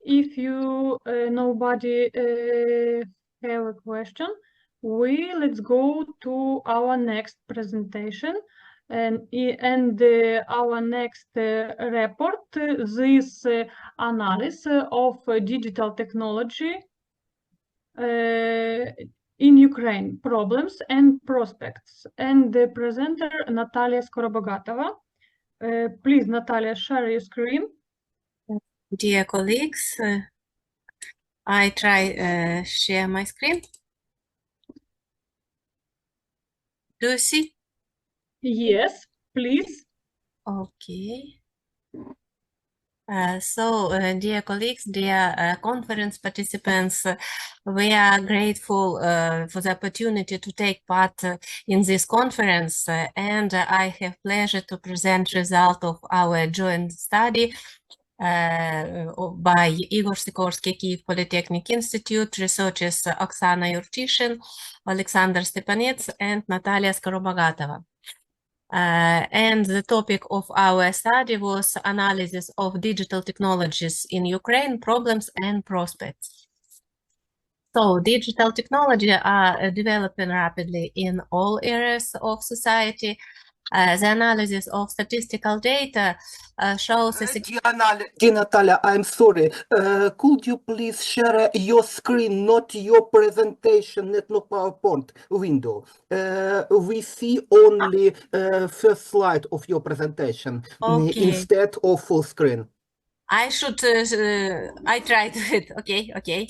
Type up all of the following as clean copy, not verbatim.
If you nobody have a question, let's go to our next presentation, and our next report. This analysis of digital technology in Ukraine, problems and prospects. And the presenter Natalia Skorobogatova. Please, Natalia, share your screen. Dear colleagues, I try share my screen. Do you see? Yes, please. Okay. Dear colleagues, dear conference participants, we are grateful for the opportunity to take part in this conference, and I have pleasure to present result of our joint study by Igor Sikorsky, Kyiv Polytechnic Institute, researchers Oksana Yurtishin, Alexander Stepanets, and Natalia Skorobogatova. And the topic of our study was analysis of digital technologies in Ukraine, problems and prospects. So digital technology are developing rapidly in all areas of society. The analysis of statistical data shows a Dear Natalia, I'm sorry. Could you please share your screen, not your presentation, not no PowerPoint window? We see only first slide of your presentation instead of full screen. I should. I tried it. Okay.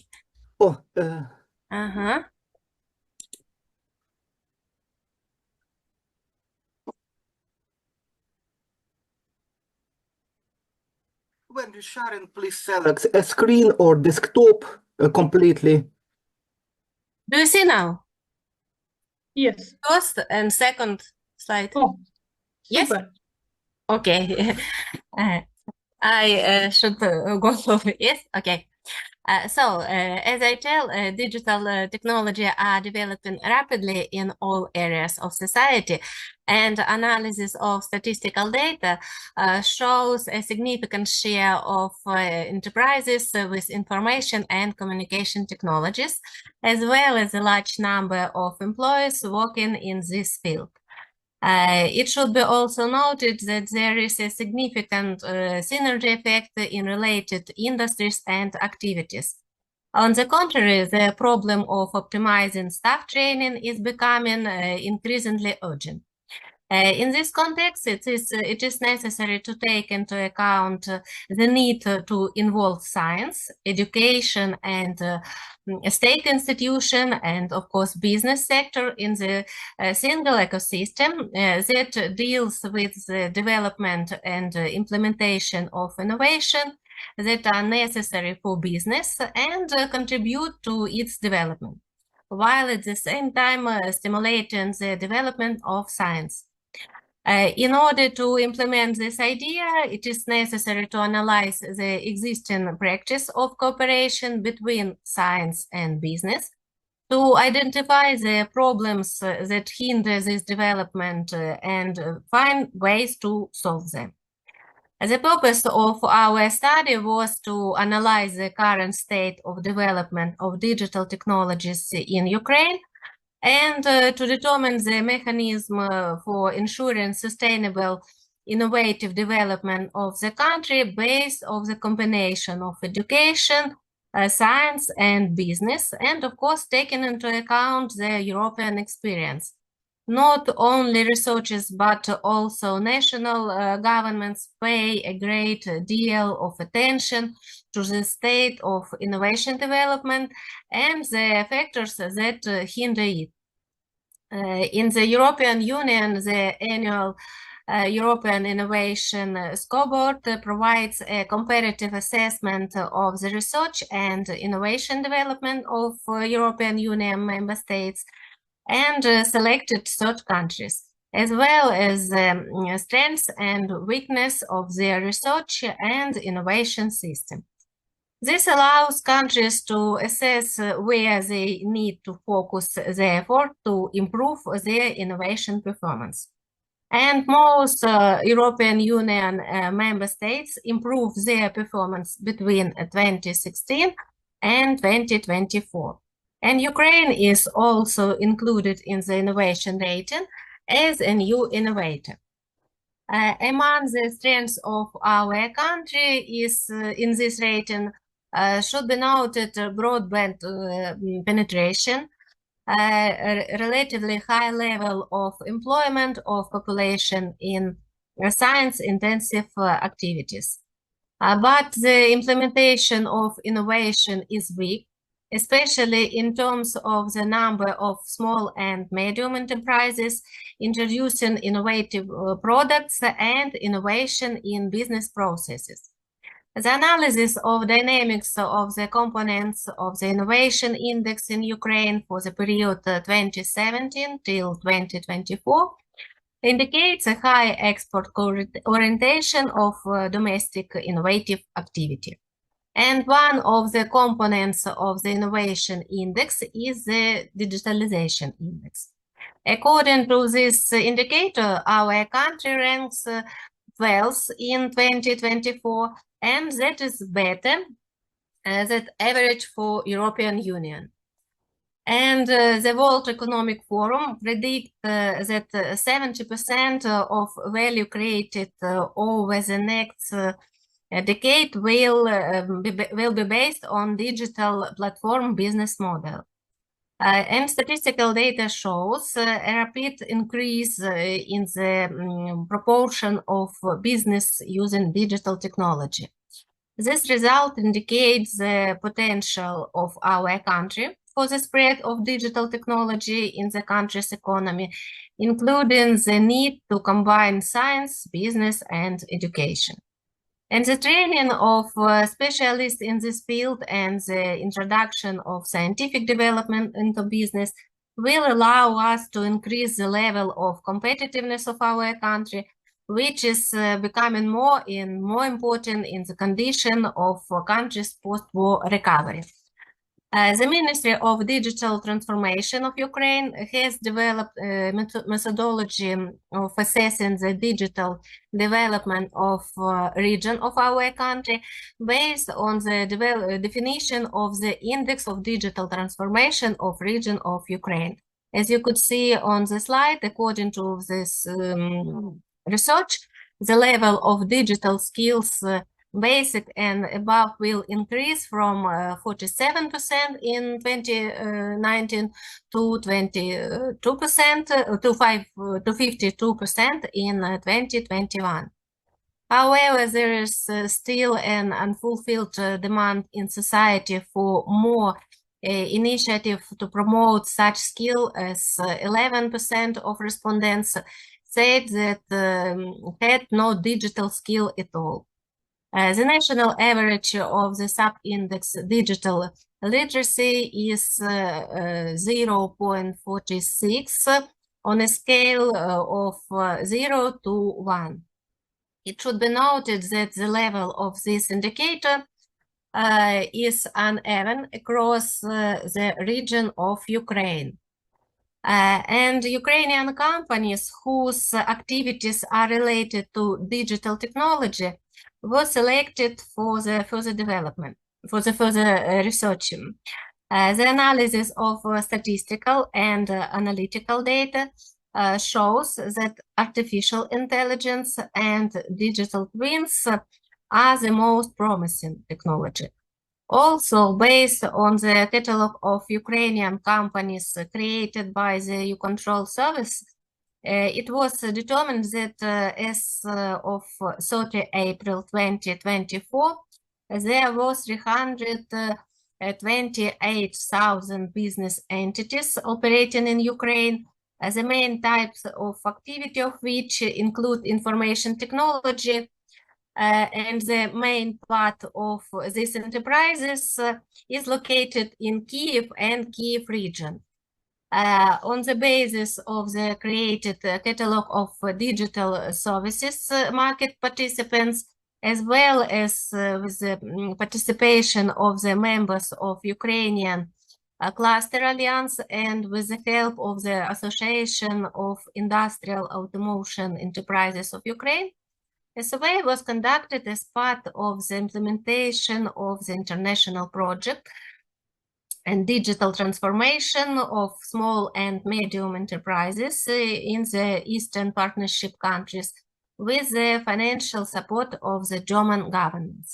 Oh. When you're sharing, please select a screen or desktop completely. Do you see now? Yes. First and second slide. Oh, yes. Super. Okay. I should go over. Yes. Okay. As I tell, digital technology are developing rapidly in all areas of society, and analysis of statistical data shows a significant share of enterprises with information and communication technologies, as well as a large number of employees working in this field. It should be also noted that there is a significant synergy effect in related industries and activities. On the contrary, the problem of optimizing staff training is becoming increasingly urgent. In this context, it is necessary to take into account the need to involve science, education, and state institution, and of course business sector in the single ecosystem that deals with the development and implementation of innovation that are necessary for business and contribute to its development, while at the same time stimulating the development of science. In order to implement this idea, it is necessary to analyze the existing practice of cooperation between science and business, to identify the problems that hinder this development and find ways to solve them. The purpose of our study was to analyze the current state of development of digital technologies in Ukraine, and to determine the mechanism for ensuring sustainable, innovative development of the country based on the combination of education, science, and business, and of course taking into account the European experience. Not only researchers, but also national governments pay a great deal of attention to the state of innovation development and the factors that hinder it. In the European Union, the annual European Innovation Scoreboard provides a comparative assessment of the research and innovation development of European Union member states and selected third countries, as well as the strengths and weakness of their research and innovation system. This allows countries to assess where they need to focus their effort to improve their innovation performance. And most European Union member states improved their performance between 2016 and 2024. And Ukraine is also included in the innovation rating as a new innovator. Among the strengths of our country is in this rating should be noted broadband penetration, a relatively high level of employment of population in science-intensive activities. But the implementation of innovation is weak, especially in terms of the number of small and medium enterprises introducing innovative products and innovation in business processes. The analysis of dynamics of the components of the innovation index in Ukraine for the period 2017 till 2024 indicates a high export orientation of domestic innovative activity. And one of the components of the innovation index is the digitalization index. According to this indicator, our country ranks 12th in 2024, and that is better than average for European Union. And the World Economic Forum predicts that 70% of value created over the next decade will be based on digital platform business model. And statistical data shows a rapid increase in the proportion of business using digital technology. This result indicates the potential of our country for the spread of digital technology in the country's economy, including the need to combine science, business, and education. And the training of specialists in this field and the introduction of scientific development into business will allow us to increase the level of competitiveness of our country, which is becoming more and more important in the condition of country's post-war recovery. The Ministry of Digital Transformation of Ukraine has developed a methodology of assessing the digital development of region of our country based on the definition of the index of digital transformation of region of Ukraine. As you could see on the slide, according to this research, the level of digital skills basic and above will increase from 47% in 2019 to 22% to 52% in 2021. However, there is still an unfulfilled demand in society for more initiative to promote such skill, as 11% of respondents said that had no digital skill at all. The national average of the sub-index digital literacy is 0.46 on a scale of 0 to 1. It should be noted that the level of this indicator is uneven across the region of Ukraine. And Ukrainian companies whose activities are related to digital technology were selected for the further development, for the further research. The analysis of statistical and analytical data shows that artificial intelligence and digital twins are the most promising technology. Also, based on the catalog of Ukrainian companies created by the U-Control service, it was determined that as of 30 April 2024, there was 328,000 business entities operating in Ukraine, the main types of activity of which include information technology, and the main part of these enterprises is located in Kyiv and Kyiv region. On the basis of the created catalog of digital services market participants, as well as with the participation of the members of Ukrainian Cluster Alliance, and with the help of the Association of Industrial Automation Enterprises of Ukraine, a survey was conducted as part of the implementation of the international project and digital transformation of small and medium enterprises in the Eastern Partnership countries with the financial support of the German government.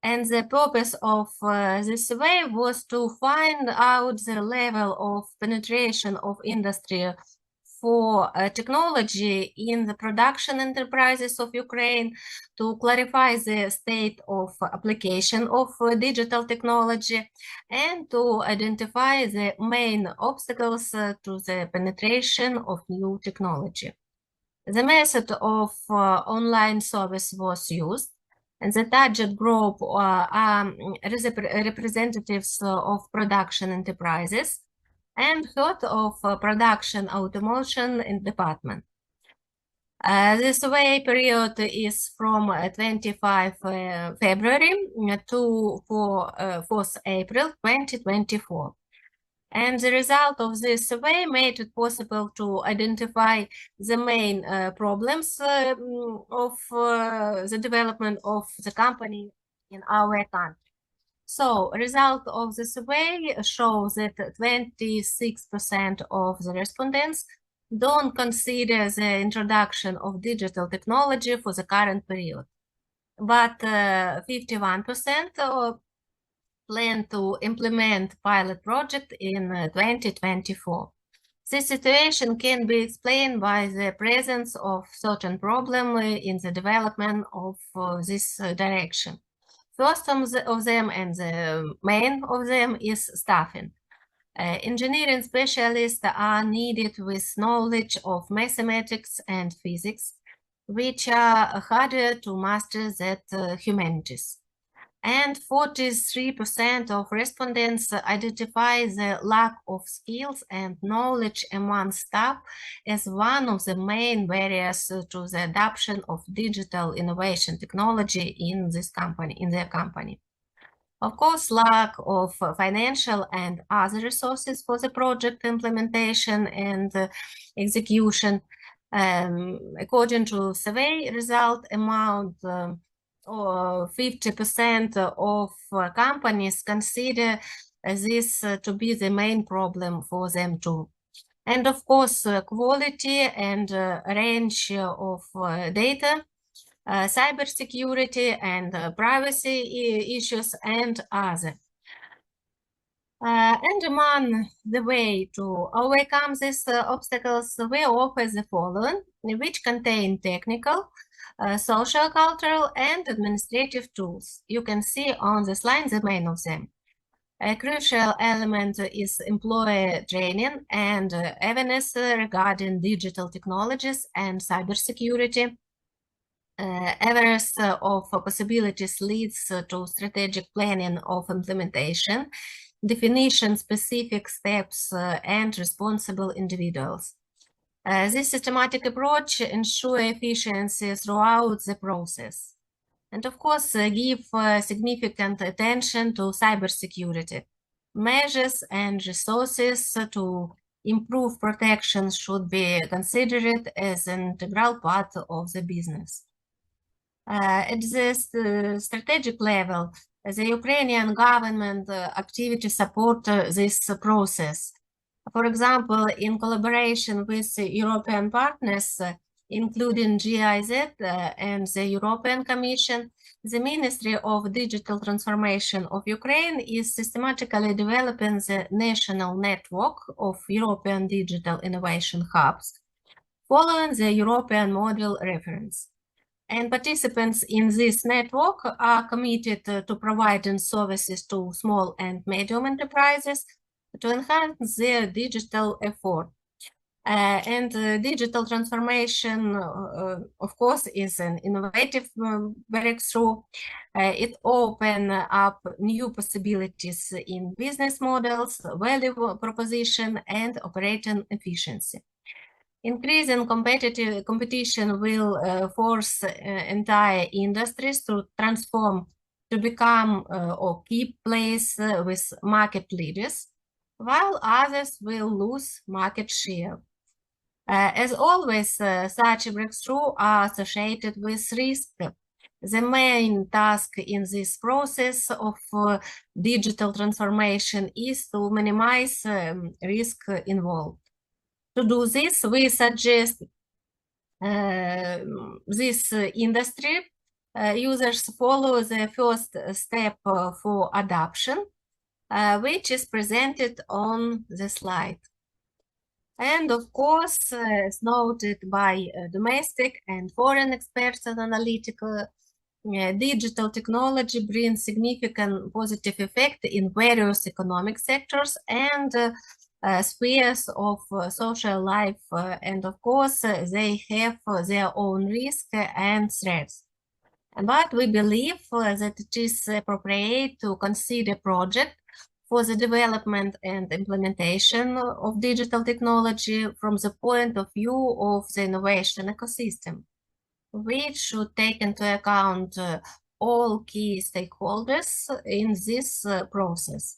And the purpose of this survey was to find out the level of penetration of industry for technology in the production enterprises of Ukraine, to clarify the state of application of digital technology, and to identify the main obstacles to the penetration of new technology. The method of online service was used, and the target group are representatives of production enterprises and head of production automation in department. The survey period is from 25 February to 4th April 2024. And the result of this survey made it possible to identify the main problems of the development of the company in our country. So, result of the survey shows that 26% of the respondents don't consider the introduction of digital technology for the current period, but 51% plan to implement pilot project in 2024. This situation can be explained by the presence of certain problem in the development of this direction. First of them, and the main of them, is staffing. Engineering specialists are needed with knowledge of mathematics and physics, which are harder to master than humanities. And 43% of respondents identify the lack of skills and knowledge among staff as one of the main barriers to the adoption of digital innovation technology in their company. Of course, lack of financial and other resources for the project implementation and execution. According to survey result, amount or 50% of companies consider this to be the main problem for them too. And of course, quality and range of data, cybersecurity and privacy issues, and other. And among the way to overcome these obstacles, we offer the following, which contain technical, social, cultural, and administrative tools. You can see on the slide the main of them. A crucial element is employee training and awareness regarding digital technologies and cybersecurity. Awareness of possibilities leads to strategic planning of implementation, definition specific steps, and responsible individuals. This systematic approach ensures efficiency throughout the process. And of course, give significant attention to cybersecurity. Measures and resources to improve protection should be considered as an integral part of the business. At the strategic level, the Ukrainian government activity support this process. For example, in collaboration with European partners, including GIZ and the European Commission, the Ministry of Digital Transformation of Ukraine is systematically developing the national network of European digital innovation hubs, following the European model reference. And participants in this network are committed to providing services to small and medium enterprises to enhance their digital effort. And digital transformation, of course, is an innovative breakthrough. It opens up new possibilities in business models, value proposition, and operating efficiency. Increasing competition will force entire industries to transform to become or keep pace with market leaders. while others will lose market share. As always, such breakthroughs are associated with risk. The main task in this process of digital transformation is to minimize risk involved. To do this, we suggest this industry users follow the first step for adoption, which is presented on the slide. And of course, as noted by domestic and foreign experts and analytical, digital technology brings significant positive effect in various economic sectors and spheres of social life. And of course, they have their own risk and threats. But we believe that it is appropriate to consider project for the development and implementation of digital technology from the point of view of the innovation ecosystem, which should take into account all key stakeholders in this process.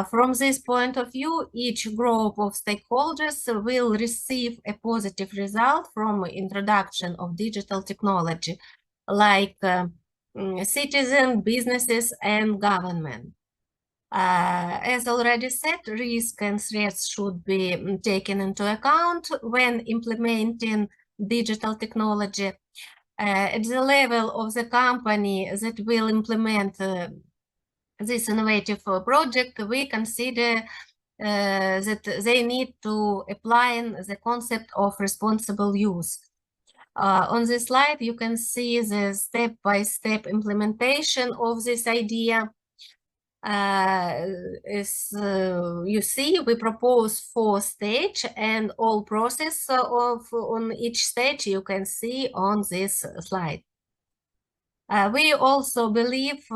From this point of view, each group of stakeholders will receive a positive result from introduction of digital technology, like citizens, businesses, and government. As already said, risk and threats should be taken into account when implementing digital technology. At the level of the company that will implement this innovative project, we consider that they need to apply the concept of responsible use. On this slide, you can see the step-by-step implementation of this idea. As you see, we propose 4 stages, and all process on each stage you can see on this slide. We also believe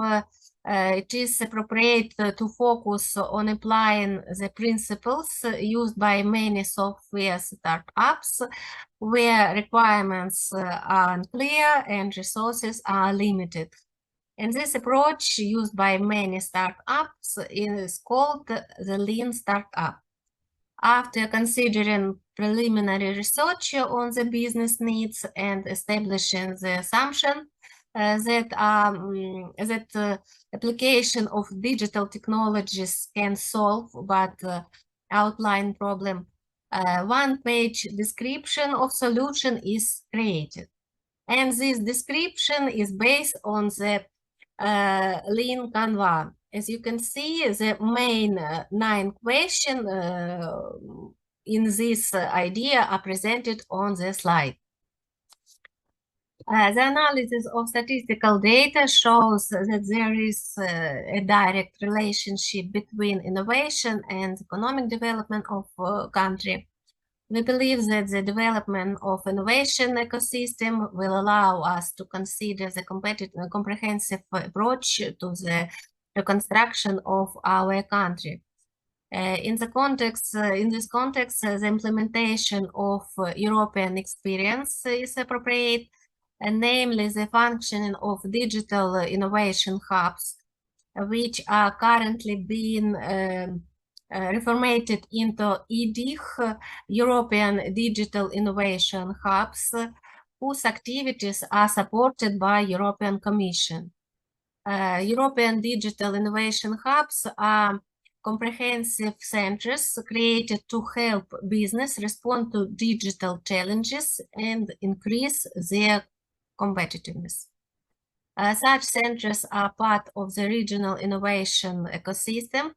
it is appropriate to focus on applying the principles used by many software startups, where requirements are unclear and resources are limited. And this approach used by many startups is called the lean startup. After considering preliminary research on the business needs and establishing the assumption that application of digital technologies can solve but outline problem, one-page description of solution is created. And this description is based on the lean Canva. As you can see, the main 9 questions in this idea are presented on the slide. The analysis of statistical data shows that there is a direct relationship between innovation and economic development of a country. We believe that the development of innovation ecosystem will allow us to consider the comprehensive approach to the reconstruction of our country. In this context, the implementation of European experience is appropriate, and namely the functioning of digital innovation hubs, which are currently being reformatted into EDIH, European Digital Innovation Hubs, whose activities are supported by European Commission. European Digital Innovation Hubs are comprehensive centers created to help business respond to digital challenges and increase their competitiveness. Such centers are part of the regional innovation ecosystem,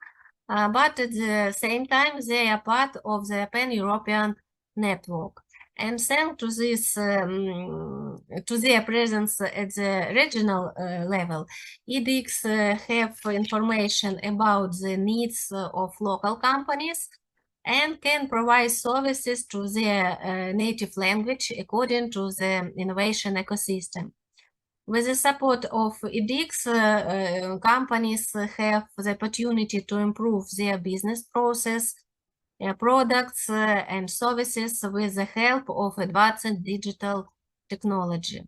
but at the same time, they are part of the pan-European network. And thanks to this, to their presence at the regional level, EDICs have information about the needs of local companies and can provide services to their native language according to the innovation ecosystem. With the support of EDICs, companies have the opportunity to improve their business process, products and services with the help of advanced digital technology.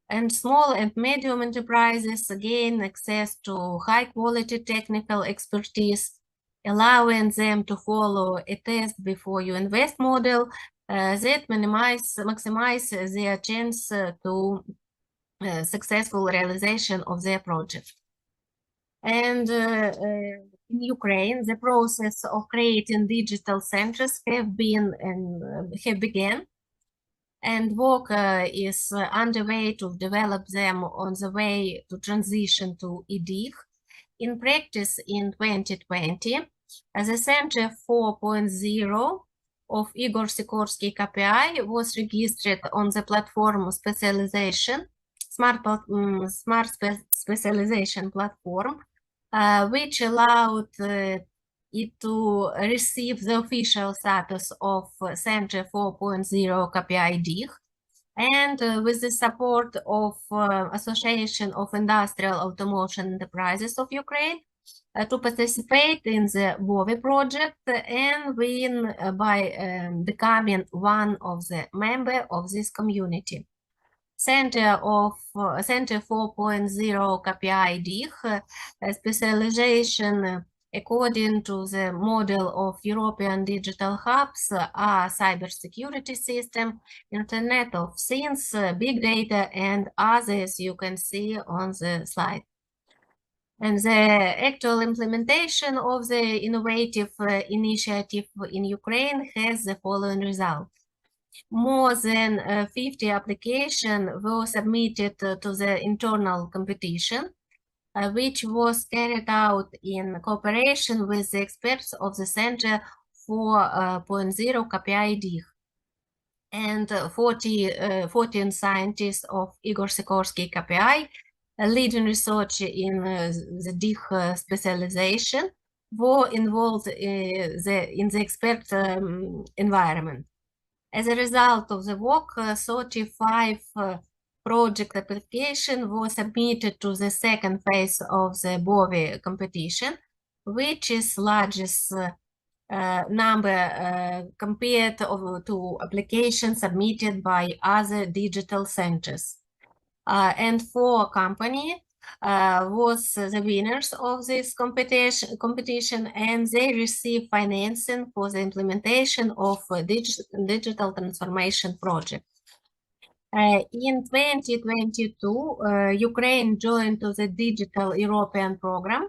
And small and medium enterprises gain access to high-quality technical expertise allowing them to follow a test before you invest model that maximize their chance to successful realization of their project. And in Ukraine, the process of creating digital centers have begun, and work is underway to develop them on the way to transition to EDIH. In practice, in 2020, the Center 4.0 of Igor Sikorsky KPI was registered on the platform specialization, smart specialization platform, which allowed it to receive the official status of Center 4.0 KPI DIH, and with the support of Association of Industrial Automation Enterprises of Ukraine, to participate in the BOVI project and win by becoming one of the members of this community. Center 4.0 KPI DIH specialization according to the model of European digital hubs are cybersecurity system, Internet of Things, big data, and others you can see on the slide. And the actual implementation of the innovative initiative in Ukraine has the following result. More than 50 applications were submitted to the internal competition, which was carried out in cooperation with the experts of the Center 4.0 KPI DIH and 14 scientists of Igor Sikorsky KPI, leading research in the DIH specialization, were involved in the expert environment. As a result of the work, 35 project applications were submitted to the second phase of the BOVI competition, which is largest number compared to applications submitted by other digital centers. And 4 companies was the winners of this competition, and they receive financing for the implementation of a digital transformation project. In 2022, Ukraine joined to the Digital European Program,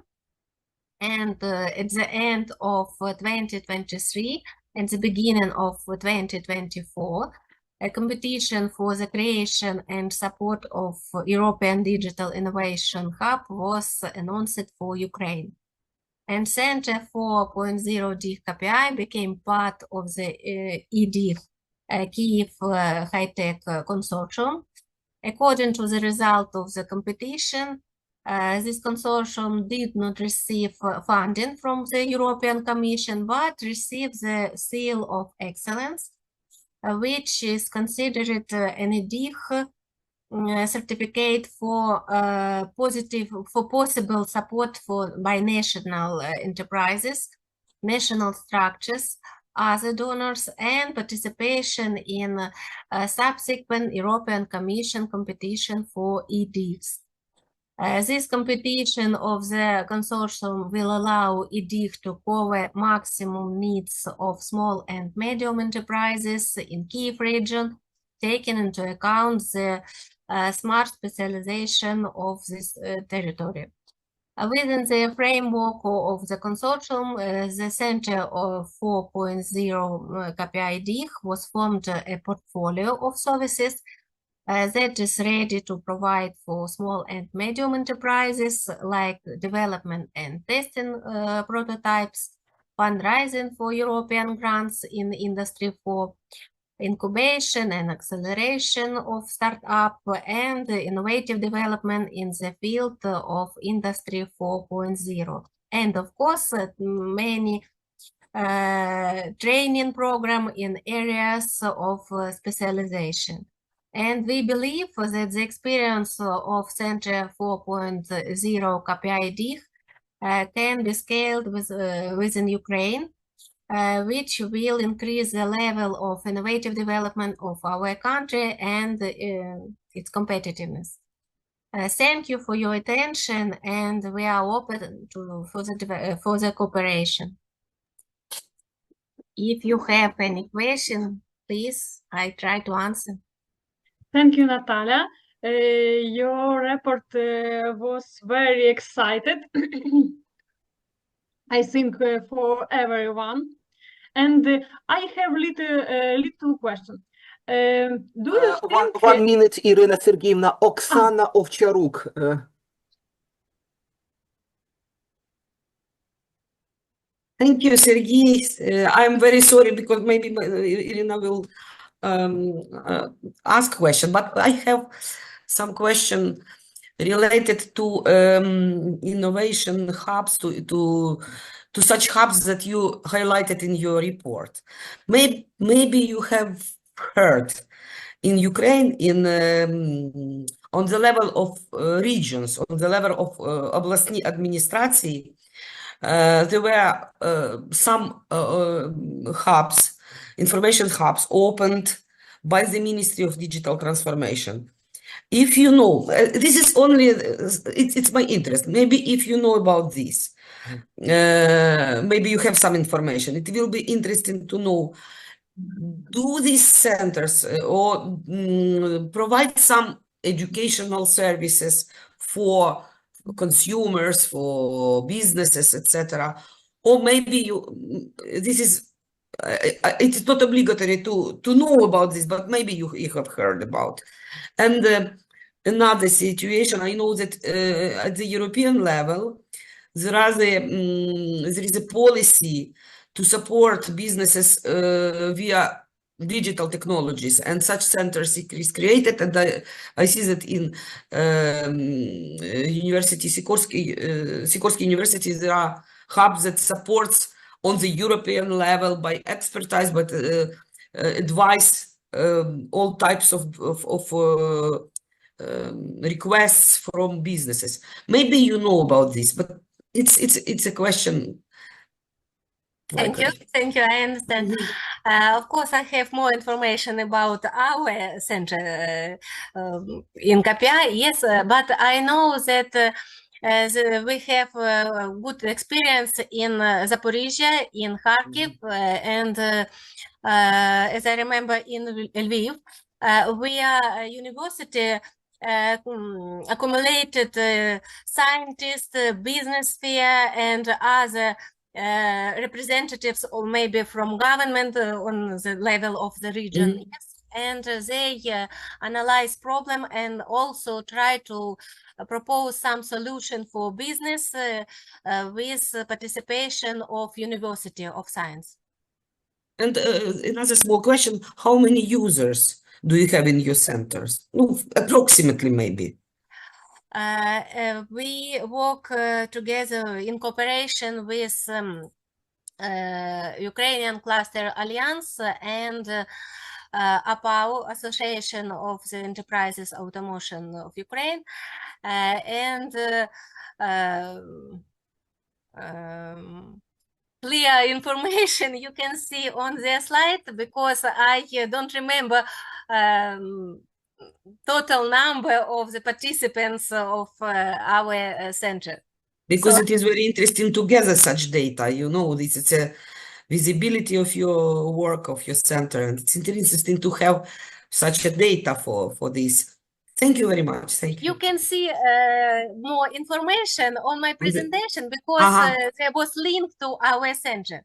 and at the end of 2023 and the beginning of 2024, a competition for the creation and support of European Digital Innovation Hub was announced for Ukraine. And Center 4.0 DIH KPI became part of the EDIH Kyiv High-Tech Consortium. According to the result of the competition, this consortium did not receive funding from the European Commission, but received the Seal of Excellence, which is considered an EDIH certificate for possible support by national enterprises, national structures, other donors, and participation in subsequent European Commission competition for EDIHs. This competition of the consortium will allow EDIH to cover maximum needs of small and medium enterprises in Kyiv region, taking into account the smart specialization of this territory. Within the framework of the consortium, the Center of 4.0 KPI DIH was formed a portfolio of services that is ready to provide for small and medium enterprises, like development and testing prototypes, fundraising for European grants in Industry 4, incubation and acceleration of startup, and innovative development in the field of Industry 4.0. And of course, many training program in areas of specialization. And we believe that the experience of Center 4.0 KPI DIH can be scaled within Ukraine, which will increase the level of innovative development of our country and its competitiveness. Thank you for your attention, and we are open to further cooperation. If you have any question, please, I try to answer. Thank you, Natalia. Your report was very excited, I think, for everyone. And I have little question. Do you think... 1 minute, Irina Sergeyevna. Oksana Ovcharuk. Thank you, Sergey. I'm very sorry because maybe Irina will ask question, but I have some question related to innovation hubs, to such hubs that you highlighted in your report. Maybe you have heard in Ukraine, on the level of regions, on the level of областной администрации, there were some hubs, information hubs opened by the Ministry of Digital Transformation. If you know, this is only, it's my interest. Maybe if you know about this, maybe you have some information. It will be interesting to know, do these centers or provide some educational services for consumers, for businesses, etc. Or maybe this is, it is not obligatory to know about this, but maybe you have heard about. And another situation, I know that at the European level, there is a policy to support businesses via digital technologies, and such centers is created. And I see that in University Sikorsky University, there are hubs that supports on the European level by expertise, but advise all types of requests from businesses. Maybe you know about this, but it's a question. Thank you. Thank you. I understand. Of course, I have more information about our center in Kapia. Yes, but I know that we have good experience in Zaporizhia, in Kharkiv, and as I remember, in Lviv. We are a university accumulated scientists, business sphere, and other representatives, or maybe from government on the level of the region. Yes. And they analyze problem and also try to propose some solution for business with participation of University of Science. And another small question, how many users do you have in your centers? Approximately, maybe. We work together in cooperation with Ukrainian Cluster Alliance and APAU, Association of the Enterprises Automation of Ukraine, and clear information you can see on the slide, because I don't remember total number of the participants of our center. Because it is very interesting to gather such data, you know, this is a visibility of your work, of your center, and it's interesting to have such a data for this. Thank you very much. Thank you. You can see more information on my presentation, because there was link to our center.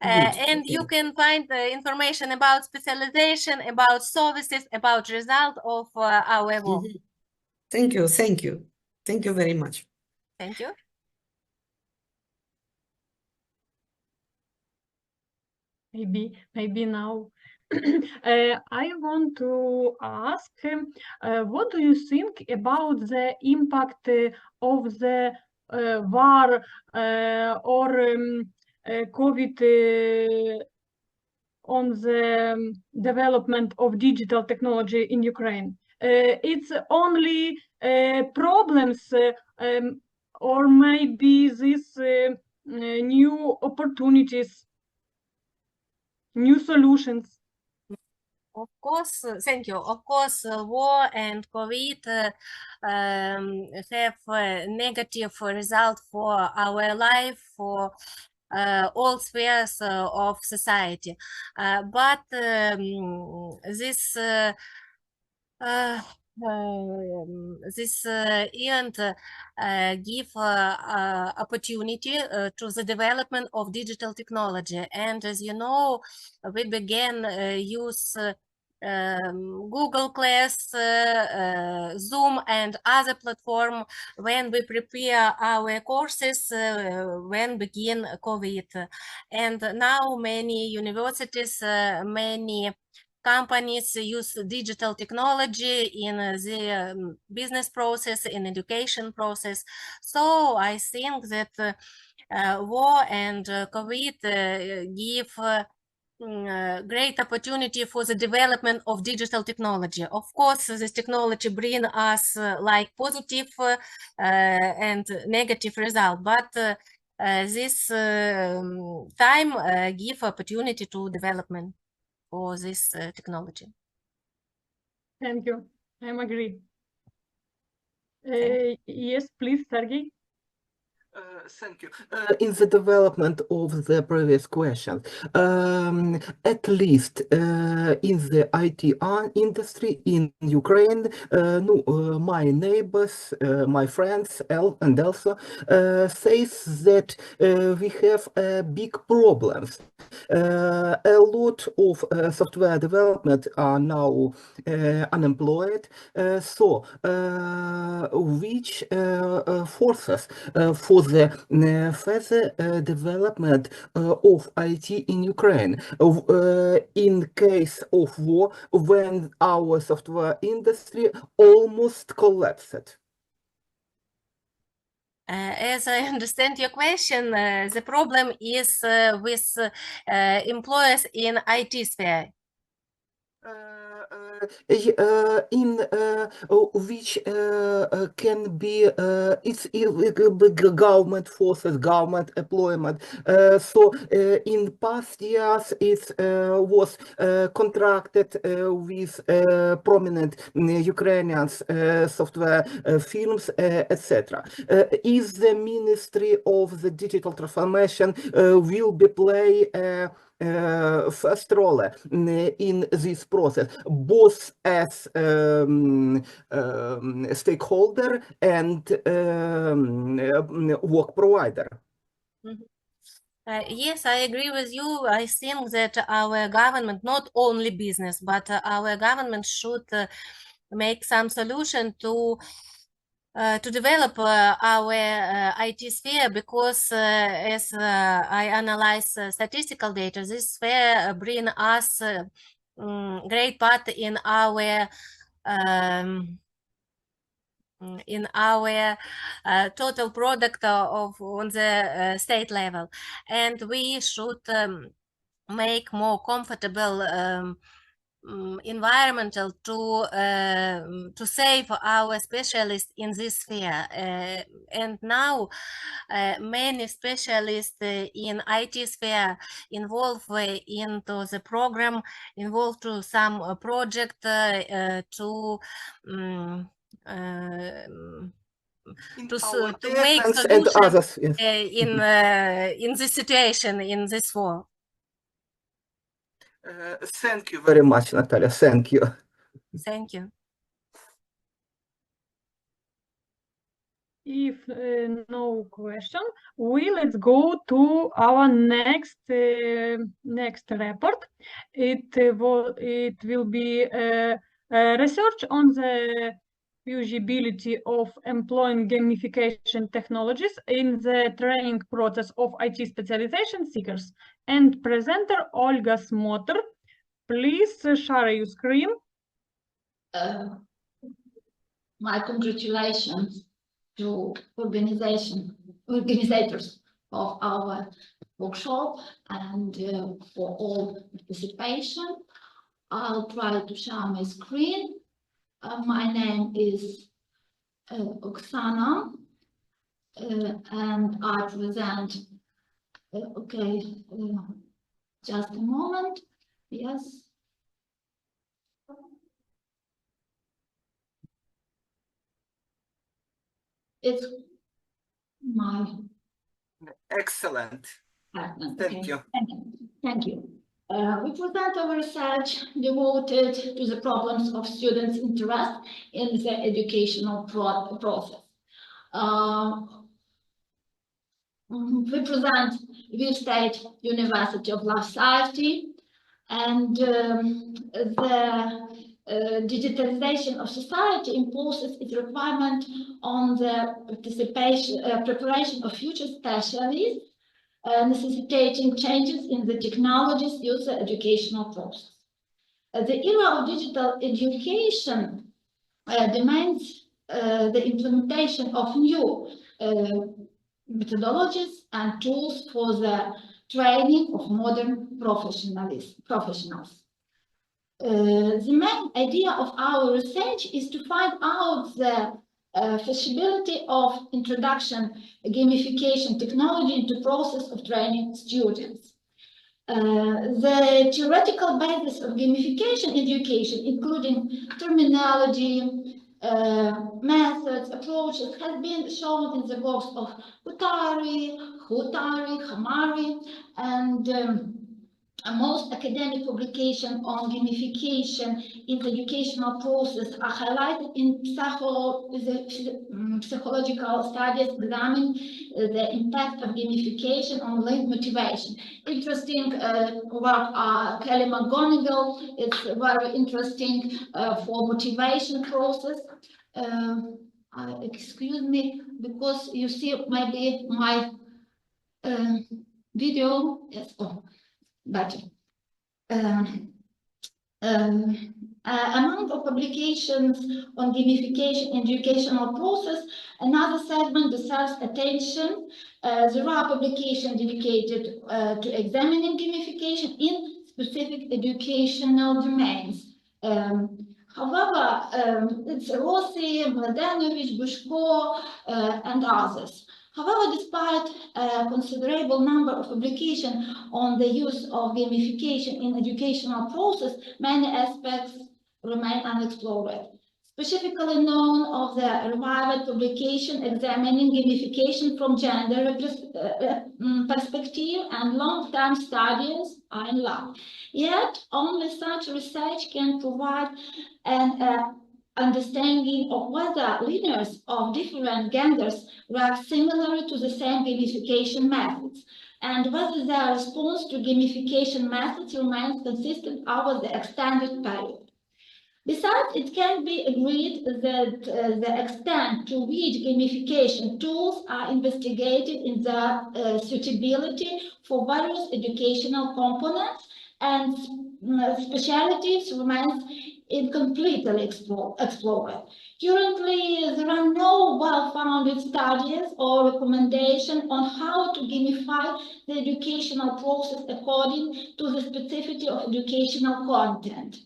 And you can find the information about specialization, about services, about result of our work. Thank you. Thank you. Thank you very much. Thank you. Maybe now. I want to ask, what do you think about the impact of the war or COVID on the development of digital technology in Ukraine? It's only problems, or maybe these new opportunities, new solutions? Of course, thank you. Of course, war and COVID have a negative result for our life, for all spheres of society. But this event give opportunity to the development of digital technology. And as you know, we began use Google Class, Zoom, and other platform when we prepare our courses when begin COVID. And now many universities, many companies use digital technology in the business process, in education process. So I think that war and COVID give great opportunity for the development of digital technology. Of course, this technology bring us like positive and negative result, but this time give opportunity to development for this technology. Thank you. I agree. Yes, please, Sergey. Thank you. In the development of the previous question, at least in the IT industry in Ukraine, my neighbors, my friends, and also says that we have big problems. A lot of software development are now unemployed. So, which forces for the further development of IT in Ukraine in case of war, when our software industry almost collapsed? As I understand your question, the problem is with employers in IT sphere. In which can be it's government forces, government employment. So in past years it was contracted with prominent Ukrainian software firms, etc. Is the Ministry of the Digital Transformation will be play first role in this process, both as stakeholder and work provider? Yes, I agree with you. I think that our government, not only business, but our government should make some solution to develop our IT sphere, because as I analyze statistical data, this sphere bring us great part in our total product of on the state level, and we should make more comfortable environmental to save our specialists in this sphere. And now many specialists in IT sphere involved into the program, involved to some project to make solutions in this situation, in this war. Thank you very much, Natalia. Thank you. Thank you. If no question, let's go to our next report. It will be research on the feasibility of employing gamification technologies in the training process of IT specialization seekers. And presenter Olga Smoter, please share your screen. My congratulations to organizers of our workshop and for all participation. I'll try to share my screen. My name is Oksana, and I present, just a moment, yes. It's my... Excellent. Thank you. Thank you. We present our research devoted to the problems of students' interest in the educational process. We present Lviv State University of Life Science, and the digitalization of society imposes its requirement on the preparation of future specialists, necessitating changes in the technologies used in the educational process. The era of digital education demands the implementation of new methodologies and tools for the training of modern professionals. The main idea of our research is to find out the feasibility of introduction gamification technology into process of training students. The theoretical basis of gamification education, including terminology, methods, approaches, has been shown in the works of Hutari, Hamari, and most academic publications on gamification in the educational process are highlighted in psychological studies examining the impact of gamification on learning motivation. Interesting work, Kelly McGonigal. It's very interesting for motivation process. Excuse me, because you see maybe my video. Yes. Oh. But among the publications on gamification in educational process, another segment deserves attention. There are publications dedicated to examining gamification in specific educational domains. However, it's Rossi, Mladenovic, Bushko, and others. However, despite a considerable number of publications on the use of gamification in educational process, many aspects remain unexplored. Specifically known of the revived publication examining gamification from gender perspective and long-term studies are in lack. Yet, only such research can provide an understanding of whether learners of different genders react similarly to the same gamification methods, and whether their response to gamification methods remains consistent over the extended period. Besides, it can be agreed that the extent to which gamification tools are investigated in their suitability for various educational components and specialties remains incompletely explored. Currently, there are no well-founded studies or recommendations on how to gamify the educational process according to the specificity of educational content.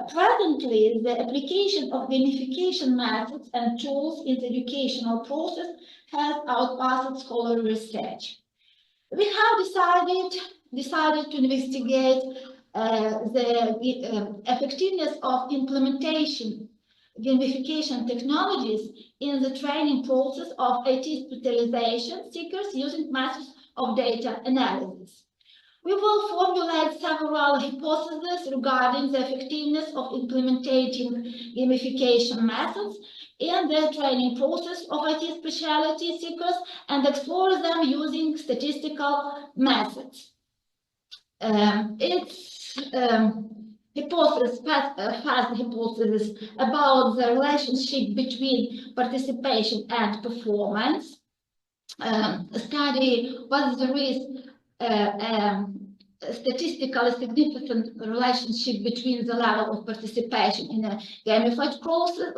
Presently, the application of gamification methods and tools in the educational process has outpaced scholarly research. We have decided to investigate the effectiveness of implementation gamification technologies in the training process of IT specialization seekers using methods of data analysis. We will formulate several hypotheses regarding the effectiveness of implementing gamification methods in the training process of IT specialty seekers and explore them using statistical methods. Its hypothesis, first hypothesis about the relationship between participation and performance. Study whether there is statistically significant relationship between the level of participation in a gamified courses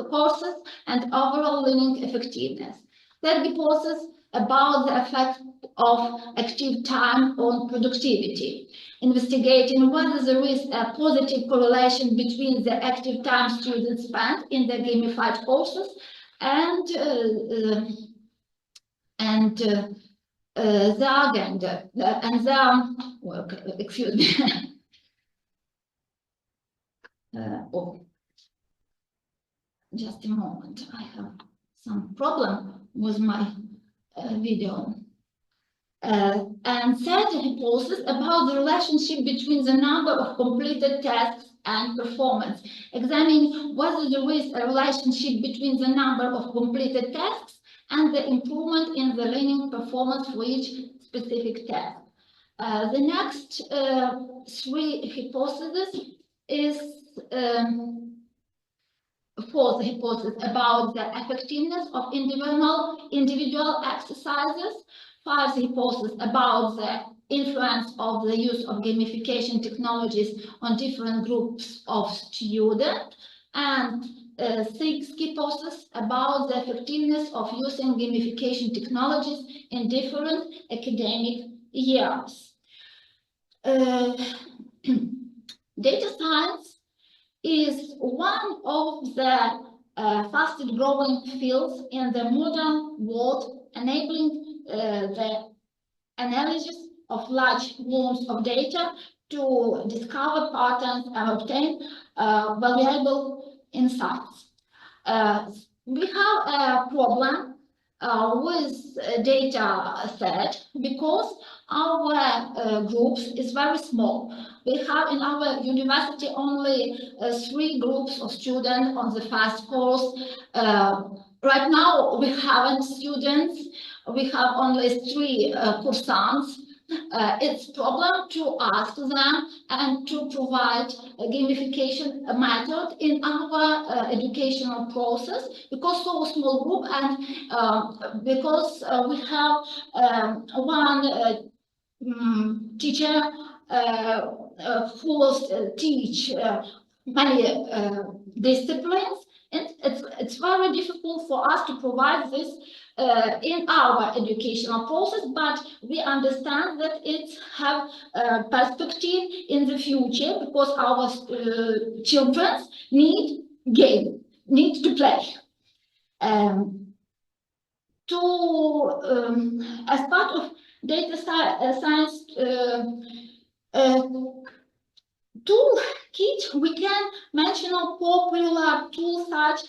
and overall learning effectiveness. That hypothesis about the effect of active time on productivity, investigating whether there is a positive correlation between the active time students spend in the gamified courses and the agenda and the, well, excuse me. Oh, just a moment. I have some problem with my video. and third hypothesis about the relationship between the number of completed tasks and performance, examining whether there is a relationship between the number of completed tasks and the improvement in the learning performance for each specific task. The next three hypotheses is fourth hypothesis about the effectiveness of individual exercises, fifth hypothesis about the influence of the use of gamification technologies on different groups of students, and sixth hypothesis about the effectiveness of using gamification technologies in different academic years. Data science is one of the fastest growing fields in the modern world, enabling the analysis of large volumes of data to discover patterns and obtain valuable insights. We have a problem with data set because our groups is very small. We have in our university only 3 groups of students on the first course. Right now we haven't students. We have only 3 cursants. It's a problem to ask them and to provide a gamification method in our educational process, because so small group and because we have one teacher who will teach many disciplines, and it's very difficult for us to provide this in our educational process, but we understand that it have perspective in the future, because our children need to play. As part of data science toolkit, we can mention a popular tool such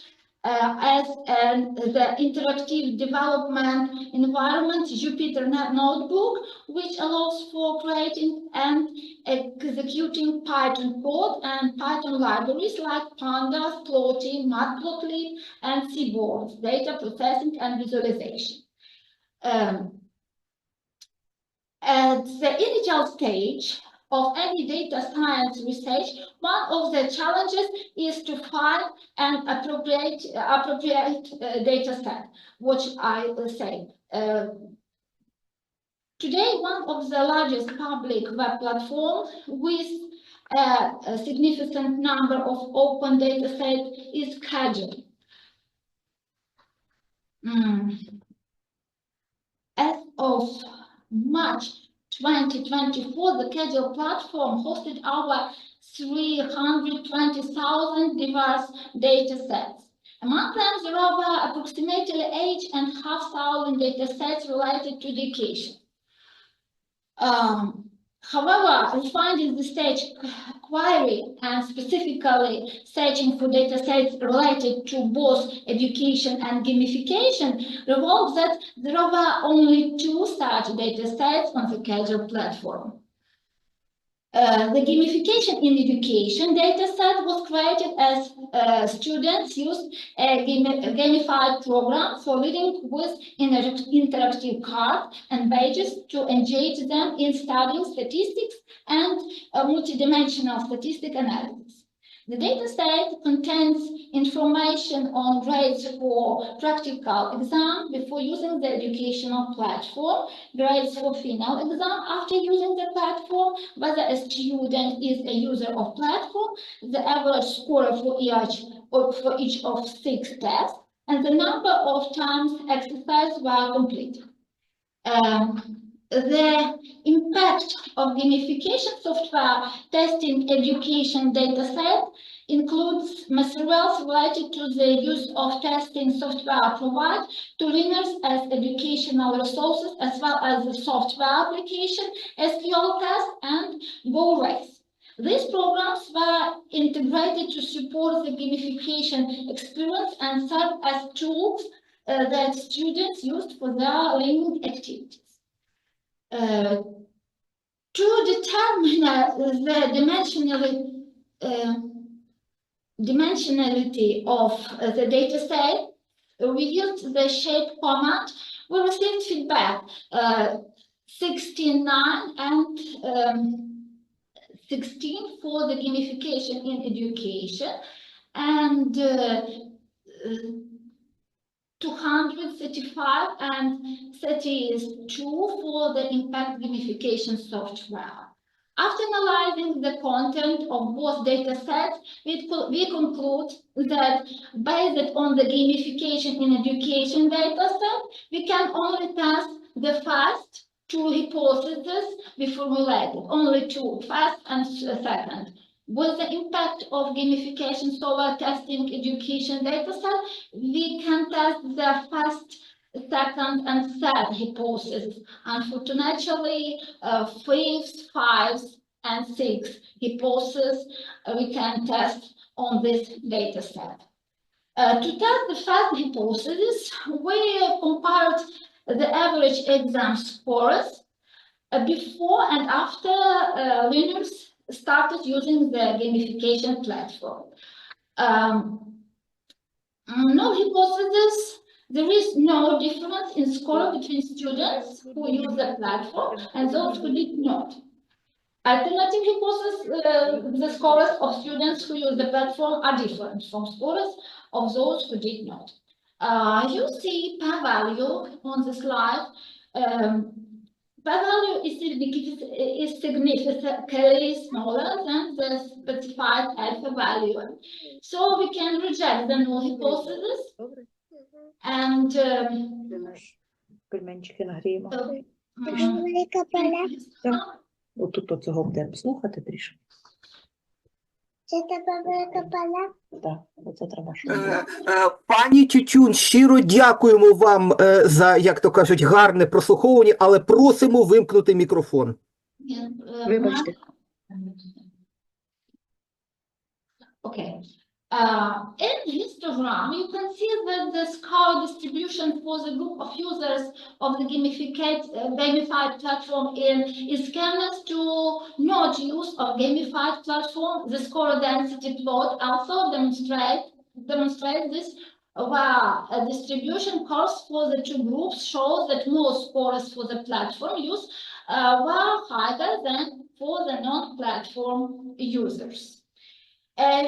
as the interactive development environment Jupyter Notebook, which allows for creating and executing Python code and Python libraries like Pandas, Plotly, Matplotlib, and Seaborn, data processing and visualization. At the initial stage of any data science research, one of the challenges is to find an appropriate data set, which I will say. Today, one of the largest public web platforms with a significant number of open data sets is Kaggle. As of March 2024, the Kaggle platform hosted over 320,000 diverse data sets. Among them, there are approximately 8,500 data sets related to education. However, refining the stage query and specifically searching for data sets related to both education and gamification reveals that there are only 2 such data sets on the Kaggle platform. The gamification in education data set was created as students used a gamified program for reading with interactive cards and badges to engage them in studying statistics and multidimensional statistic analysis. The dataset contains information on grades for practical exam before using the educational platform, grades for final exam after using the platform, whether a student is a user of platform, the average score for each of 6 tests, and the number of times exercises were completed. The impact of gamification software testing education dataset includes materials related to the use of testing software provided to learners as educational resources, as well as the software application, SQL test, and Go Race. These programs were integrated to support the gamification experience and serve as tools that students used for their learning activities. To determine the dimensionality of the data set, we used the shape command. We received feedback 69 and 16 for the gamification in education, and 235 and 32 for the impact gamification software. After analyzing the content of both data sets, we conclude that based on the gamification in education data set, we can only test the first two hypotheses we formulated, only two, first and second. With the impact of gamification software testing education data set, we can test the first, second, and third hypothesis. Unfortunately, fifth, fifth, and sixth hypothesis we can test on this data set. To test the first hypothesis, we compared the average exam scores before and after learners started using the gamification platform. No hypothesis, there is no difference in score between students who use the platform and those who did not. Alternative hypothesis, the scores of students who use the platform are different from scores of those who did not. You see p-value on the slide. P-value is significantly smaller than the specified alpha value. So we can reject the null hypothesis and Пельменчики нагріємо. Отут оцього будемо слухати трішки. Це тебе велика поля? Так, оце треба, щоб... Пані Тютюн, щиро дякуємо вам за, як то кажуть, гарне прослуховування, але просимо вимкнути мікрофон. Вибачте. Okay. In histogram, you can see that the score distribution for the group of users of the gamified platform is scanner to not use of gamified platform. The score density plot also demonstrates this, where a distribution curves for the two groups shows that more scores for the platform use were higher than for the non-platform users.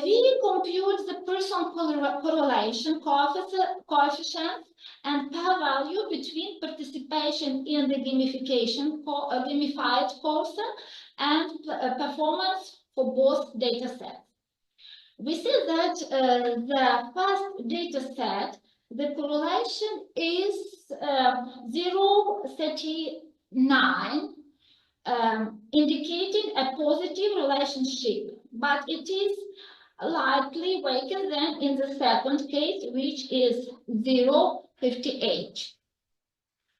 We compute the person correlation coefficients and p-value between participation in the gamified course and performance for both data sets. We see that the first data set, the correlation is 0.39, indicating a positive relationship, but it is likely weaker than in the second case, which is 0.58.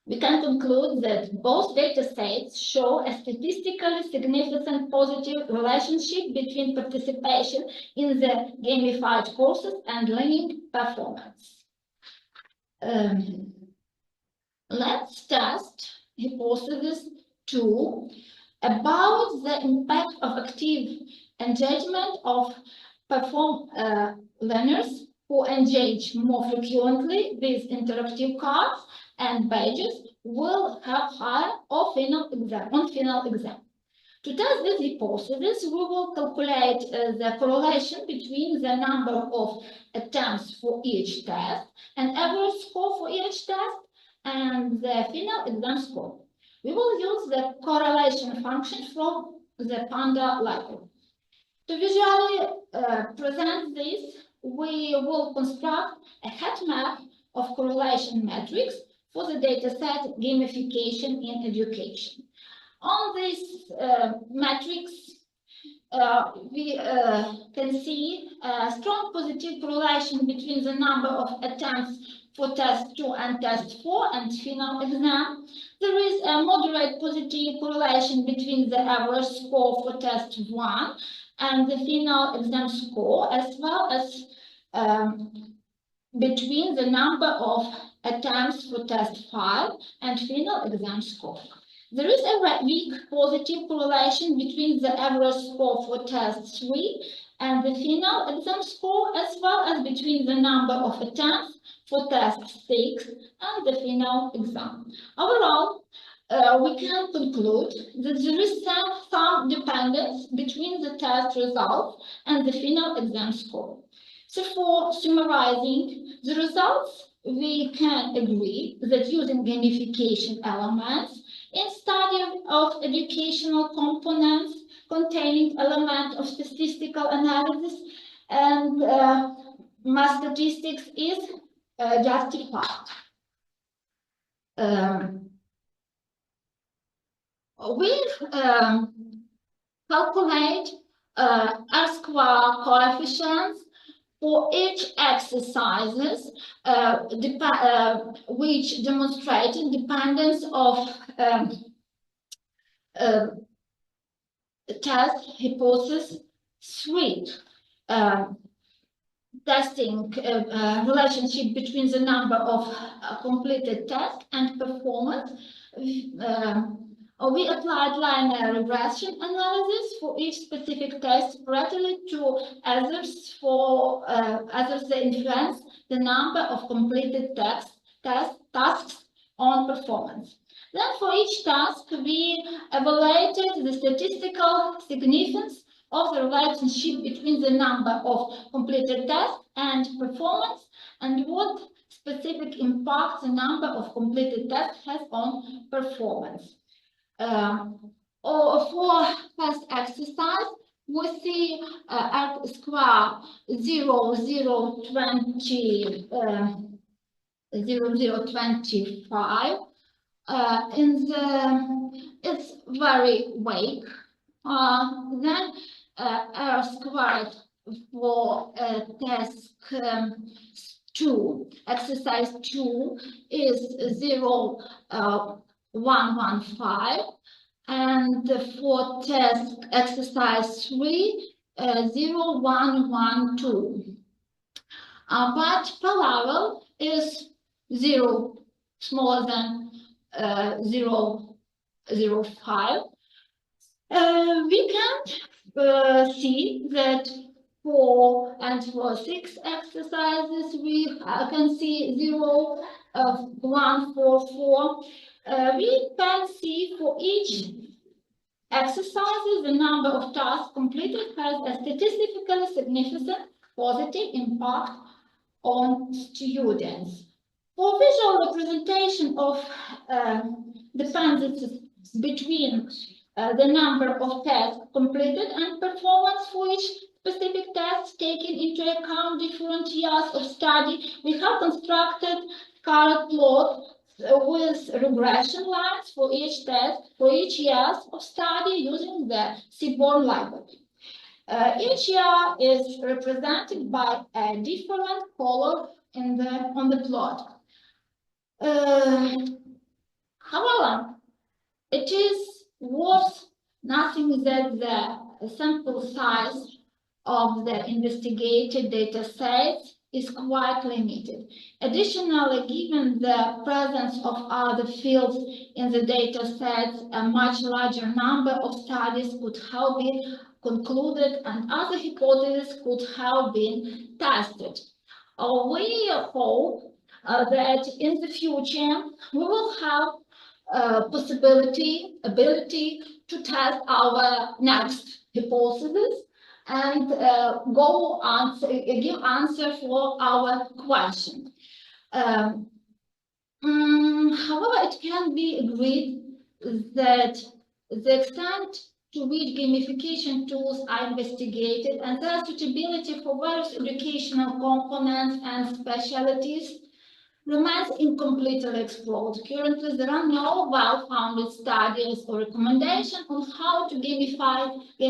We can conclude that both data sets show a statistically significant positive relationship between participation in the gamified courses and learning performance. Let's test hypothesis 2 about the impact of active engagement of learners who engage more frequently with interactive cards and badges will have higher on final exam. To test this hypothesis, we will calculate the correlation between the number of attempts for each test and average score for each test and the final exam score. We will use the correlation function from the Panda library. To visually present this, we will construct a heat map of correlation metrics for the dataset gamification in education. On this matrix, we can see a strong positive correlation between the number of attempts for test 2 and test 4 and final exam. There is a moderate positive correlation between the average score for test 1 and the final exam score, as well as between the number of attempts for test 5 and final exam score. There is a weak positive correlation between the average score for test 3 and the final exam score, as well as between the number of attempts for test 6 and the final exam. Overall, we can conclude that there is some dependence between the test results and the final exam score. Therefore, summarizing the results, we can agree that using gamification elements in study of educational components containing elements of statistical analysis and math statistics is justified. We calculate R-square coefficients for each exercises which demonstrated dependence of test hypothesis 3. Testing relationship between the number of completed tests and performance. We applied linear regression analysis for each specific test relative to others that influence the number of completed tasks on performance. Then for each task, we evaluated the statistical significance of the relationship between the number of completed tests and performance, and what specific impact the number of completed tests has on performance. For first exercise, we see R-square 0.025. It's very weak. Then R-squared for task 2, exercise 2 is 0.115, and for test exercise 3 0.112. But per level is 0 smaller than 0.05. We can see that for 6 exercises we can see 0.144. We can see for each exercise the number of tasks completed has a statistically significant positive impact on students. For visual representation of dependencies between the number of tests completed and performance for each specific test, taking into account different years of study, we have constructed colored plot with regression lines for each test for each years of study using the Seaborn library. Each year is represented by a different color on the plot. However, it is worth nothing that the sample size of the investigated data sets is quite limited. Additionally, given the presence of other fields in the data sets, a much larger number of studies could have been concluded and other hypotheses could have been tested. We hope that in the future we will have ability to test our next hypothesis and give answer for our question. However, it can be agreed that the extent to which gamification tools are investigated and their suitability for various educational components and specialties remains incompletely explored. Currently, there are no well-founded studies or recommendations on how to gamify the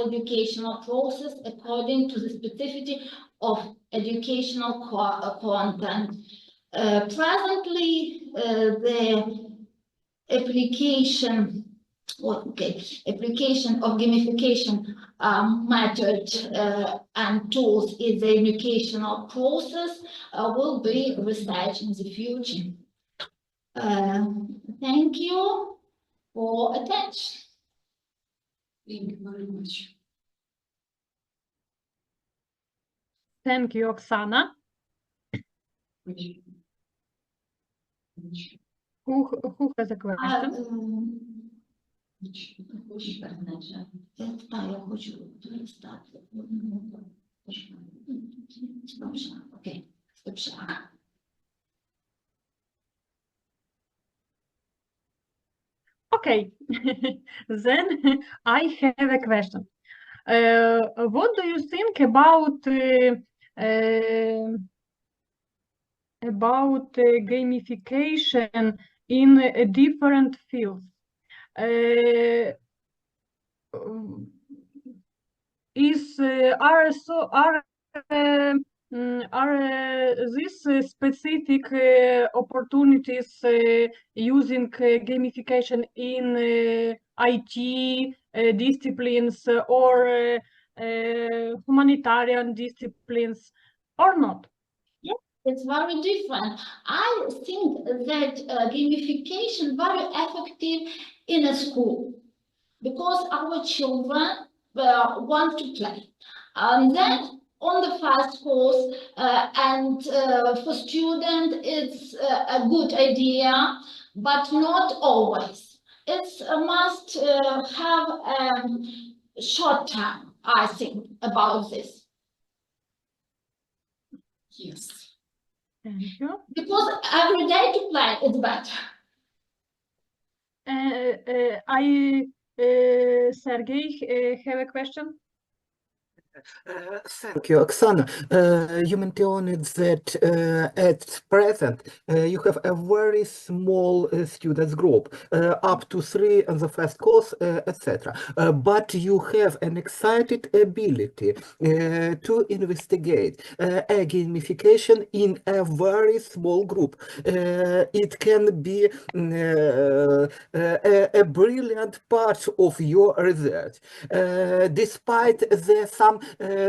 educational process according to the specificity of educational content. Presently, the application of gamification method and tools in the educational process will be researched in the future. Thank you. for attention. Thank you very much. Thank you, Oksana. Who has a question? Я хочу перестати. Окей. Okay, then I have a question. What do you think about gamification in different fields? Are these specific opportunities using gamification in IT disciplines or humanitarian disciplines or not? Yeah, it's very different. I think that gamification very effective in a school because our children want to play. And then on the first course and for student it's a good idea, but not always. It's a must have short term, I think, about this. Yes. Thank you. Because every day to play is better. Sergey, have a question? Thank you, Oksana. You mentioned that at present you have a very small students group, up to 3 in the first course, etc. But you have an excited ability to investigate a gamification in a very small group. It can be a brilliant part of your research, despite some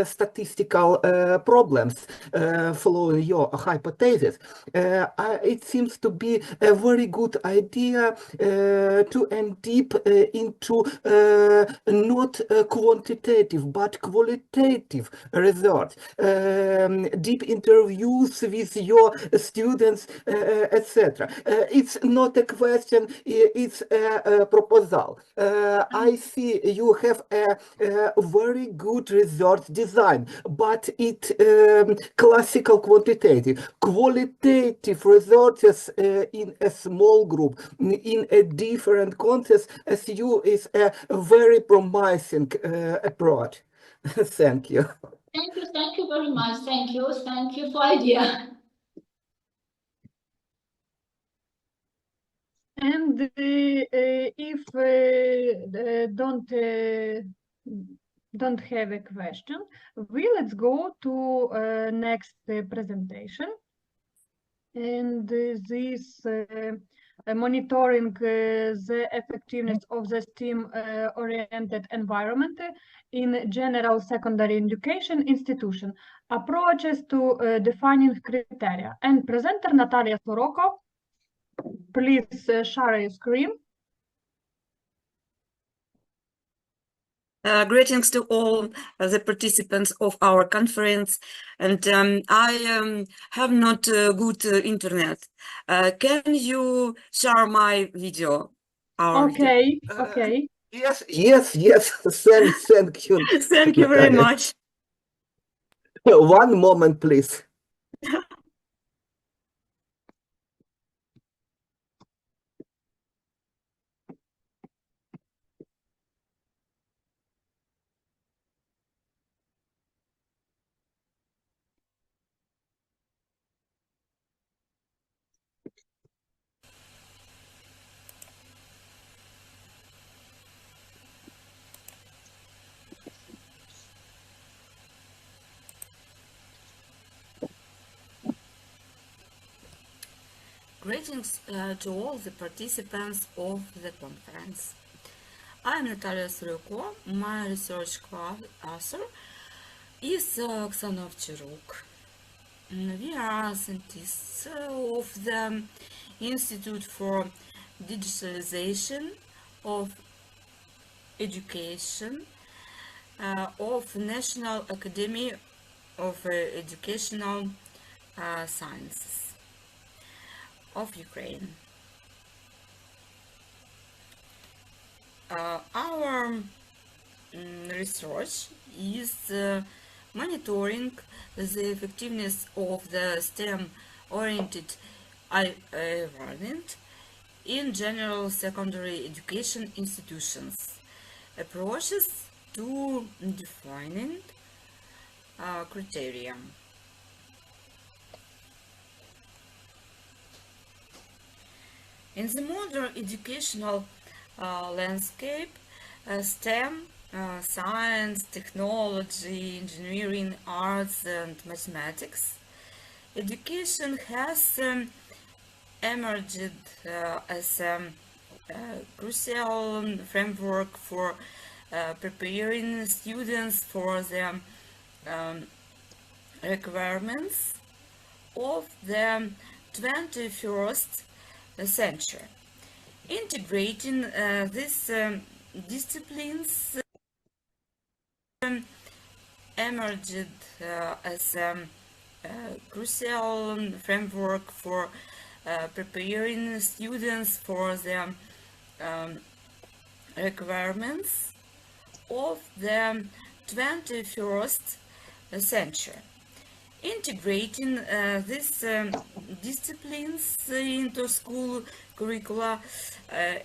statistical problems following your hypothesis. It seems to be a very good idea to end deep into not quantitative but qualitative research, deep interviews with your students, etc. It's not a question, it's a proposal. I see you have a very good research design, but it classical quantitative. Qualitative researches in a small group, in a different context, as you is a very promising approach. Thank you. Thank you very much. Thank you for idea. And if don't have a question, let's go to next presentation. And this monitoring the effectiveness of the STEAM-oriented environment in general secondary education institution, approaches to defining criteria. And presenter Natalia Soroko, please share your screen. Greetings to all the participants of our conference, and I have not good internet. Can you share my video? Okay, okay. Yes. Thank you. Thank you very much. One moment, please. Greetings to all the participants of the conference. I'm Natalia Soroko. My research co-author is Oksana Ovcheruk. We are scientists of the Institute for Digitalization of Education of National Academy of Educational Sciences of Ukraine. Our research is monitoring the effectiveness of the STEM-oriented environment in general secondary education institutions, approaches to defining criteria. In the modern educational landscape, STEM, science, technology, engineering, arts, and mathematics, education has emerged as a crucial framework for preparing students for the requirements of the 21st century. Integrating these disciplines emerged as a crucial framework for preparing students for the requirements of the 21st century. Integrating these disciplines into school curricula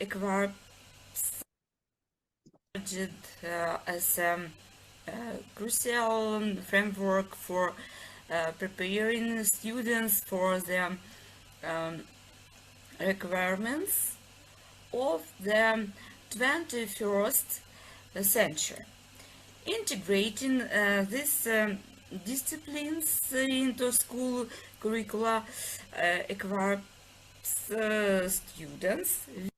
equips as a crucial framework for preparing students for the requirements of the 21st century. Integrating these disciplines into school curricula equips students with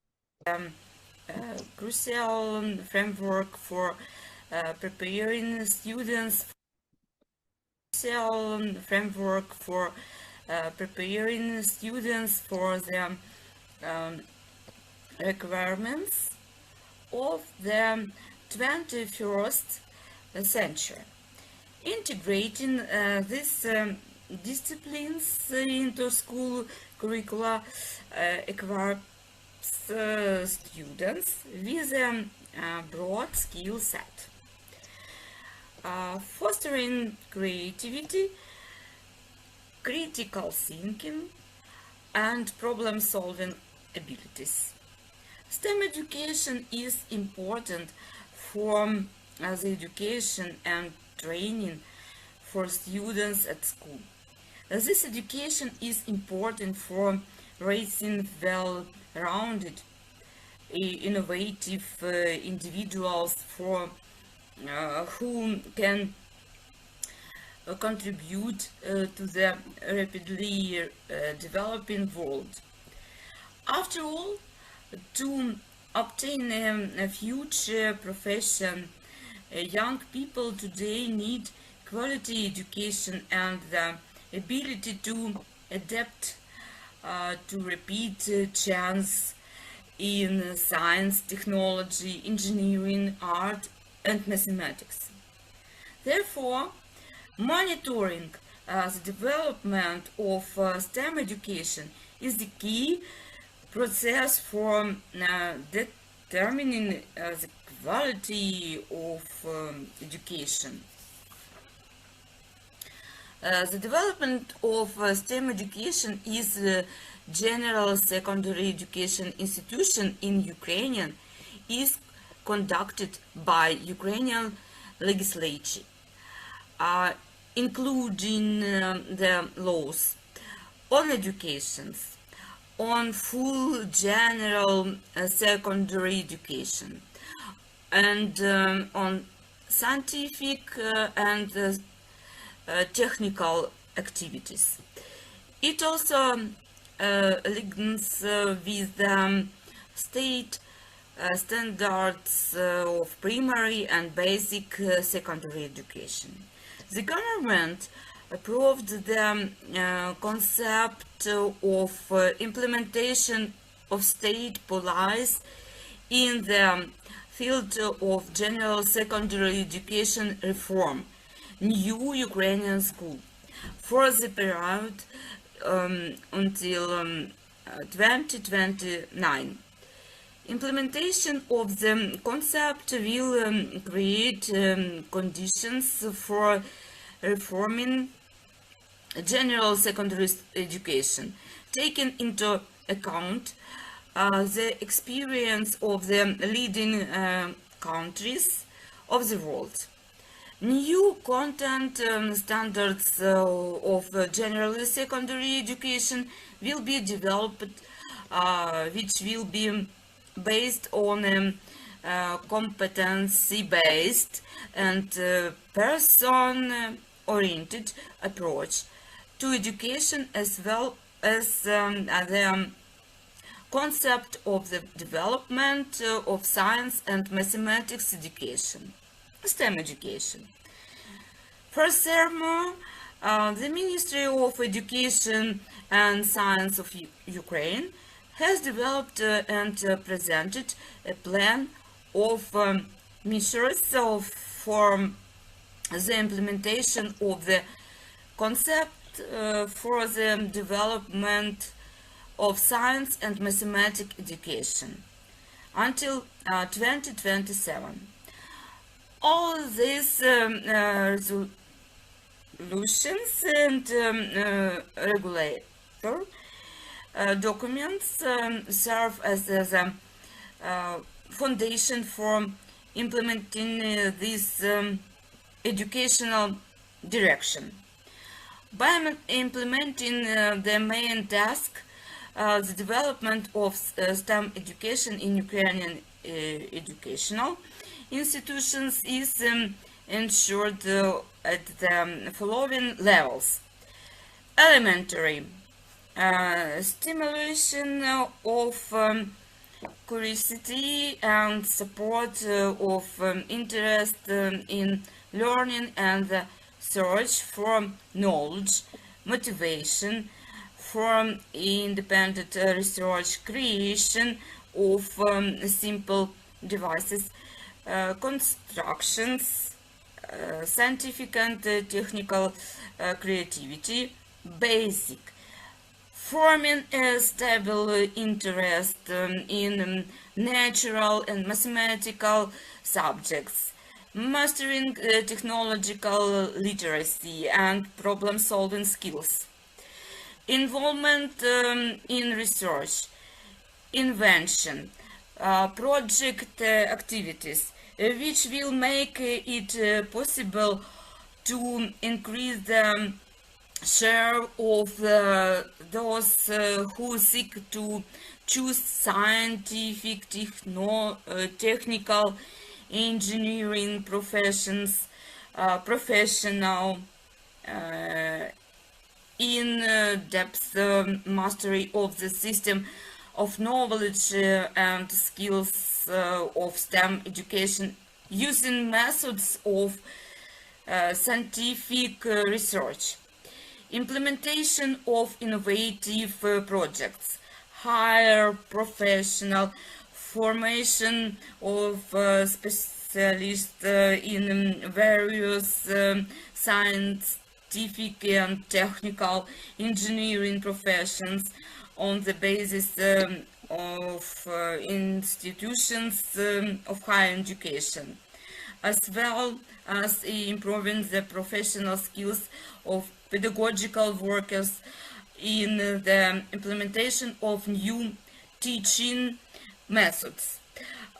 crucial framework for preparing students for the requirements of the 21st century. Integrating these disciplines into school curricula equips students with a broad skill set, fostering creativity, critical thinking, and problem-solving abilities. STEM education is important for the education and training for students at school. This education is important for raising well-rounded, innovative individuals who can contribute to the rapidly developing world. After all, to obtain a future profession, young people today need quality education and the ability to adapt to rapid change in science, technology, engineering, art, and mathematics. Therefore, monitoring the development of STEM education is the key process for determining the quality of education. The development of STEM education is a general secondary education institution in Ukraine is conducted by Ukrainian legislature, including the laws on education, on full general secondary education, and on scientific and technical activities. It also aligns with the state standards of primary and basic secondary education. The government approved the concept of implementation of state policy in the field of general secondary education reform, new Ukrainian school, for the period until 2029. Implementation of the concept will create conditions for reforming general secondary education, taking into account the experience of the leading countries of the world. New content standards of general secondary education will be developed, which will be based on a competency-based and person-oriented approach to education, as well as the concept of the development of science and mathematics education, STEM education. Furthermore, the Ministry of Education and Science of Ukraine has developed and presented a plan of measures for the implementation of the concept for the development of science and mathematics education until 2027. All these resolutions and regulator documents serve as the foundation for implementing this educational direction. By implementing the main task, the development of STEM education in Ukrainian educational institutions is ensured at the following levels: elementary, stimulation of curiosity and support of interest in learning and the search for knowledge, motivation for independent research, creation of simple devices, constructions, scientific and technical creativity, basic, forming a stable interest in natural and mathematical subjects, mastering technological literacy and problem-solving skills, involvement in research, invention, project activities, which will make it possible to increase the share of those who seek to choose scientific, technical, engineering professions, professional, in-depth mastery of the system of knowledge and skills of STEM education using methods of scientific research, implementation of innovative projects, higher professional formation of specialists in various scientific and technical engineering professions on the basis of institutions of higher education, as well as improving the professional skills of pedagogical workers in the implementation of new teaching methods,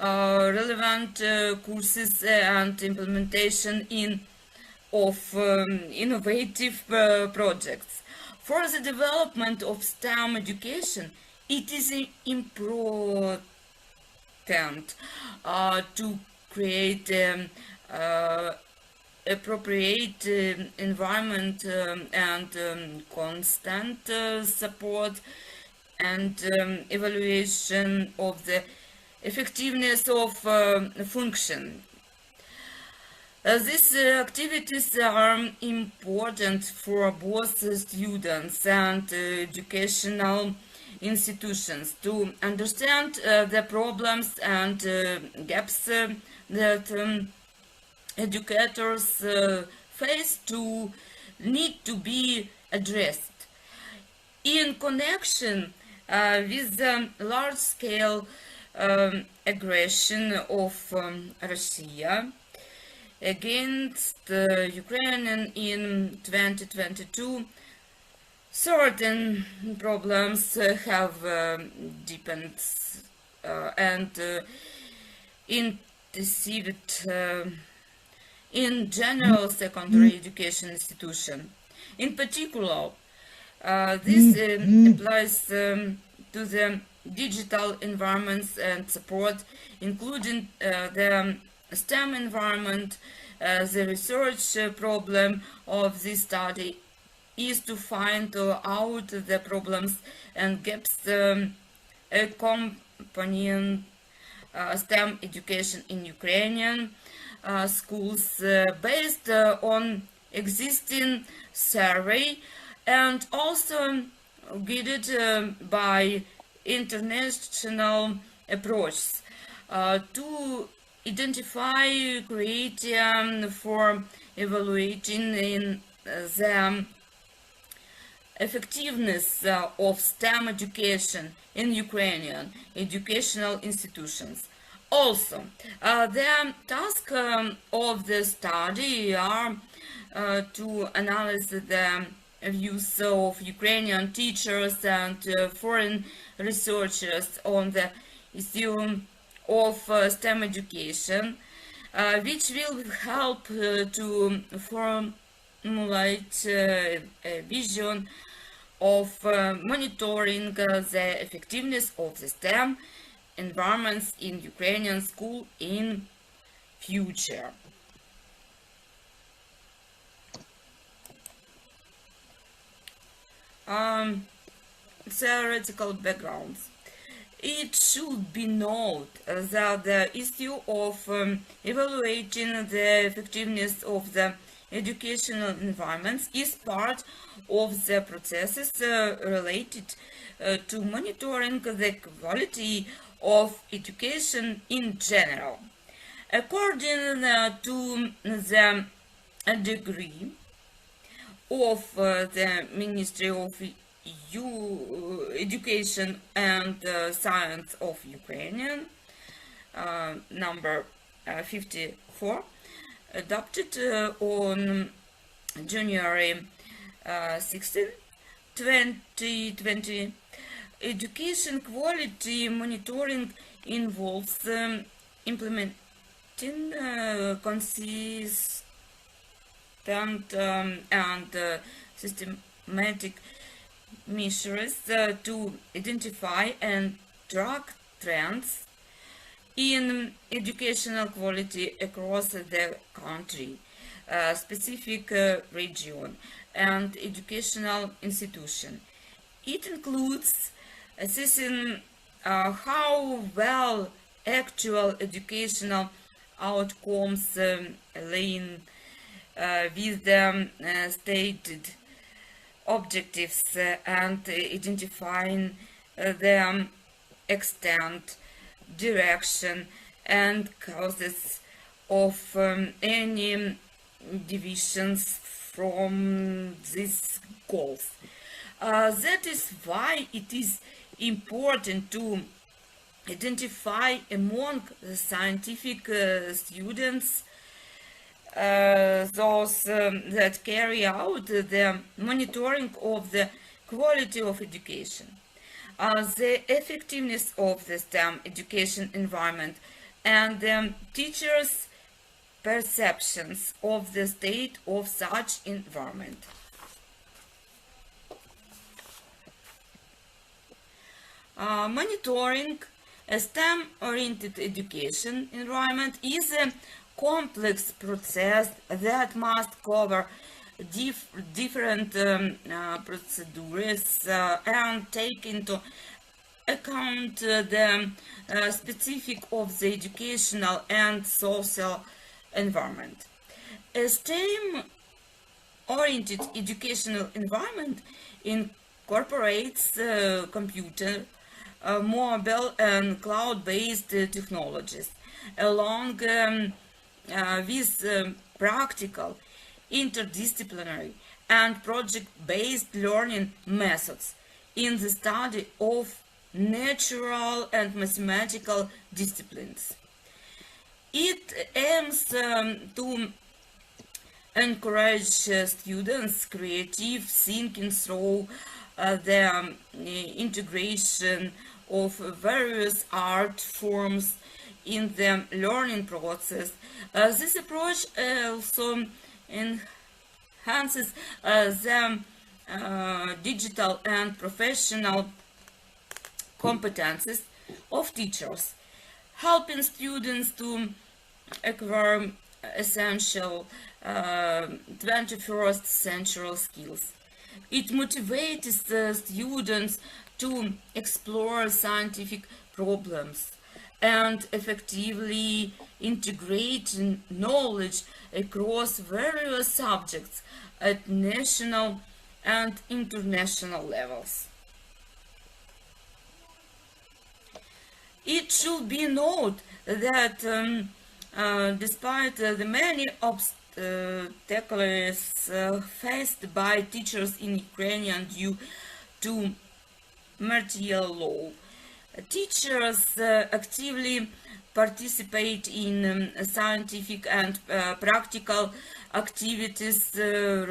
relevant courses and implementation of innovative projects. For the development of STEM education, it is important to create appropriate environment and constant support and evaluation of the effectiveness of function. These activities are important for both students and educational institutions to understand the problems and gaps that educators face to need to be addressed. In connection with the large-scale aggression of Russia against Ukraine in 2022, certain problems have deepened and intensified in general secondary education institution. In particular, this applies to the digital environments and support, including the STEM environment. The research problem of this study is to find out the problems and gaps accompanying STEM education in Ukrainian schools based on existing survey and also guided by international approaches to identify criteria for evaluating in the effectiveness of STEM education in Ukrainian educational institutions. Also, the task of the study are to analyze the views of Ukrainian teachers and foreign researchers on the issue of STEM education, which will help to formulate a vision of monitoring the effectiveness of the STEM environments in Ukrainian school in future. Theoretical backgrounds. It should be noted that the issue of evaluating the effectiveness of the educational environments is part of the processes related to monitoring the quality of education in general. According to the degree of the Ministry of Education and Science of Ukrainian, number 54, adopted on January 16, 2020, education quality monitoring involves implementing consistent and systematic measures to identify and track trends in educational quality across the country, specific region, and educational institution. It includes assessing how well actual educational outcomes align with the stated objectives and identifying the extent, direction, and causes of any deviations from these goals. That is why it is important to identify among the scientific students those that carry out the monitoring of the quality of education, the effectiveness of the STEM education environment, and the teachers' perceptions of the state of such environment. Monitoring a STEM-oriented education environment is a complex process that must cover different procedures and take into account the specific of the educational and social environment. A STEM-oriented educational environment incorporates computer, mobile and cloud-based technologies, along with practical, interdisciplinary, and project-based learning methods in the study of natural and mathematical disciplines. It aims to encourage students' creative thinking through the integration of various art forms in the learning process. This approach also enhances the digital and professional competences of teachers, helping students to acquire essential 21st century skills. It motivates the students to explore scientific problems and effectively integrate knowledge across various subjects at national and international levels. It should be noted that despite the many obstacles faced by teachers in Ukraine due to martial law, teachers actively participate in scientific and practical activities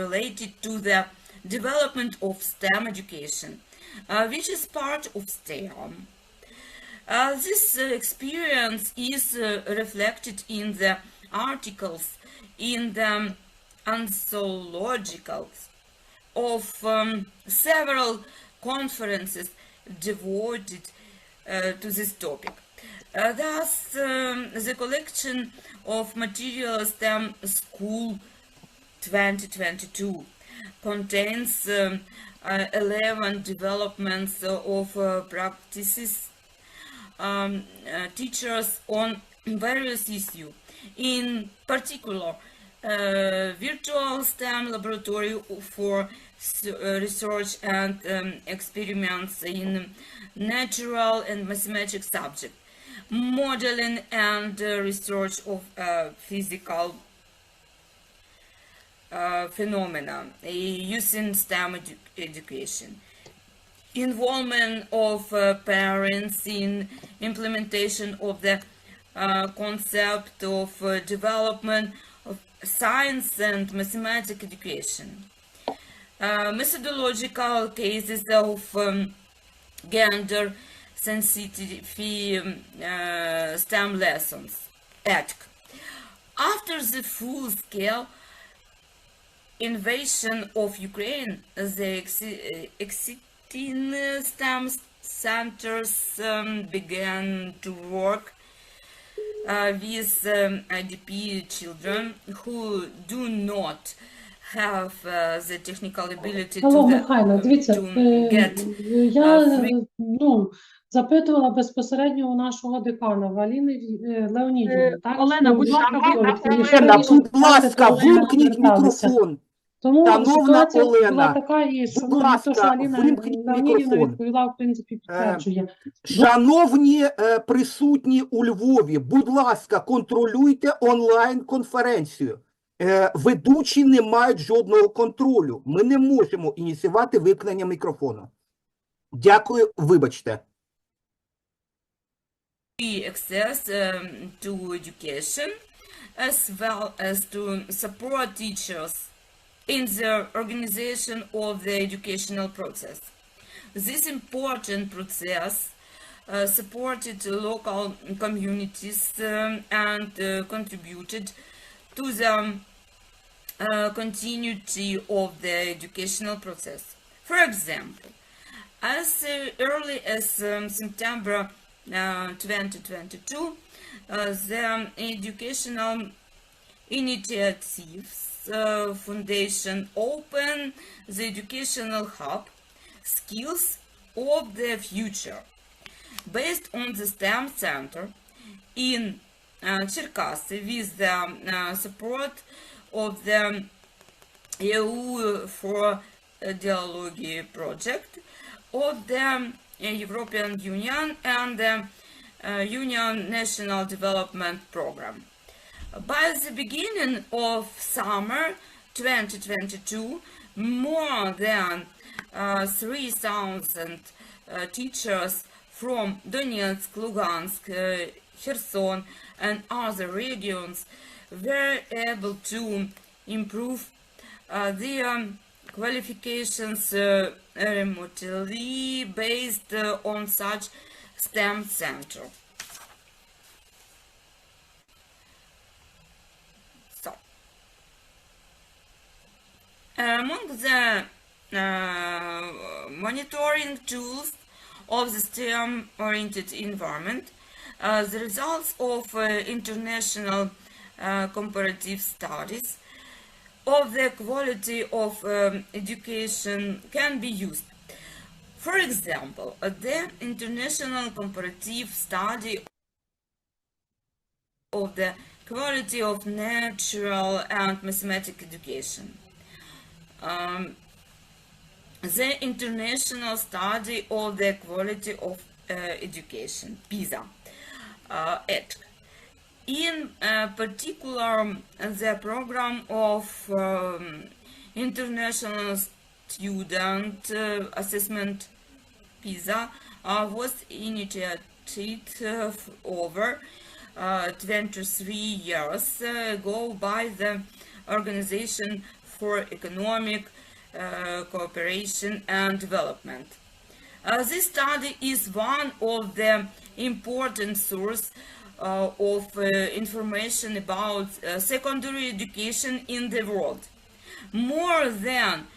related to the development of STEM education, which is part of STEM. This experience is reflected in the articles in the anthologies of several conferences devoted to this topic. Thus, the collection of materials STEM School 2022 contains 11 developments of practices teachers on various issues, in particular virtual STEM laboratory for research and experiments in natural and mathematical subjects, modeling and research of physical phenomena using STEM education, involvement of parents in implementation of the concept of development of science and mathematics education, methodological cases of gender sensitive STEM lessons, ethics. After the full-scale invasion of Ukraine, the existing STEM centers began to work with IDP children who do not have the technical ability Алло, to, Михайло, дивіться, to get я free. запитувала безпосередньо у нашого декана, в Аліни Леонідівни. Так? Олена, будь ласка, Олена, будь ласка, вимкніть мікрофон. Тому Шановна ситуація була Олена, така, і що будь ласка, то, що Аліна вимкніть Леонідівна мікрофон. відповіла, в принципі, підтверджує. Шановні присутні у Львові, будь ласка, контролюйте онлайн-конференцію. Ведучі не мають жодного контролю. Ми не можемо ініціювати вимкнення мікрофону. Дякую, вибачте. Access to education, as well as to support teachers in the organization of the educational process. This important process supported local communities and contributed to the continuity of the educational process. For example, as early as September 2022, the Educational Initiatives Foundation opened the educational hub Skills of the Future, based on the STEM Center in Cherkasy, with the support of the EU for Dialogue project. of the European Union and the Union National Development Program. By the beginning of summer 2022, more than 3,000 teachers from Donetsk, Lugansk, Kherson and other regions were able to improve their qualifications remotely based on such STEM center. So, among the monitoring tools of the STEM-oriented environment, the results of international comparative studies of the quality of education can be used. For example, the international comparative study of the quality of natural and mathematical education. The international study of the quality of education, PISA, ETC. In particular, the program of international student assessment, PISA, was initiated over 23 years ago by the Organization for Economic Cooperation and Development. This study is one of the important sources of information about secondary education in the world. More than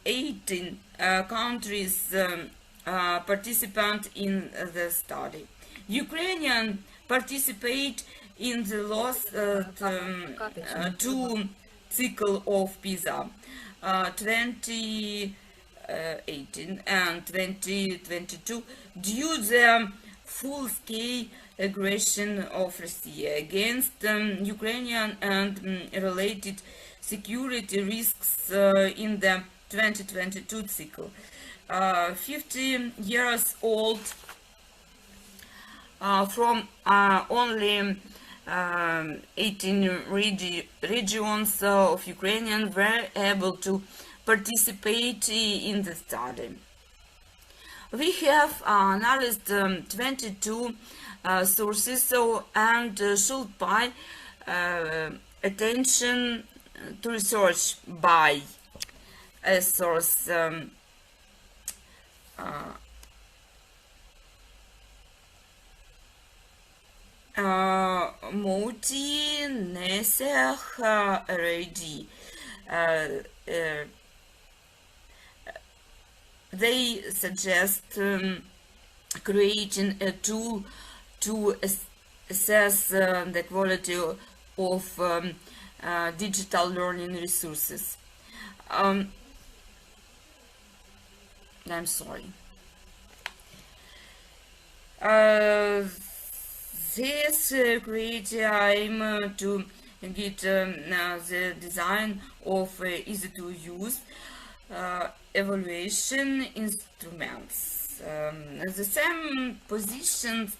18 countries participate in the study. Ukrainian participate in the last two cycle of PISA, 2018 and 2022, due to the full-scale aggression of Russia against Ukrainian and related security risks in the 2022 cycle. 50 years old from only 18 regions of Ukrainian were able to participate in the study. We have analyzed 22 sources and should pay attention to research by a source Moti Neseh RAD. They suggest creating a tool to assess the quality of digital learning resources. I'm sorry. This criteria aim to get the design of easy to use evaluation instruments. The same position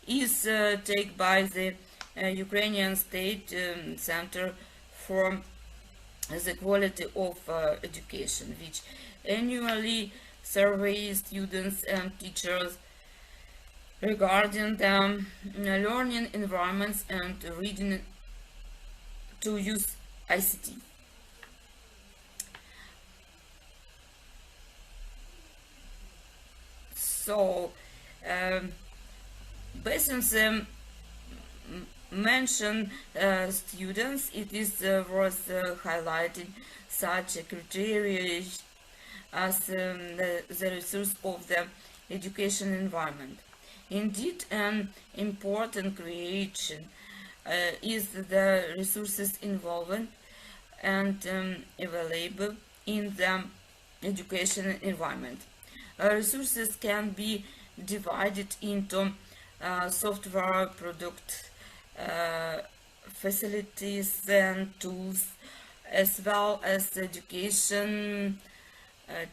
is taken by the Ukrainian State Center for the Quality of Education, which annually surveys students and teachers regarding the learning environments and reading to use ICT. So, based on the mentioned students, it is worth highlighting such a criteria as the resource of the education environment. Indeed, an important creation is the resources involved and available in the education environment. Resources can be divided into software product, facilities and tools, as well as education,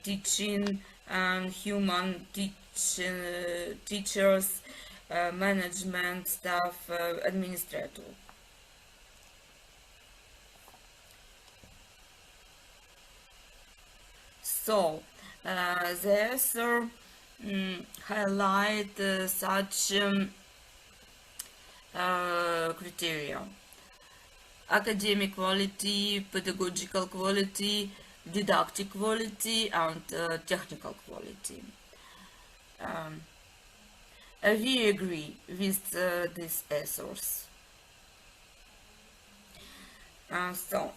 teaching and human teachers, management staff, administrator. So the author highlight such criteria: academic quality, pedagogical quality, didactic quality, and technical quality. We agree with these authors. So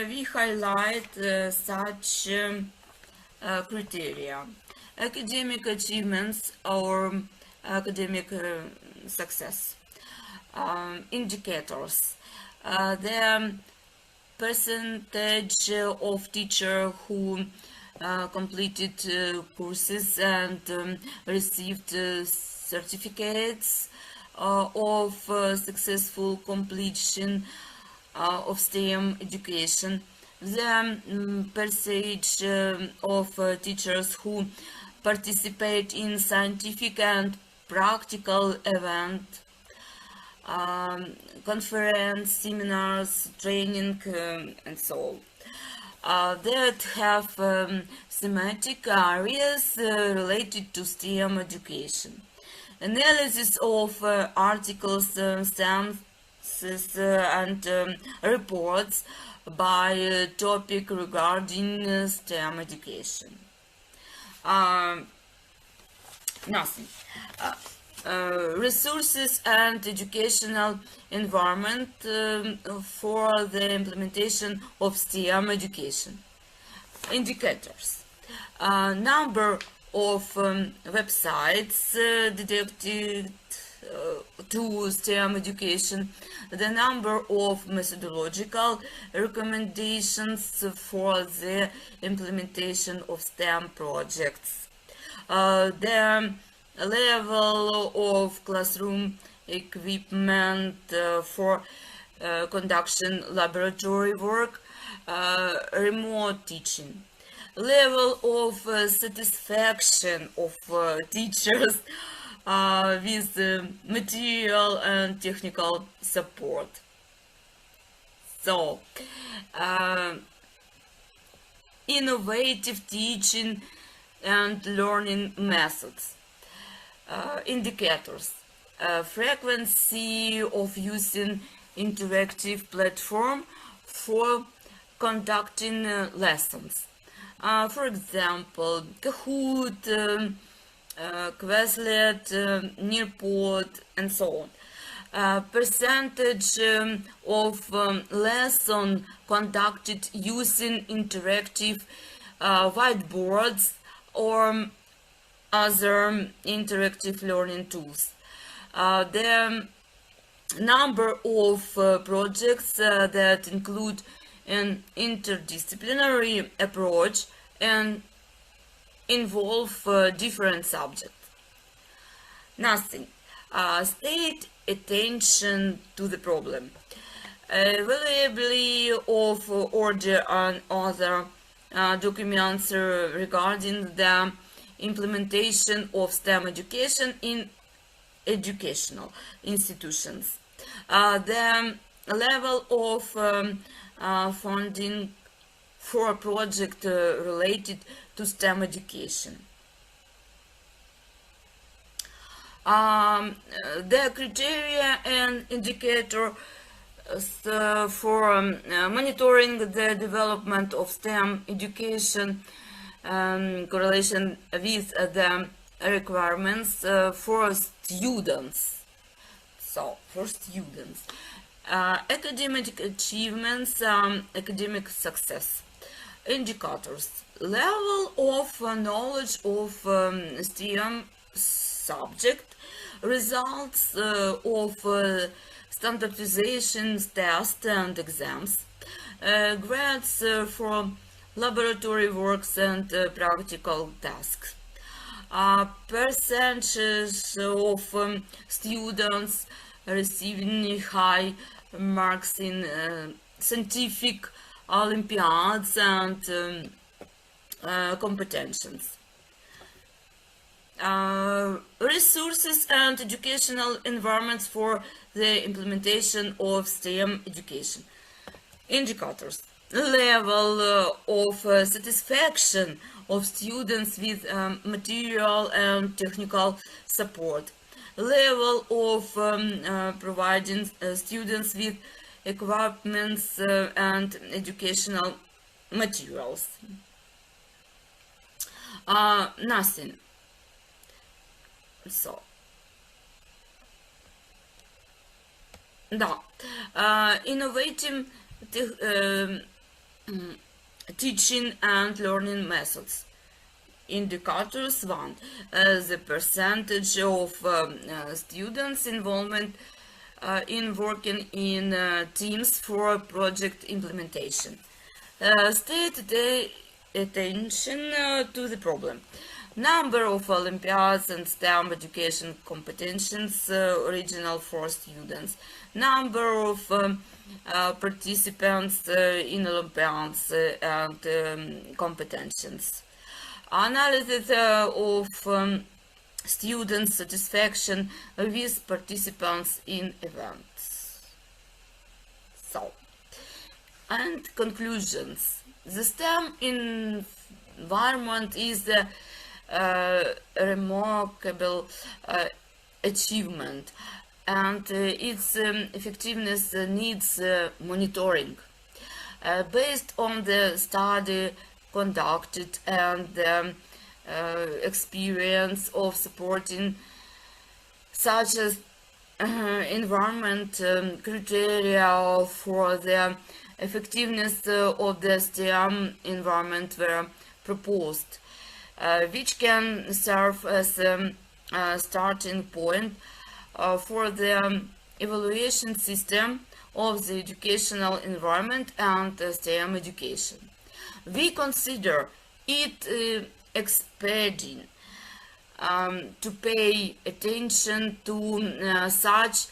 we highlight such criteria: academic achievements or academic success, indicators, the percentage of teachers who completed courses and received certificates of successful completion of STEM education, the percentage of teachers who participate in scientific and practical events, conference, seminars, training, and so on, that have thematic areas related to STEM education. Analysis of articles, stances, and reports by topic regarding STEM education. Nothing. Resources and educational environment for the implementation of STEM education. Indicators: number of websites dedicated to STEM education, the number of methodological recommendations for the implementation of STEM projects, the level of classroom equipment for conducting laboratory work, remote teaching, level of satisfaction of teachers with material and technical support. So, innovative teaching and learning methods. Indicators: frequency of using interactive platform for conducting lessons. For example, Kahoot, Quizlet, Nearpod, and so on. Percentage of lesson conducted using interactive whiteboards or other interactive learning tools. The number of projects that include an interdisciplinary approach and involve different subjects. Nothing. State attention to the problem. Availability of order and other documents regarding the implementation of STEM education in educational institutions. The level of funding for a project related to STEM education. The criteria and indicator for monitoring the development of STEM education correlation with the requirements for students. So, for students, academic achievements, academic success. Indicators: level of knowledge of STEM subject, results of standardization tests and exams, grades for laboratory works and practical tasks, percentages of students receiving high marks in scientific Olympiads and competitions. Resources and educational environments for the implementation of STEM education. Indicators. Level of satisfaction of students with material and technical support. Level of providing students with equipments and educational materials. Nothing. So, innovative teaching and learning methods. Indicators 1. The percentage of students' involvement in working in teams for project implementation. State the attention to the problem. Number of Olympiads and STEM education competitions original for students. Number of participants in Olympiads and competitions. Analysis of student satisfaction with participants in events. So, and conclusions. The STEM environment is a remarkable achievement, and its effectiveness needs monitoring. Based on the study conducted and the experience of supporting such as environment criteria for the effectiveness of the STEM environment were proposed, which can serve as a starting point for the evaluation system of the educational environment and STEM education. We consider it expedient to pay attention to such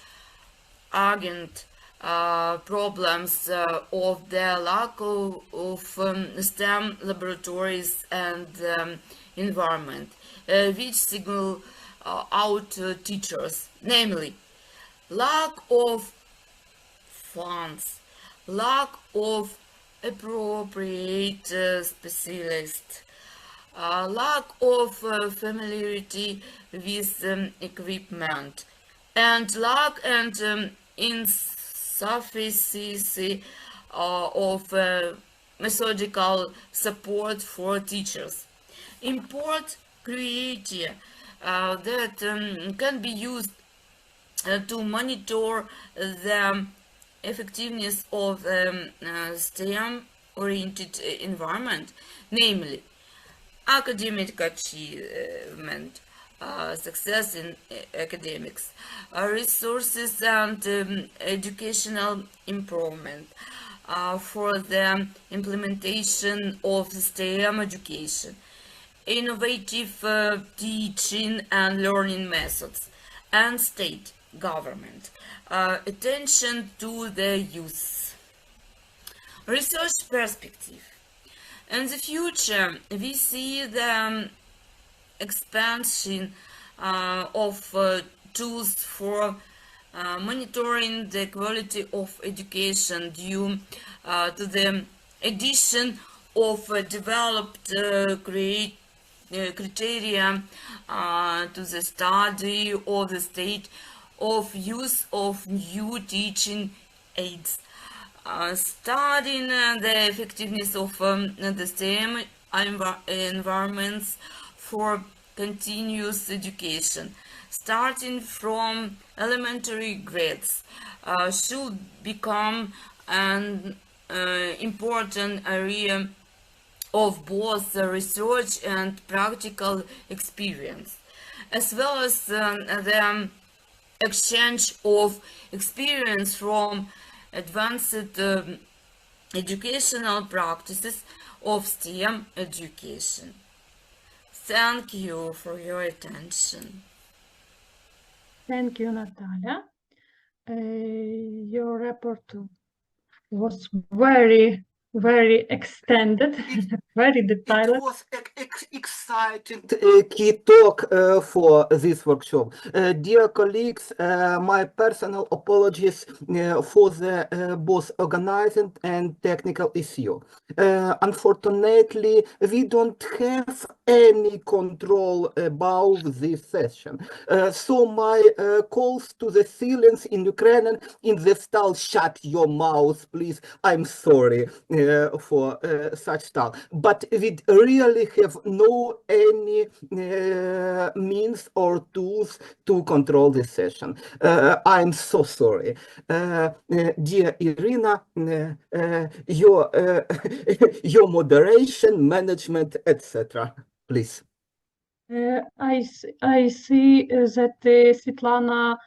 urgent problems of the lack of STEM laboratories and environment, which single out teachers, namely lack of funds, lack of appropriate specialists, lack of familiarity with equipment, and lack and insufficiency of methodical support for teachers. Import criteria that can be used to monitor the effectiveness of STEM-oriented environment, namely academic achievement, success in academics, resources and educational improvement for the implementation of STEM education, innovative teaching and learning methods, and state government. Attention to the youth. Research perspective. In the future, we see the expansion of tools for monitoring the quality of education due to the addition of developed criteria to the study of the state of use of new teaching aids. Studying the effectiveness of the STEM environments for continuous education, starting from elementary grades, should become an important area of both research and practical experience, as well as the exchange of experience from advanced educational practices of STEM education. Thank you for your attention. Thank you, Natalia. Your report was very very extended, very detailed. It was exciting key talk for this workshop. Dear colleagues, my personal apologies for the both organizing and technical issue. Unfortunately, we don't have any control about this session. So my calls to the silence in Ukrainian in the style, shut your mouth, please. I'm sorry for such style. But we really have no any means or tools to control this session. I'm so sorry. Dear Irina, your your moderation, management, etc. Please. I see that Svetlana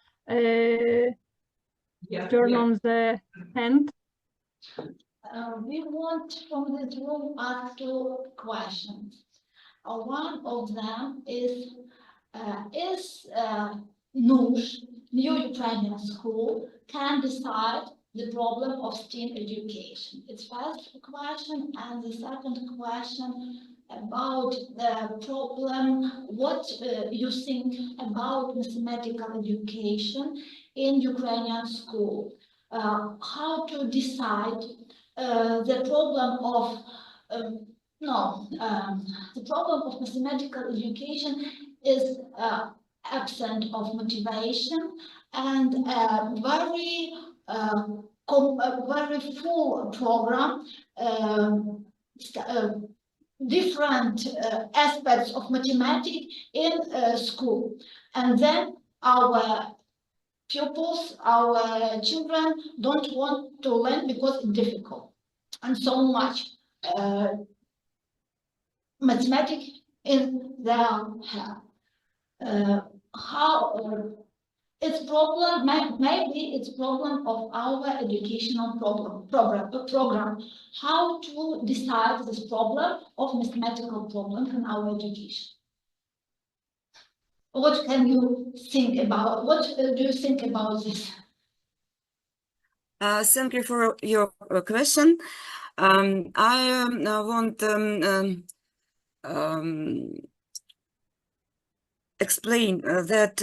turned on the hand. We want from this room ask two questions. One of them is NUSH, New Ukrainian School, can decide the problem of STEAM education? It's first question, and the second question about the problem, what you think about mathematical education in Ukrainian school? How to decide the problem of the problem of mathematical education is absent of motivation and a very full program, different aspects of mathematics in school, and then our pupils, our children don't want to learn because it's difficult and so much mathematics in their head. It's problem, maybe it's problem of our educational program. How to decide this problem of mathematical problem in our education? What can you think about? What do you think about this? Thank you for your question. I want explain that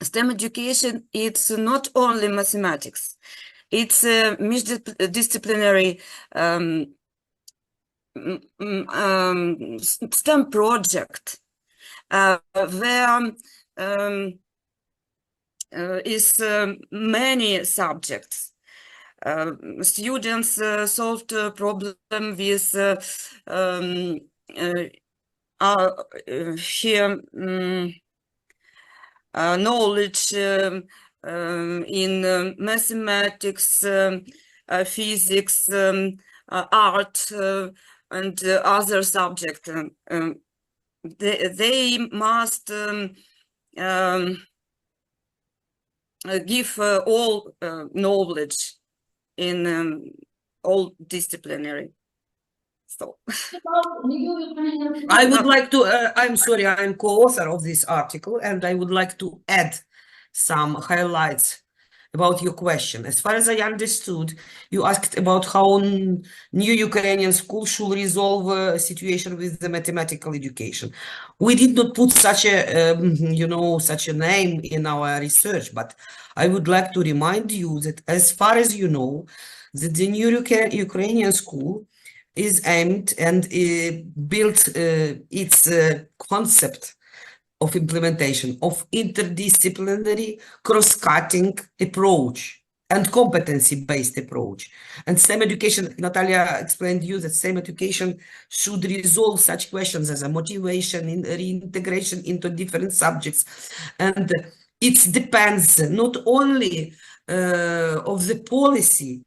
STEM education, it's not only mathematics, it's a multidisciplinary STEM project where is many subjects. Students solved a problem with here knowledge in mathematics, physics, art, and other subjects. They must give all knowledge in all disciplinary. So I would like to, I'm sorry, I'm co-author of this article, and I would like to add some highlights about your question. As far as I understood, you asked about how new Ukrainian school should resolve a situation with the mathematical education. We did not put such a, such a name in our research, but I would like to remind you that as far as you know, that the new Ukrainian school is aimed and built its concept of implementation of interdisciplinary cross-cutting approach and competency-based approach. And STEM education, Natalia explained to you that STEM education should resolve such questions as a motivation, reintegration into different subjects. And it depends not only of the policy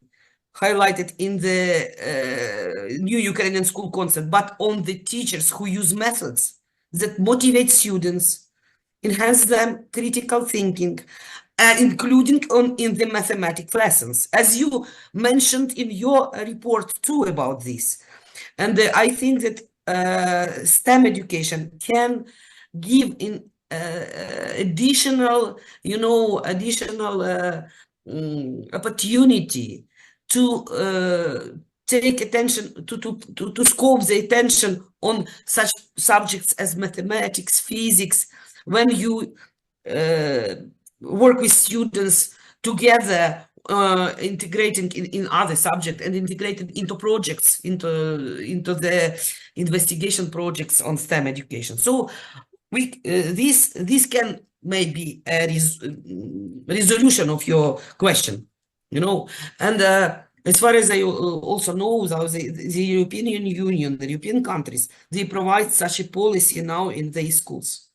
highlighted in the new Ukrainian school concept, but on the teachers who use methods that motivate students, enhance them critical thinking, including in the mathematics lessons, as you mentioned in your report too about this. And I think that STEM education can give in additional, opportunity to take attention to scope the attention on such subjects as mathematics, physics, when you work with students together, integrating in other subjects and integrated into projects, into the investigation projects on STEM education. So we this can maybe a resolution of your question, you know. And as far as I also know, the European Union, the European countries, they provide such a policy now in their schools.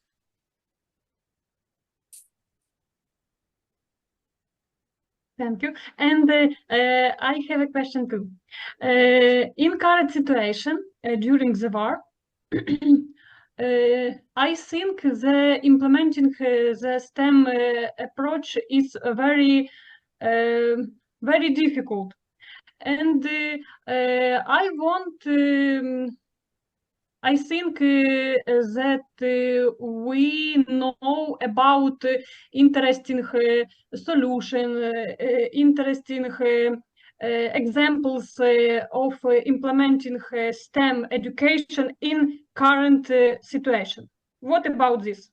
Thank you. And I have a question too. In current situation, during the war, I think the implementing the STEM approach is very, very difficult. And I want, I think that we know about interesting solution, interesting examples of implementing STEM education in current situation. What about this?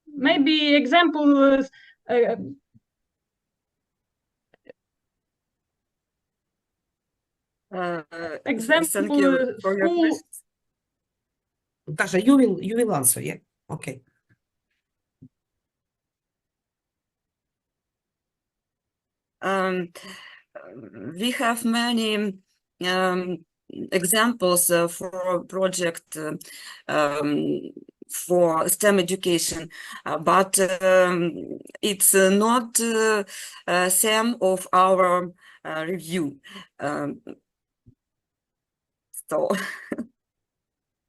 Maybe examples. Thank you for your question. Dasha, you will answer, yeah? Okay. We have many examples for project for STEM education, but it's not some of our review. So.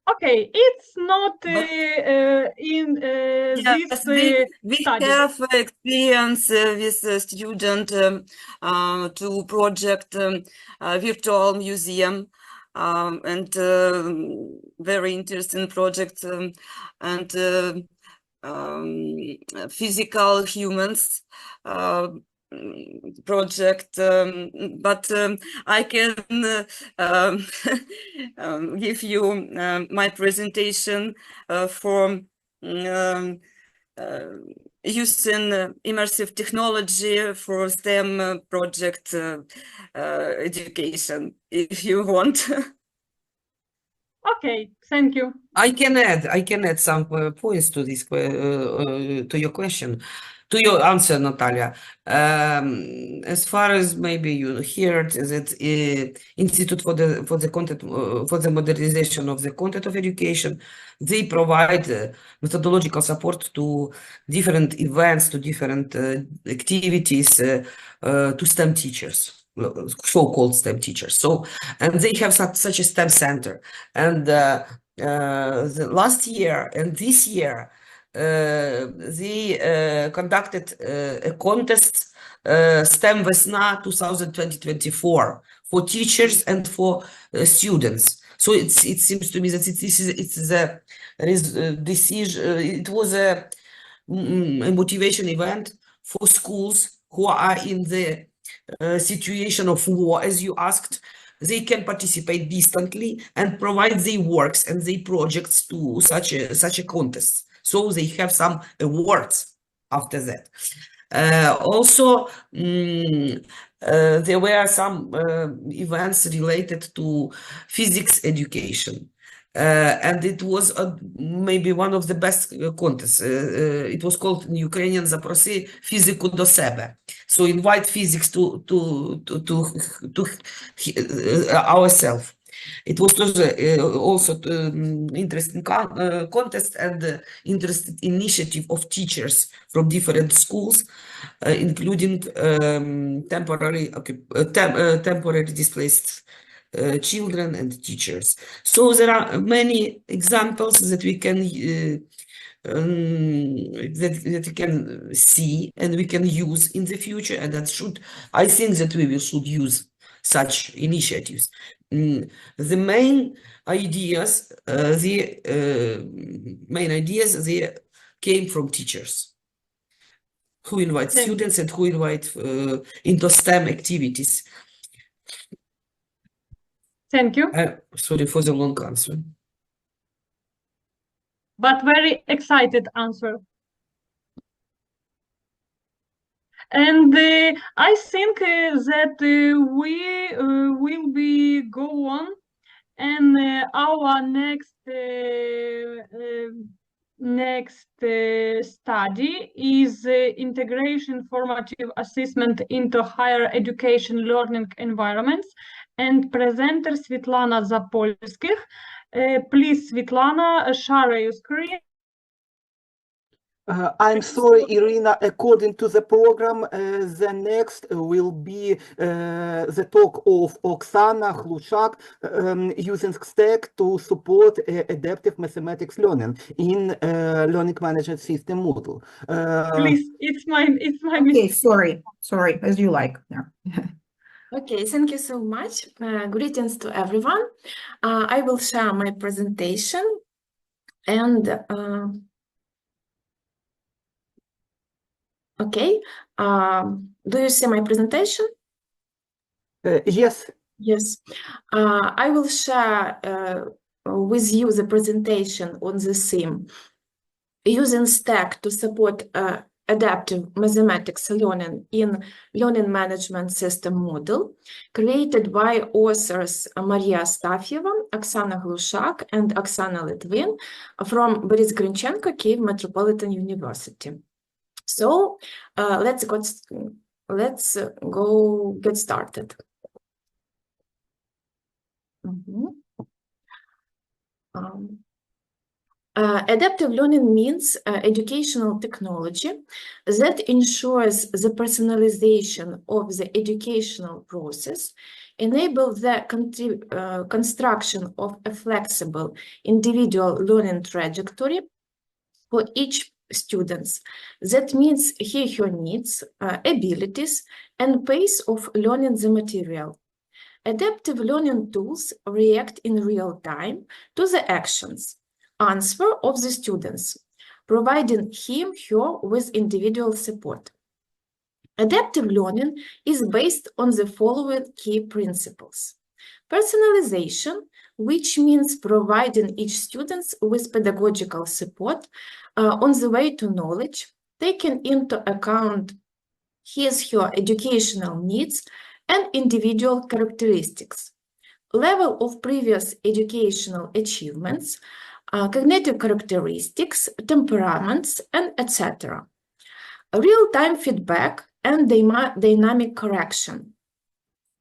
Okay, it's not in yes, this we study. have experience with student to project virtual museum and very interesting project and physical humans project, but I can give you my presentation for using immersive technology for STEM project education, if you want. Okay, thank you. I can add some points to this to your question, to your answer, Natalia. As far as maybe you heard that Institute for the Content for the Modernization of the Content of Education, they provide methodological support to different events, to different activities to STEM teachers, so-called STEM teachers. So, and they have such a STEM center, and the last year and this year, they conducted a contest, STEM Vesna 2024, for teachers and for students. So it seems to me that it was a motivation event for schools who are in the situation of war, as you asked. They can participate distantly and provide their works and their projects to such a contest. So they have some awards after that. Also, there were some events related to physics education. And it was maybe one of the best contests. It was called in Ukrainian "Запроси фізику до себе." So invite physics to ourselves. It was also interesting contest and interesting initiative of teachers from different schools, including temporary displaced children and teachers. So there are many examples that we can that we can see and we can use in the future, and that I think that we should use such initiatives. The main ideas, they came from teachers who invite students and who invite into STEM activities. Thank you. Sorry for the long answer. But very excited answer. And I think that we will be go on, and our next study is integration formative assessment into higher education learning environments, and presenter Svetlana Zapolskych. Please, Svetlana, share your screen. I'm sorry, Irina, according to the program, the next will be the talk of Oksana Hlushak, using STACK to support adaptive mathematics learning in learning management system model. Please, it's my Okay, sorry, as you like. Yeah. Okay, thank you so much. Greetings to everyone. I will share my presentation, and okay, do you see my presentation? Yes. Yes. I will share with you the presentation on the theme using STACK to support adaptive mathematics learning in learning management system model, created by authors Maria Astafyeva, Oksana Hlushak, and Oksana Litvin from Boris Grinchenko, Kyiv Metropolitan University. So let's go get started. Adaptive learning means educational technology that ensures the personalization of the educational process, enables the construction of a flexible individual learning trajectory for each student that meets her needs, abilities, and pace of learning the material. Adaptive learning tools react in real time to the actions, answer of the students, providing her with individual support. Adaptive learning is based on the following key principles. Personalization, which means providing each student with pedagogical support on the way to knowledge, taking into account her educational needs and individual characteristics, level of previous educational achievements, cognitive characteristics, temperaments, and etc. Real-time feedback and dynamic correction,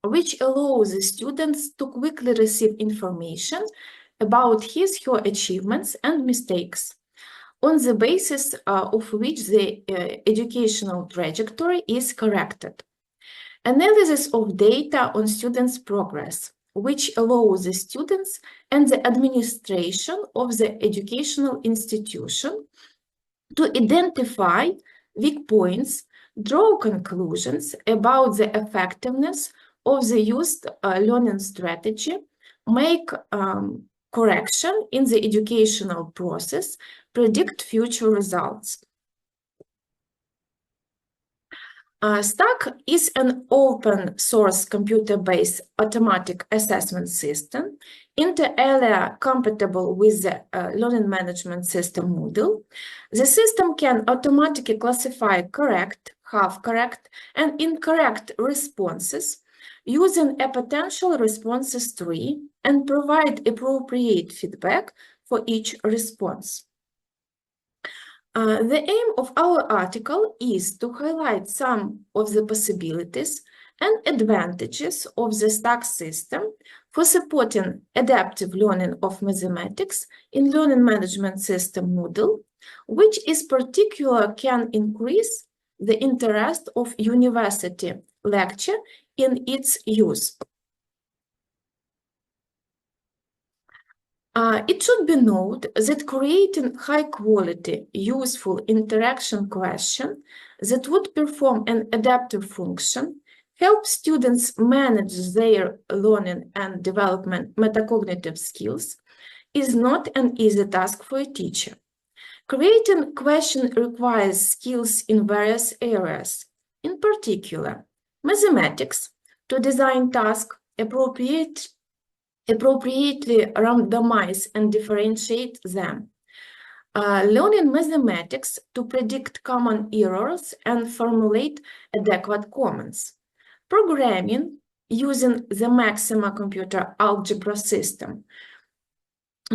which allows the students to quickly receive information about her achievements and mistakes, on the basis of which the educational trajectory is corrected. Analysis of data on students' progress, which allows the students and the administration of the educational institution to identify weak points, draw conclusions about the effectiveness of the used learning strategy, make correction in the educational process, predict future results. STACK is an open source computer-based automatic assessment system, inter alia compatible with the learning management system model. The system can automatically classify correct, half correct, and incorrect responses using a potential responses tree and provide appropriate feedback for each response. The aim of our article is to highlight some of the possibilities and advantages of the STACK system for supporting adaptive learning of mathematics in learning management system model, which in particular can increase the interest of university lecture in its use. It should be noted that creating high-quality, useful interaction question that would perform an adaptive function, help students manage their learning and development metacognitive skills, is not an easy task for a teacher. Creating question requires skills in various areas, in particular, mathematics, to design tasks appropriate appropriately randomize and differentiate them. Learning mathematics to predict common errors and formulate adequate comments. Programming using the Maxima computer algebra system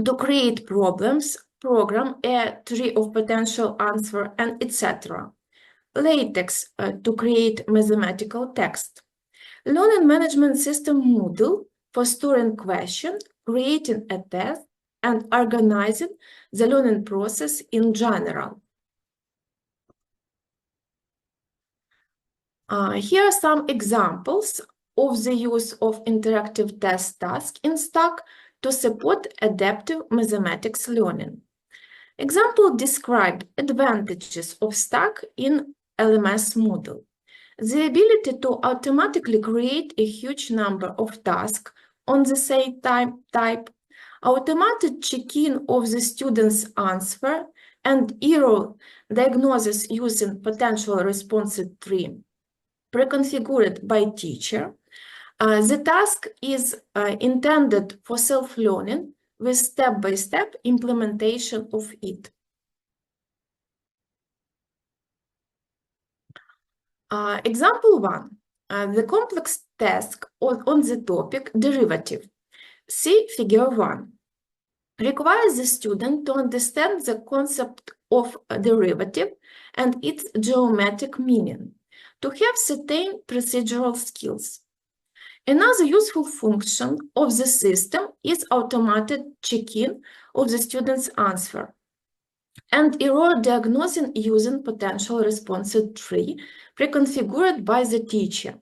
to create problems, program a tree of potential answer, and etc. LaTeX to create mathematical text. Learning management system Moodle for storing questions, creating a test, and organizing the learning process in general. Here are some examples of the use of interactive test tasks in Stack to support adaptive mathematics learning. Example described advantages of Stack in LMS Moodle. The ability to automatically create a huge number of tasks on the same type, automatic check-in of the student's answer, and error diagnosis using potential response tree pre-configured by teacher. The task is intended for self-learning with step-by-step implementation of it. Example 1. The complex task on the topic derivative, see figure 1, requires the student to understand the concept of a derivative and its geometric meaning, to have certain procedural skills. Another useful function of the system is automated check-in of the student's answer and error diagnosing using potential response tree pre-configured by the teacher.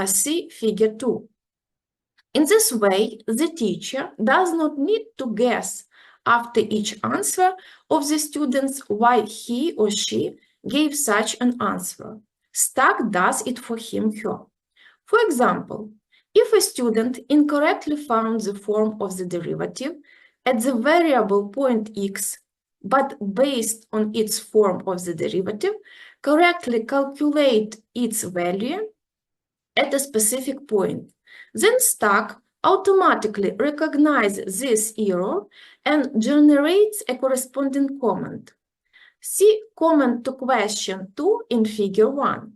See figure 2. In this way, the teacher does not need to guess after each answer of the students why he or she gave such an answer. Stack does it for him, her. For example, if a student incorrectly found the form of the derivative at the variable point x, but based on its form of the derivative, correctly calculate its value at a specific point, then Stack automatically recognizes this error and generates a corresponding comment. See comment to question 2 in figure 1.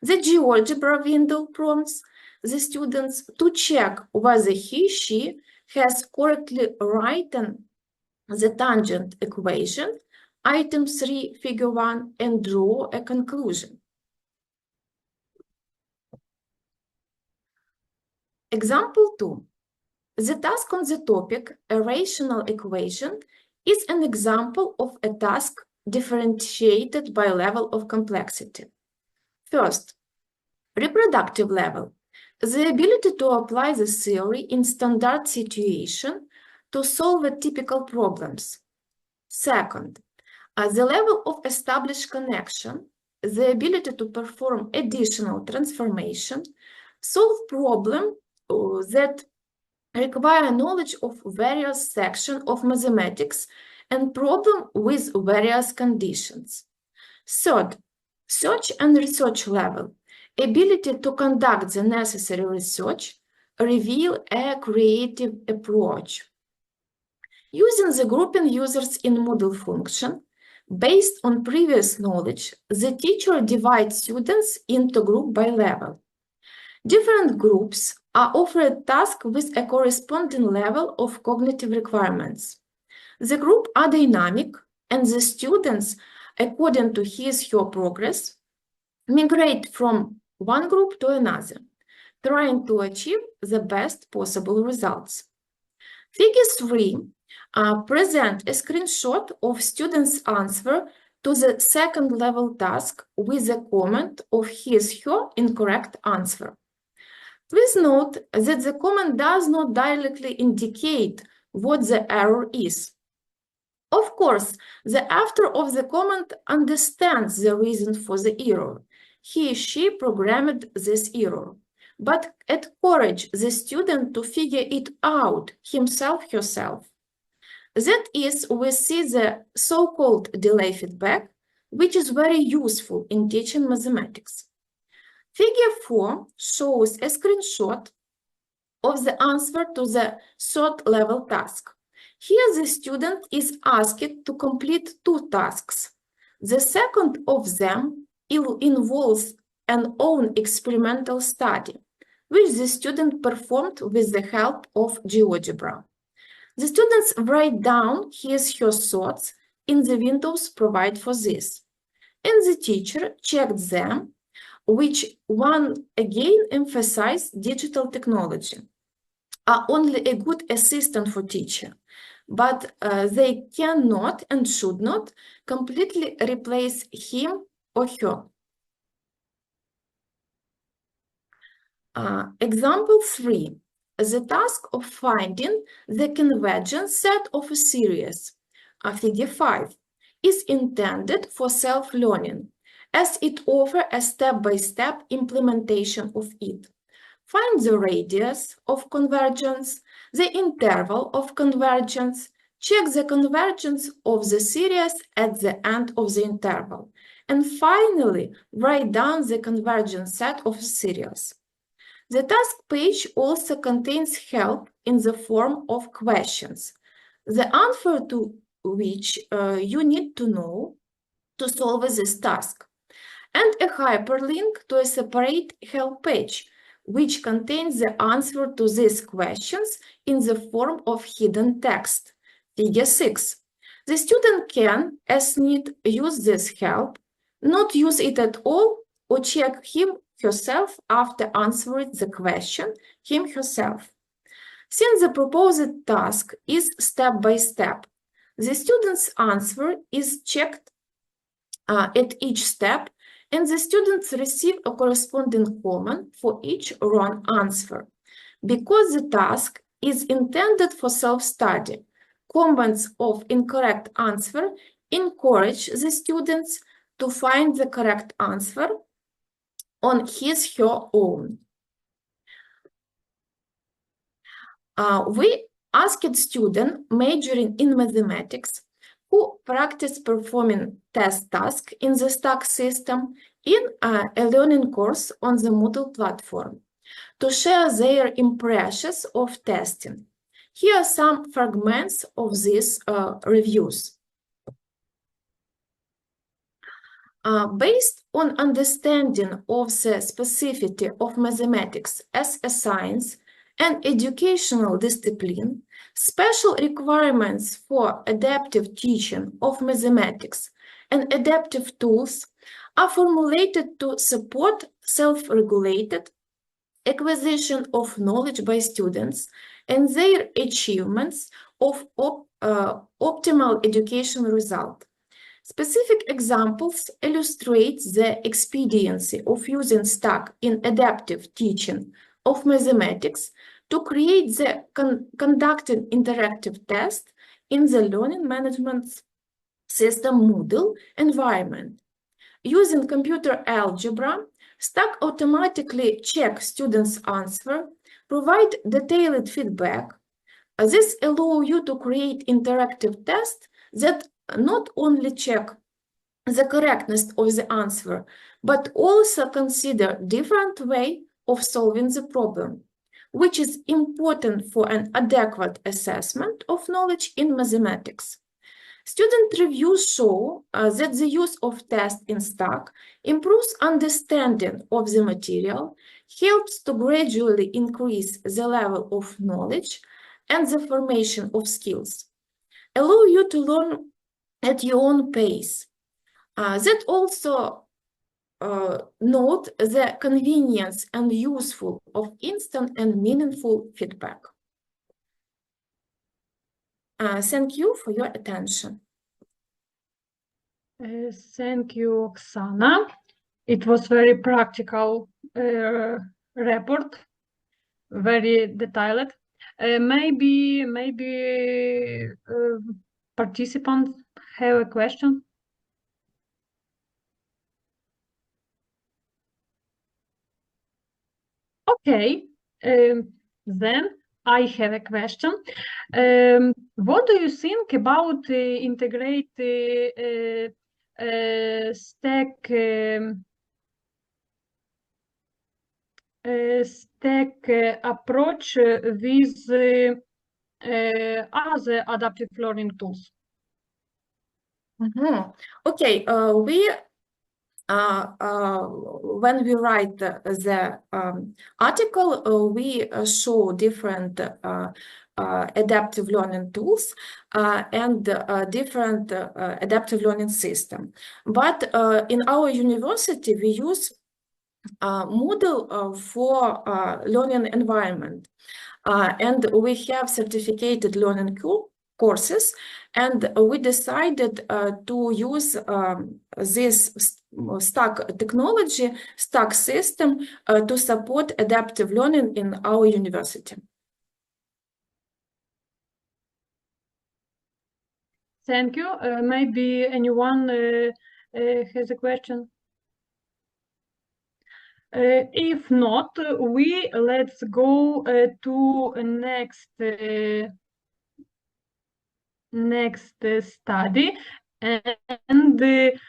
The GeoGebra window prompts the students to check whether he/she has correctly written the tangent equation, item 3, figure 1, and draw a conclusion. Example 2. The task on the topic, a rational equation, is an example of a task differentiated by level of complexity. First, reproductive level, the ability to apply the theory in standard situation to solve typical problems. Second, the level of established connection, the ability to perform additional transformation, solve problems that require knowledge of various sections of mathematics and problem with various conditions. Third, search and research level, ability to conduct the necessary research, reveal a creative approach. Using the grouping users in Moodle function, based on previous knowledge, the teacher divides students into group by level. Different groups are offered tasks with a corresponding level of cognitive requirements. The groups are dynamic, and the students, according to his/her progress, migrate from one group to another, trying to achieve the best possible results. Figure 3 present a screenshot of student's answer to the second level task with a comment of his/her incorrect answer. Please note that the comment does not directly indicate what the error is. Of course, the author of the comment understands the reason for the error. He/she programmed this error, but encourage the student to figure it out himself/herself. That is, we see the so-called delay feedback, which is very useful in teaching mathematics. Figure 4 shows a screenshot of the answer to the third level task. Here the student is asked to complete two tasks. The second of them involves an own experimental study, which the student performed with the help of GeoGebra. The students write down her thoughts in the windows provided for this, and the teacher checked them, which one again emphasize digital technology are only a good assistant for teacher, but they cannot and should not completely replace him or her. Example 3. The task of finding the convergence set of a series, figure 5, is intended for self-learning, as it offers a step-by-step implementation of it. Find the radius of convergence, the interval of convergence, check the convergence of the series at the end of the interval, and finally write down the convergence set of a series. The task page also contains help in the form of questions, the answer to which you need to know to solve this task, and a hyperlink to a separate help page, which contains the answer to these questions in the form of hidden text. Figure 6. The student can, as need, use this help, not use it at all, or check herself after answering the question herself. Since the proposed task is step-by-step, the student's answer is checked at each step, and the students receive a corresponding comment for each wrong answer. Because the task is intended for self-study, comments of incorrect answer encourage the students to find the correct answer on her own. We asked students majoring in mathematics who practice performing test tasks in the stack system in a learning course on the Moodle platform to share their impressions of testing. Here are some fragments of these reviews. Based on understanding of the specificity of mathematics as a science and educational discipline, special requirements for adaptive teaching of mathematics and adaptive tools are formulated to support self-regulated acquisition of knowledge by students and their achievements of optimal education result. Specific examples illustrate the expediency of using stack in adaptive teaching of mathematics to create the conducting interactive test in the learning management system Moodle environment. Using computer algebra, stack automatically checks students' answer, provide detailed feedback. This allows you to create interactive tests that not only check the correctness of the answer, but also consider different way of solving the problem, which is important for an adequate assessment of knowledge in mathematics. Student reviews show that the use of tests in stack improves understanding of the material, helps to gradually increase the level of knowledge and the formation of skills, allow you to learn at your own pace. That also note the convenience and useful of instant and meaningful feedback. Thank you for your attention. Thank you, Oksana. It was very practical report, very detailed. Maybe participants have a question. Okay, then I have a question. What do you think about integrate stack stack approach with other adaptive learning tools? Okay, when we write the article, we show different adaptive learning tools and different adaptive learning system. But in our university, we use Moodle for learning environment. And we have certificated learning courses, and we decided to use this stack technology, stack system to support adaptive learning in our university. Thank you. Maybe anyone has a question? If not, let's go to next study, and this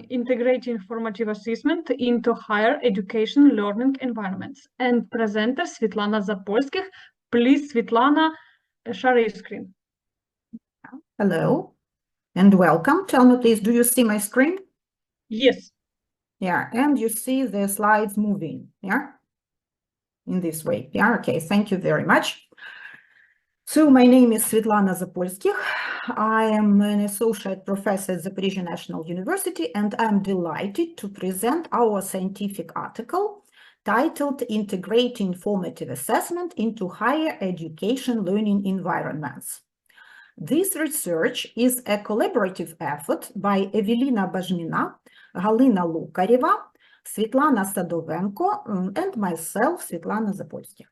integrating formative assessment into higher education learning environments. And presenter Svetlana Zapolskih. Please, Svetlana, share your screen. Hello and welcome. Tell me, please, do you see my screen? Yes. Yeah, and you see the slides moving, yeah? In this way, yeah, okay, thank you very much. So my name is Svetlana Zapolskih. I am an associate professor at Zaporizhzhia National University, and I'm delighted to present our scientific article titled Integrating Formative Assessment into Higher Education Learning Environments. This research is a collaborative effort by Evelina Bajmina, Galina Lukareva, Svetlana Sadovenko, and myself, Svetlana Zapolskih.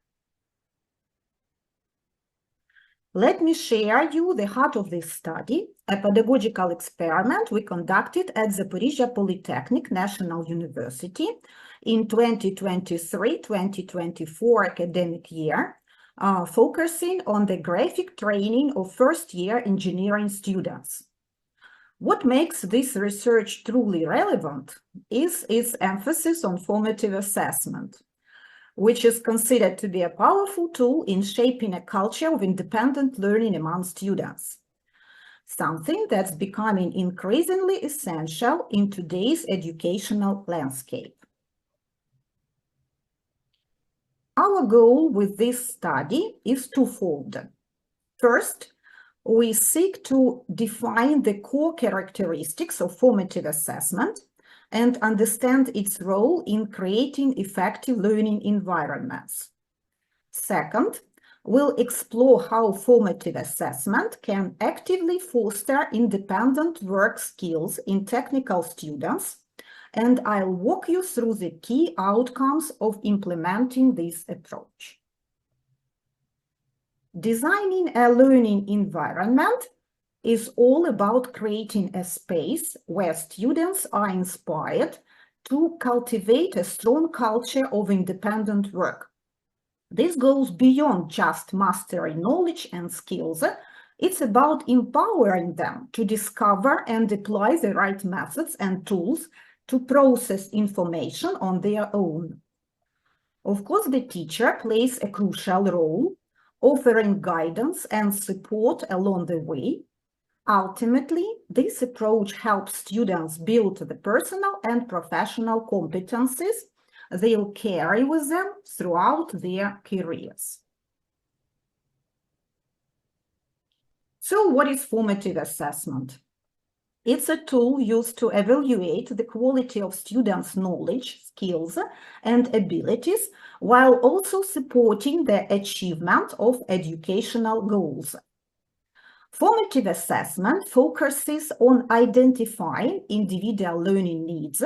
Let me share you the heart of this study, a pedagogical experiment we conducted at Zaporizhzhia Polytechnic National University in 2023-2024 academic year, focusing on the graphic training of first-year engineering students. What makes this research truly relevant is its emphasis on formative assessment, which is considered to be a powerful tool in shaping a culture of independent learning among students, something that's becoming increasingly essential in today's educational landscape. Our goal with this study is twofold. First, we seek to define the core characteristics of formative assessment and understand its role in creating effective learning environments. Second, we'll explore how formative assessment can actively foster independent work skills in technical students, and I'll walk you through the key outcomes of implementing this approach. Designing a learning environment is all about creating a space where students are inspired to cultivate a strong culture of independent work. This goes beyond just mastering knowledge and skills. It's about empowering them to discover and apply the right methods and tools to process information on their own. Of course, the teacher plays a crucial role, offering guidance and support along the way. Ultimately, this approach helps students build the personal and professional competencies they'll carry with them throughout their careers. So, what is formative assessment? It's a tool used to evaluate the quality of students' knowledge, skills, and abilities, while also supporting the achievement of educational goals. Formative assessment focuses on identifying individual learning needs,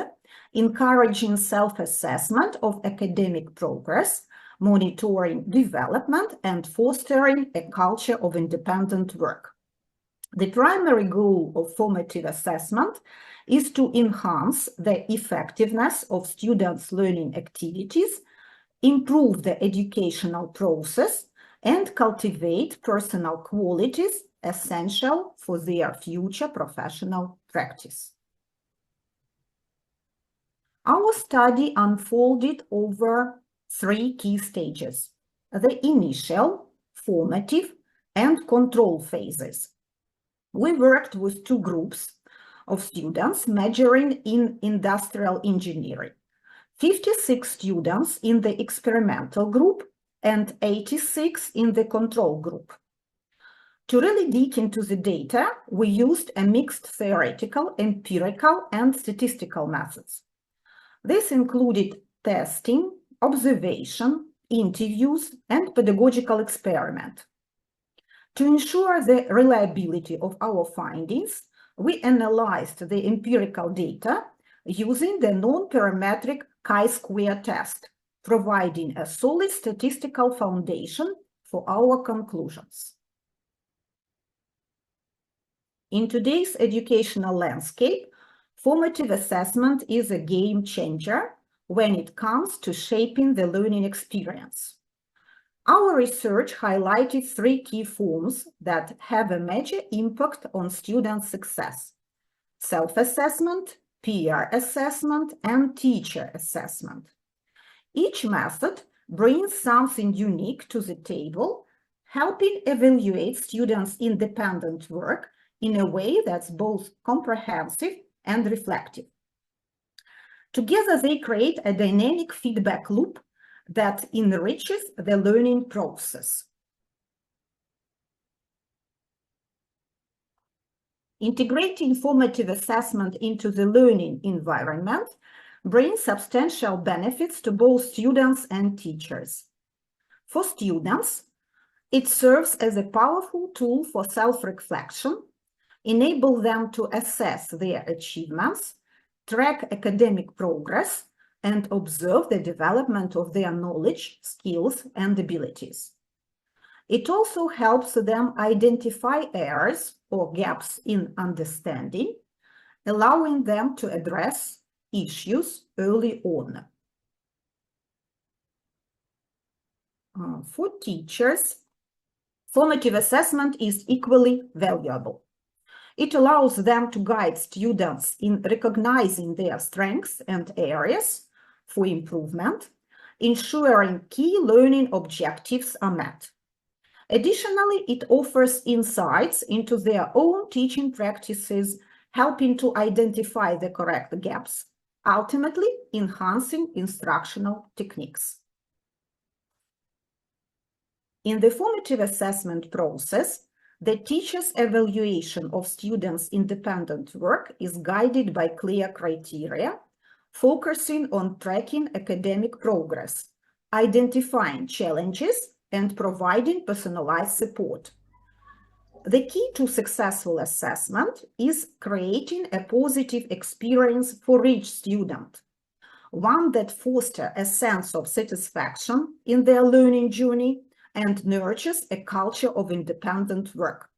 encouraging self-assessment of academic progress, monitoring development, and fostering a culture of independent work. The primary goal of formative assessment is to enhance the effectiveness of students' learning activities, improve the educational process, and cultivate personal qualities essential for their future professional practice. Our study unfolded over 3 key stages: the initial, formative, and control phases. We worked with 2 groups of students majoring in industrial engineering, 56 students in the experimental group and 86 in the control group. To really dig into the data, we used a mixed theoretical, empirical, and statistical methods. This included testing, observation, interviews, and pedagogical experiment. To ensure the reliability of our findings, we analyzed the empirical data using the non-parametric chi-square test, providing a solid statistical foundation for our conclusions. In today's educational landscape, formative assessment is a game changer when it comes to shaping the learning experience. Our research highlighted 3 key forms that have a major impact on student success: self-assessment, peer assessment, and teacher assessment. Each method brings something unique to the table, helping evaluate students' independent work in a way that's both comprehensive and reflective. Together, they create a dynamic feedback loop that enriches the learning process. Integrating formative assessment into the learning environment brings substantial benefits to both students and teachers. For students, it serves as a powerful tool for self-reflection, enable them to assess their achievements, track academic progress, and observe the development of their knowledge, skills, and abilities. It also helps them identify errors or gaps in understanding, allowing them to address issues early on. For teachers, formative assessment is equally valuable. It allows them to guide students in recognizing their strengths and areas for improvement, ensuring key learning objectives are met. Additionally, it offers insights into their own teaching practices, helping to identify the correct gaps, ultimately enhancing instructional techniques. In the formative assessment process, the teacher's evaluation of students' independent work is guided by clear criteria, focusing on tracking academic progress, identifying challenges, and providing personalized support. The key to successful assessment is creating a positive experience for each student, one that fosters a sense of satisfaction in their learning journey and nurtures a culture of independent work.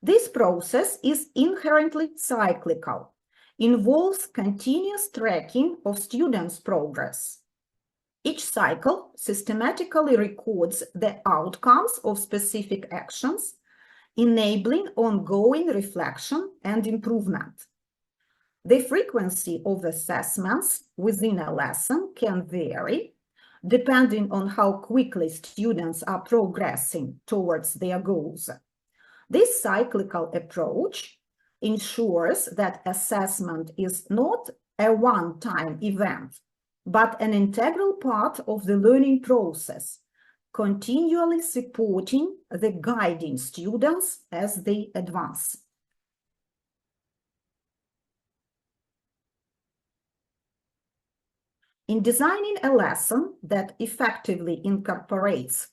This process is inherently cyclical, involves continuous tracking of students' progress. Each cycle systematically records the outcomes of specific actions, enabling ongoing reflection and improvement. The frequency of assessments within a lesson can vary, depending on how quickly students are progressing towards their goals. This cyclical approach ensures that assessment is not a one-time event, but an integral part of the learning process, continually supporting the guiding students as they advance. In designing a lesson that effectively incorporates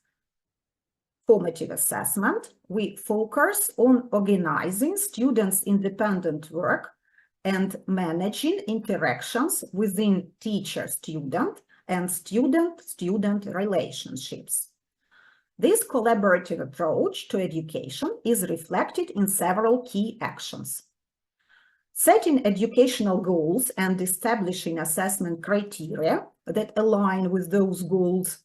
formative assessment, we focus on organizing students' independent work and managing interactions within teacher-student and student-student relationships. This collaborative approach to education is reflected in several key actions. Setting educational goals and establishing assessment criteria that align with those goals,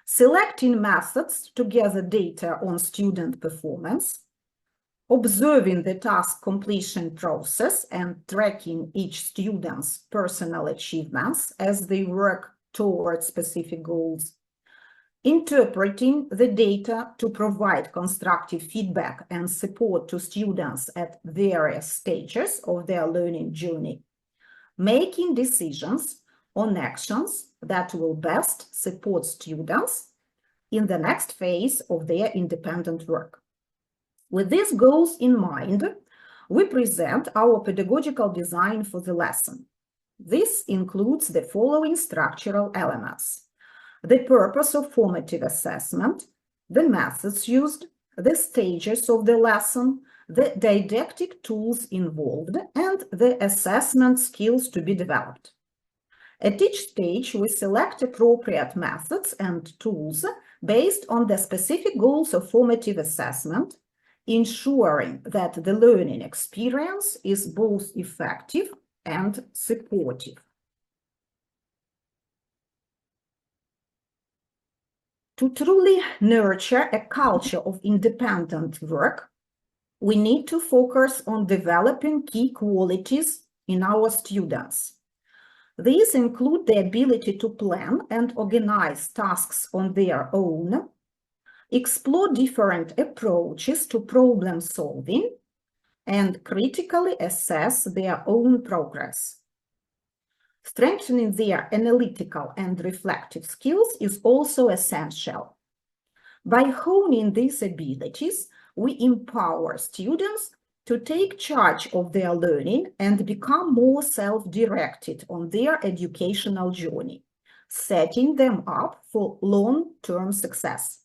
selecting methods to gather data on student performance, observing the task completion process and tracking each student's personal achievements as they work towards specific goals, interpreting the data to provide constructive feedback and support to students at various stages of their learning journey, making decisions on actions that will best support students in the next phase of their independent work. With these goals in mind, we present our pedagogical design for the lesson. This includes the following structural elements: the purpose of formative assessment, the methods used, the stages of the lesson, the didactic tools involved, and the assessment skills to be developed. At each stage, we select appropriate methods and tools based on the specific goals of formative assessment, ensuring that the learning experience is both effective and supportive. To truly nurture a culture of independent work, we need to focus on developing key qualities in our students. These include the ability to plan and organize tasks on their own, explore different approaches to problem solving, and critically assess their own progress. Strengthening their analytical and reflective skills is also essential. By honing these abilities, we empower students to take charge of their learning and become more self-directed on their educational journey, setting them up for long-term success.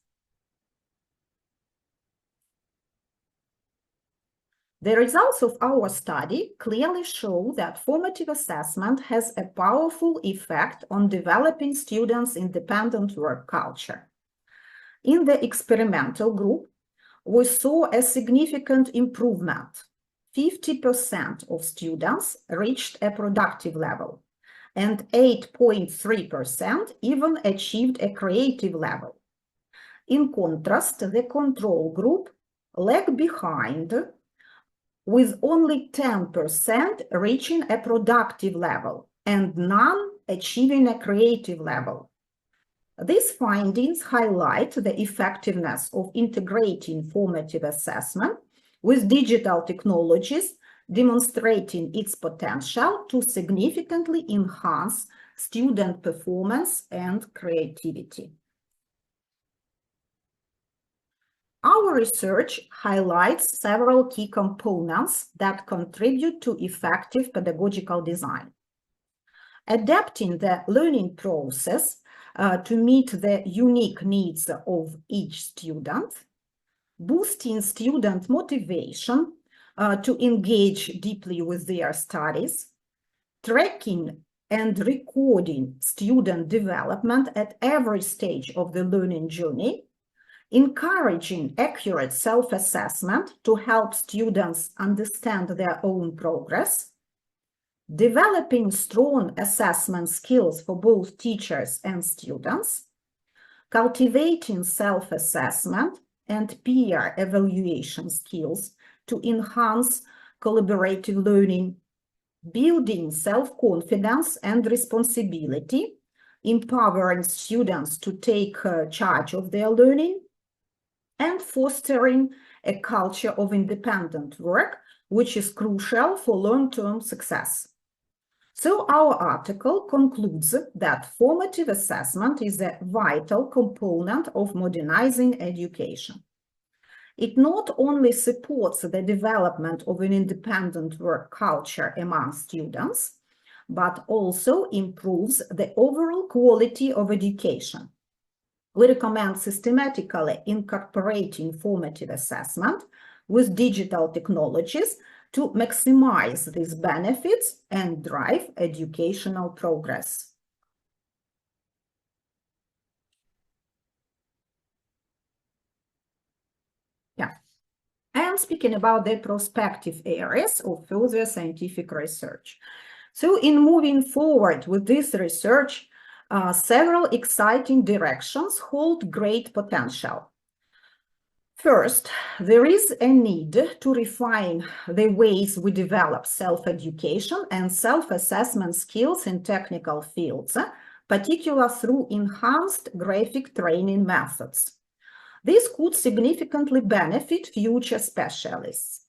The results of our study clearly show that formative assessment has a powerful effect on developing students' independent work culture. In the experimental group, we saw a significant improvement. 50% of students reached a productive level, and 8.3% even achieved a creative level. In contrast, the control group lagged behind, with only 10% reaching a productive level and none achieving a creative level. These findings highlight the effectiveness of integrating formative assessment with digital technologies, demonstrating its potential to significantly enhance student performance and creativity. Our research highlights several key components that contribute to effective pedagogical design. Adapting the learning process to meet the unique needs of each student, boosting student motivation to engage deeply with their studies, tracking and recording student development at every stage of the learning journey, encouraging accurate self-assessment to help students understand their own progress, developing strong assessment skills for both teachers and students, cultivating self-assessment and peer evaluation skills to enhance collaborative learning, building self-confidence and responsibility, empowering students to take charge of their learning, and fostering a culture of independent work, which is crucial for long-term success. So our article concludes that formative assessment is a vital component of modernizing education. It not only supports the development of an independent work culture among students, but also improves the overall quality of education. We recommend systematically incorporating formative assessment with digital technologies to maximize these benefits and drive educational progress. And speaking about the prospective areas of further scientific research. So in moving forward with this research, several exciting directions hold great potential. First, there is a need to refine the ways we develop self-education and self-assessment skills in technical fields, particularly through enhanced graphic training methods. This could significantly benefit future specialists.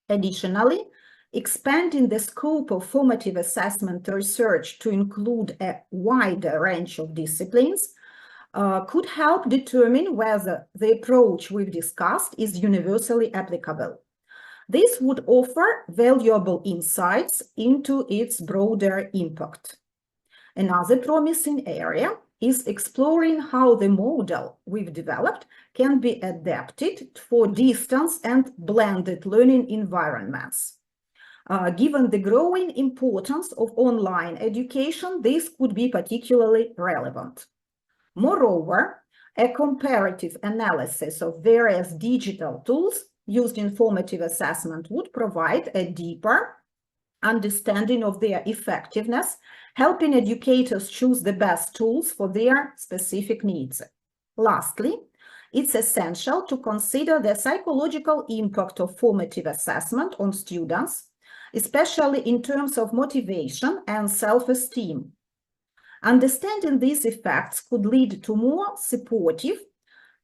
Additionally, expanding the scope of formative assessment research to include a wider range of disciplines could help determine whether the approach we've discussed is universally applicable. This would offer valuable insights into its broader impact. Another promising area is exploring how the model we've developed can be adapted for distance and blended learning environments. Given the growing importance of online education, this could be particularly relevant. Moreover, a comparative analysis of various digital tools used in formative assessment would provide a deeper understanding of their effectiveness, helping educators choose the best tools for their specific needs. Lastly, it's essential to consider the psychological impact of formative assessment on students, especially in terms of motivation and self-esteem. Understanding these effects could lead to more supportive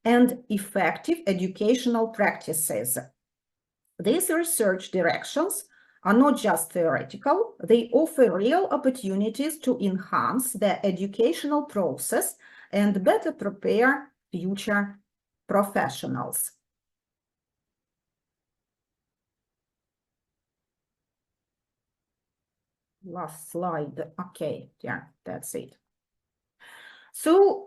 and effective educational practices. These research directions are not just theoretical, they offer real opportunities to enhance the educational process and better prepare future professionals. Last slide. Okay, yeah, that's it. So,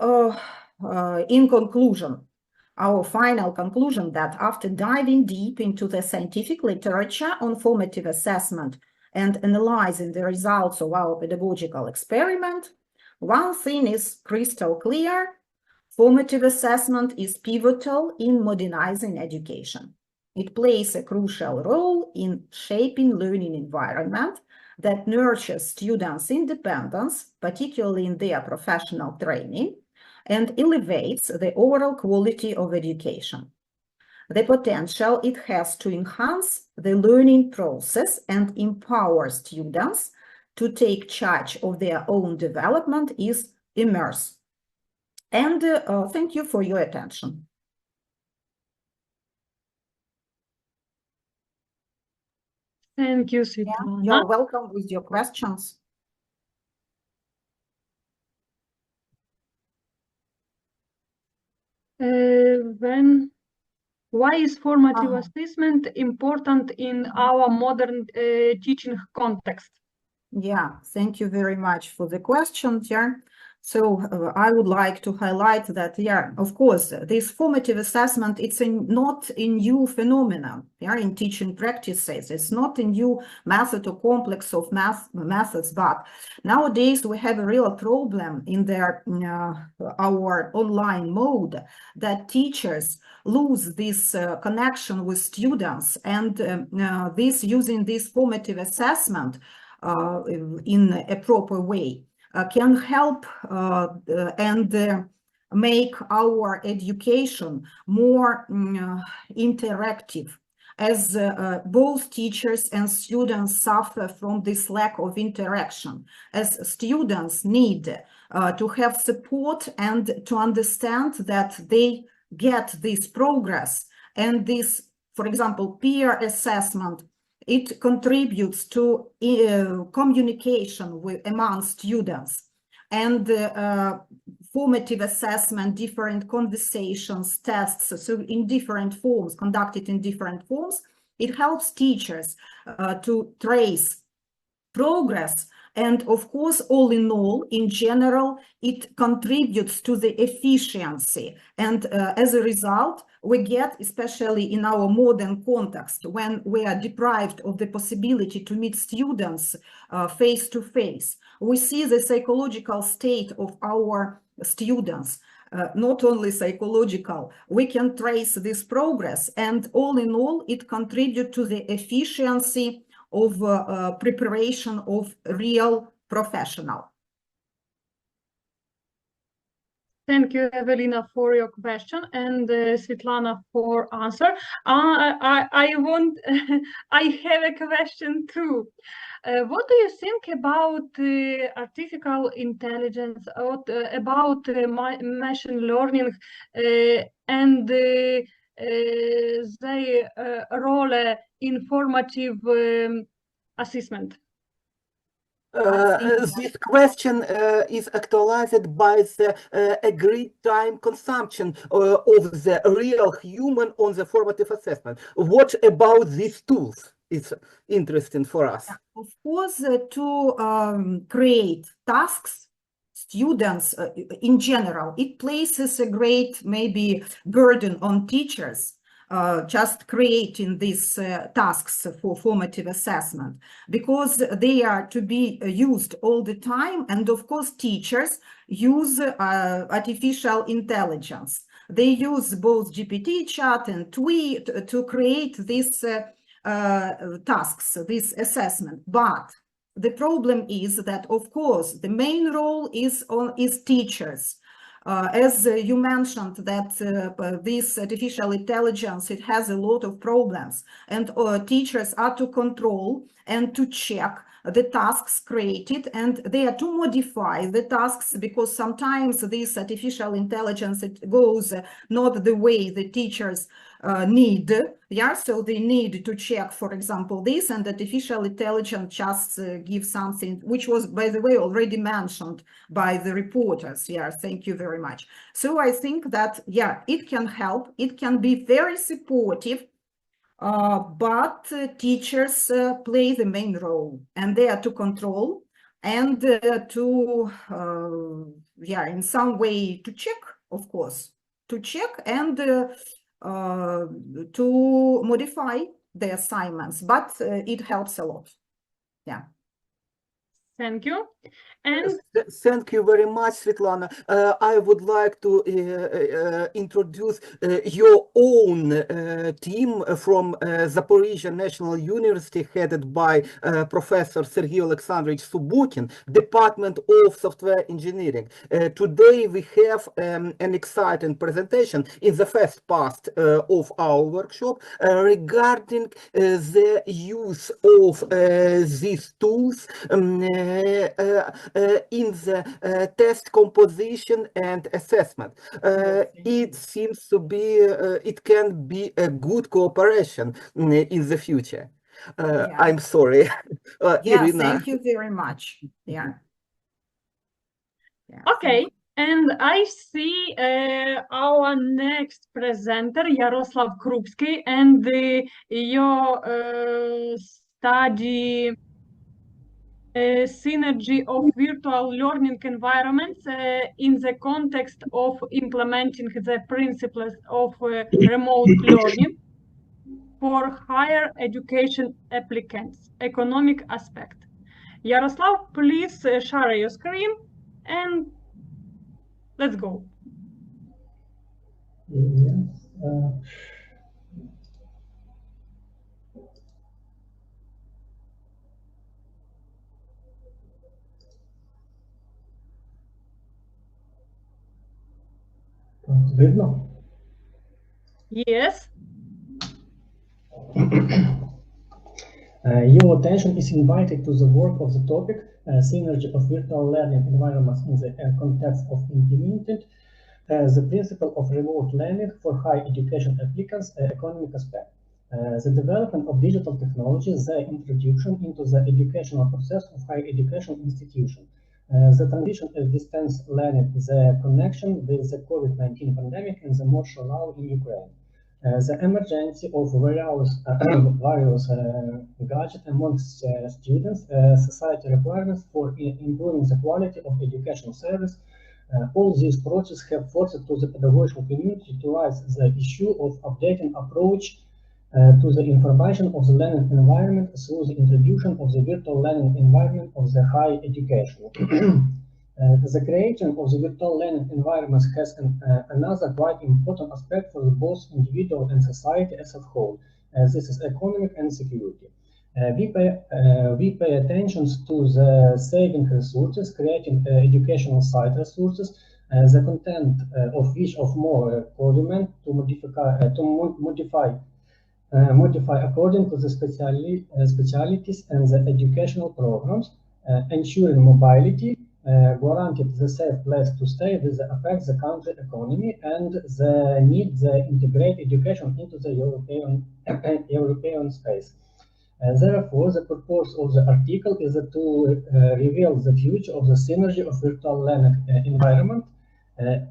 in conclusion, our final conclusion that after diving deep into the scientific literature on formative assessment and analyzing the results of our pedagogical experiment, one thing is crystal clear: formative assessment is pivotal in modernizing education. It plays a crucial role in shaping learning environment that nurtures students' independence, particularly in their professional training, and elevates the overall quality of education. The potential it has to enhance the learning process and empower students to take charge of their own development is immense. And thank you for your attention. Thank you, Svetlana. You're welcome with your questions. Why is formative assessment important in our modern teaching context? Yeah, thank you very much for the question, yeah. So I would like to highlight that, yeah, of course, this formative assessment, it's not a new phenomenon, yeah, in teaching practices. It's not a new method or complex of methods, but nowadays we have a real problem in our online mode that teachers lose this connection with students, and using this formative assessment in a proper way can help and make our education more interactive, as both teachers and students suffer from this lack of interaction, as students need to have support and to understand that they get this progress, and this, for example, peer assessment, it contributes to communication among students, and formative assessment, different conversations, tests, so in different forms, conducted in different forms, it helps teachers to trace progress. And of course, all in all, in general, it contributes to the efficiency. And as a result, we get, especially in our modern context, when we are deprived of the possibility to meet students face to face, we see the psychological state of our students. Not only psychological, we can trace this progress, and all in all, it contributes to the efficiency of preparation of real professional. Thank you, Evelina, for your question, and Svetlana for answer. I want, I have a question too. What do you think about artificial intelligence, about machine learning, and their role in formative assessment? This question is actualized by the agreed time consumption of the real human on the formative assessment. What about these tools? It's interesting for us. Of course, to create tasks, students in general, it places a great maybe burden on teachers. Just creating these tasks for formative assessment, because they are to be used all the time. And of course, teachers use artificial intelligence. They use both GPT chat and Tweet to create these tasks, this assessment. But the problem is that, of course, the main role is teachers. As you mentioned, that this artificial intelligence, it has a lot of problems, and teachers are to control and to check the tasks created, and they are to modify the tasks, because sometimes this artificial intelligence, it goes not the way the teachers need. Yeah, so they need to check, for example, this, and artificial intelligence just gives something which was, by the way, already mentioned by the reporters. Yeah, thank you very much. So I think that, yeah, it can help. It can be very supportive, but teachers play the main role, and they are to control and to, yeah, in some way to check, of course, to check and to modify the assignments, but it helps a lot. Yeah. Thank you. And thank you very much, Svetlana. I would like to introduce your own team from Zaporizhia National University, headed by Professor Sergei Alexandrovich Subotin, Department of Software Engineering. Today we have an exciting presentation in the first part of our workshop regarding the use of these tools in the test composition and assessment. It seems to be, it can be a good cooperation in the future. Yeah. I'm sorry, Yeah, Irina. thank you very much. Yeah. Yeah, okay, and I see our next presenter, Yaroslav Krupski, and your study synergy of virtual learning environments in the context of implementing the principles of remote learning for higher education applicants, economic aspect. Yaroslav, please share your screen and let's go. Видно? Yes. Your attention is invited to the work of the topic, synergy of virtual learning environments in the context of implementing the principle of remote learning for higher education applicants, economic aspect. The development of digital technologies, the introduction into the educational process of higher education institution, the transition of distance learning, the connection with the COVID-19 pandemic and the martial law in Ukraine. The emergence of various gadgets amongst students, society requirements for improving the quality of educational service. All these processes have forced to the pedagogical community to raise the issue of updating approach to the information of the learning environment through the introduction of the virtual learning environment of the higher education. The creation of the virtual learning environments has another quite important aspect for both individual and society as a whole. This is economic and security. We pay attention to the saving resources, creating educational site resources, the content of each of more documents to modify according to the specialities and the educational programs, ensuring mobility, guaranteed the safe place to stay with the affects the country economy and the need the integrate education into the European space. Therefore, the purpose of the article is to reveal the future of the synergy of virtual learning environment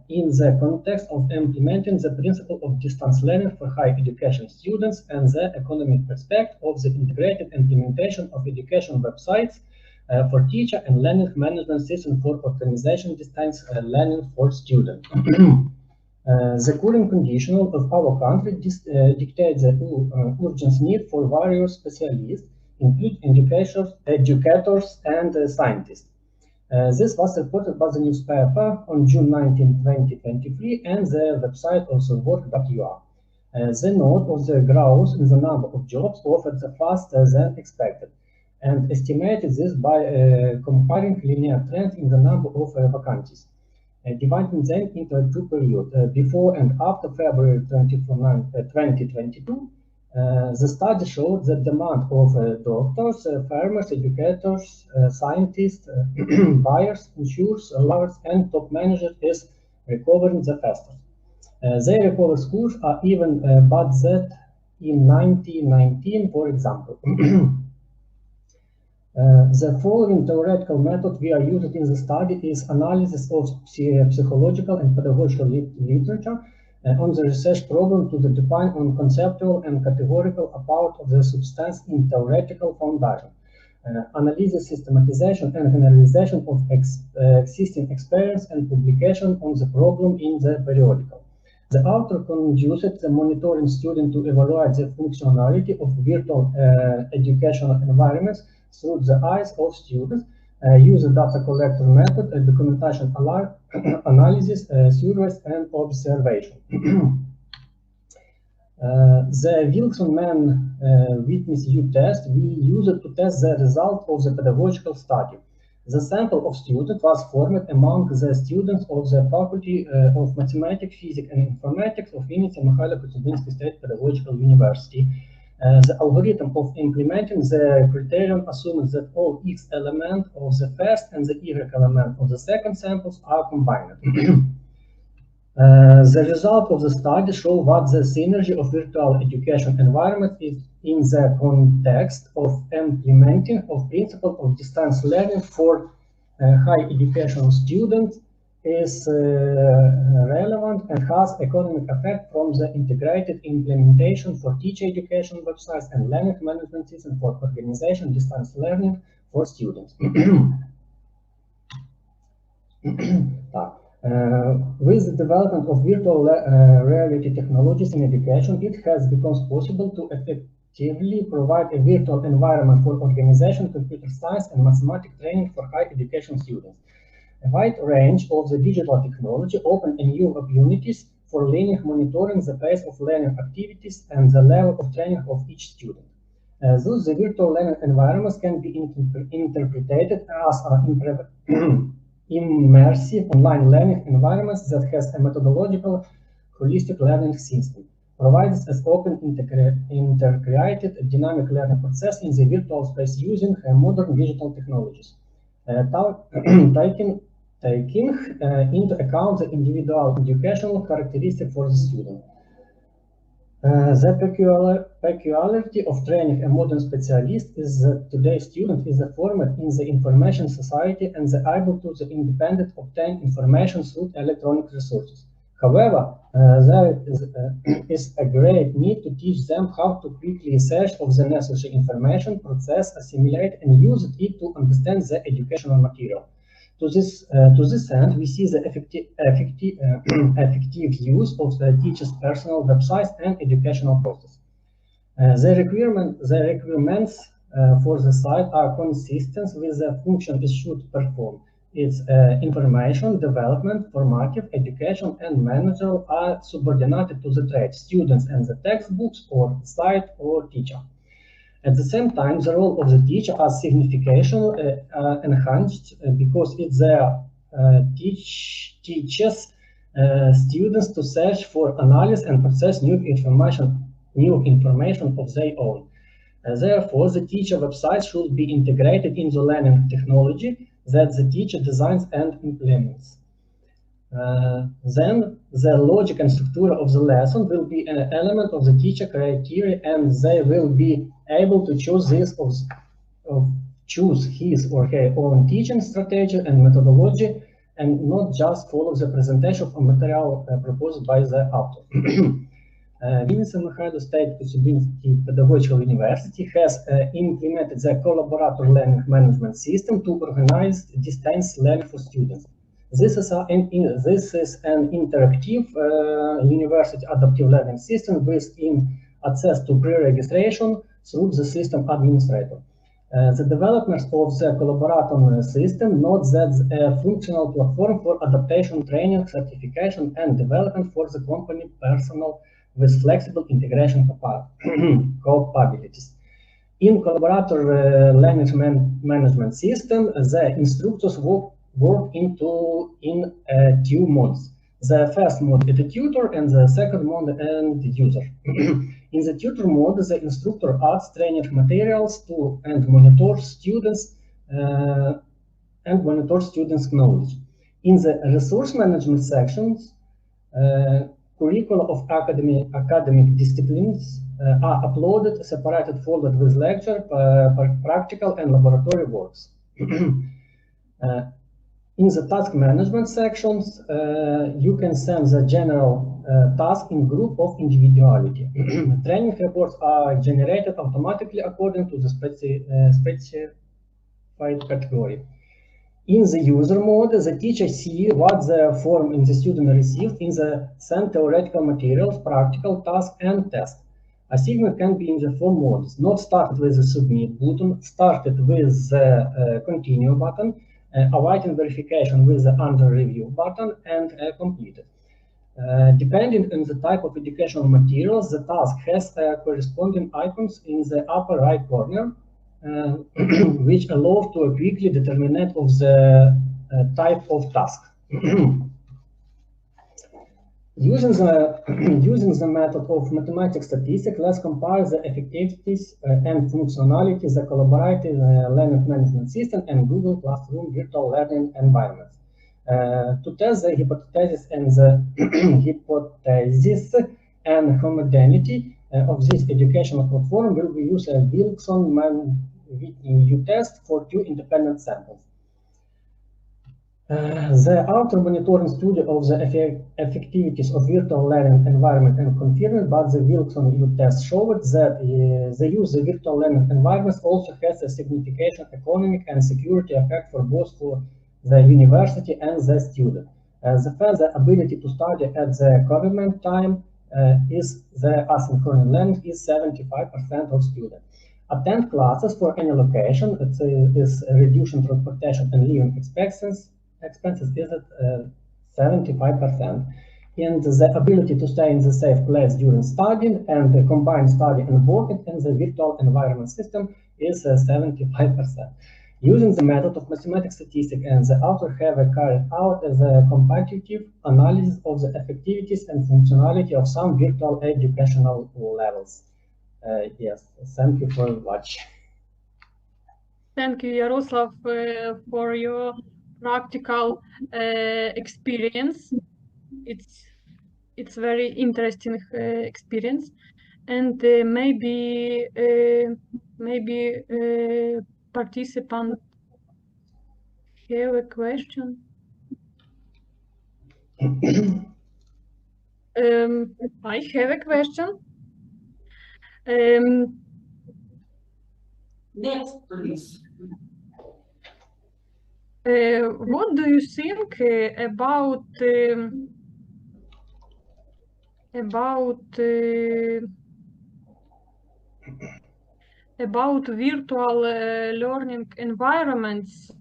in the context of implementing the principle of distance learning for higher education students and the economic aspect of the integrated implementation of education websites for teacher and learning management system for organization distance learning for students. The current condition of our country dictates the urgent need for various specialists, including educators and scientists. This was reported by the newspaper on June 19, 2023, and the website also work.ua. The note of the growth in the number of jobs offered faster than expected, and estimated this by comparing linear trends in the number of vacancies. Dividing them into two periods, before and after February 2022, the study showed that demand of doctors, farmers, educators, scientists, buyers, insurers, lawyers, and top managers is recovering the fastest. Their recovery scores are even but that in 2019, for example. The following theoretical method we are using in the study is analysis of psychological and pedagogical literature on the research problem to define on conceptual and categorical about of the substance in theoretical foundation, analysis, systematization, and generalization of existing experience and publication on the problem in the periodical. The author conducted the monitoring student to evaluate the functionality of virtual educational environments through the eyes of students, use the data collector method, documentation analysis, surveys, and observation. The Wilson-Mann witness U test we used to test the result of the pedagogical study. The sample of students was formed among the students of the Faculty of Mathematics, Physics, and Informatics of Vinnytsia Mikhailo Kozyubinsky State Pedagogical University. The algorithm of implementing the criterion assumes that all X elements of the first and the Y element of the second samples are combined. The result of the study show what the synergy of virtual education environment is in the context of implementing of principle of distance learning for high educational students is relevant and has economic effect from the integrated implementation for teacher education websites and learning management system for organization distance learning for students. With the development of virtual reality technologies in education, it has become possible to effectively provide a virtual environment for organization, computer science, and mathematics training for high education students. A wide range of the digital technology open a new opportunities for learning, monitoring the pace of learning activities and the level of training of each student. Thus, the virtual learning environments can be interpreted as immersive online learning environments that has a methodological holistic learning system, provides as open integrated dynamic learning process in the virtual space using modern digital technologies. Taking into account the individual educational characteristics for the student. The peculiarity of training a modern specialist is that today's student is formed in the information society and able to independent obtain information through electronic resources. However, there is a great need to teach them how to quickly search of the necessary information, process, assimilate, and use it to understand the educational material. To this end, we see the effective use of the teacher's personal websites and educational process. The requirements for the site are consistent with the function it should perform. Its information, development, formative, education, and managerial are subordinated to the trade, students, and the textbooks, or site, or teacher. At the same time, the role of the teacher is significantly enhanced because it's their teaches students to search for, analyze, and process new information of their own. Therefore, the teacher website should be integrated in the learning technology that the teacher designs and implements. Then the logic and structure of the lesson will be an element of the teacher criteria, and they will be able to choose choose his or her own teaching strategy and methodology, and not just follow the presentation of a material proposed by the author. Vinnytsia Mihhailo State Pedagogical University has implemented the collaborator learning management system to organize distance learning for students. This is an interactive university adaptive learning system with access to pre-registration through the system administrator. The developers of the collaborator system note that a functional platform for adaptation, training, certification, and development for the company personnel with flexible integration capabilities. In collaborator learning management system, the instructors work in two modes. The first mode is the tutor, and the second mode and the user. In the tutor mode, the instructor adds training materials to and monitors students' knowledge. In the resource management sections, curricula of academic disciplines are uploaded, separated folded with lecture, practical, and laboratory works. In the task management sections, you can send the general task in group of individuality. Training reports are generated automatically according to the specified category. In the user mode, the teacher sees what the form in the student received in the sent theoretical materials, practical task, and test. Assignment can be in the four modes: not started with the submit button, started with the continue button, awaiting verification with the under review button, and completed. Depending on the type of educational materials, the task has corresponding icons in the upper right corner, which allow to quickly determine of the type of task. Using the method of mathematics statistics, let's compare the effectivities and functionality of the collaborative learning management system and Google Classroom virtual learning environments. To test the hypothesis and homogeneity of this educational platform, we will use a Wilson VTU test for two independent samples. The outer monitoring study of the effectivities of virtual learning environment and confirmed, but the Wilson U test showed that the use of virtual learning environments also has a significant economic and security effect for both for the university and the student. The ability to study at the government time is the asynchronous learning is 75% of students. Attend classes for any location, is reducing transportation and living expenses is at 75%. And the ability to stay in the safe place during studying and the combined study and working in the virtual environment system is 75%. Using the method of mathematics statistics, and the author have carried out the comparative analysis of the effectivities and functionality of some virtual educational levels. Yes, thank you for watching. Thank you, Yaroslav, for your practical experience. It's very interesting experience, and maybe participant have a question. I have a question. Next, please. What do you think about virtual learning environments?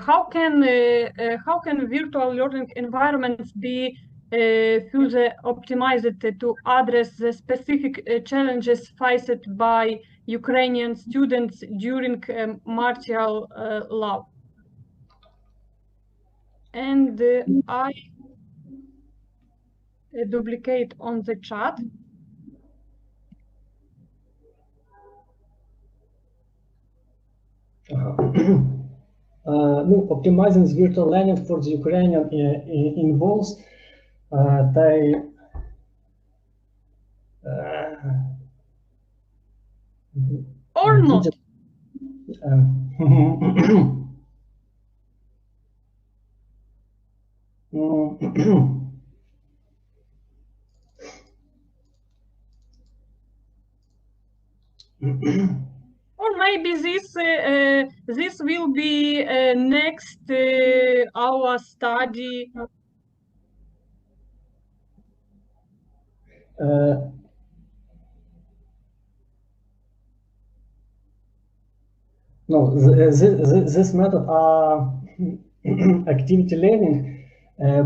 How can virtual learning environments be further optimized to address the specific challenges faced by Ukrainian students during martial law? And I duplicate on the chat. No, optimizing virtual learning for the Ukrainian involves Or not. Or maybe this will be next our study. No, this method activity learning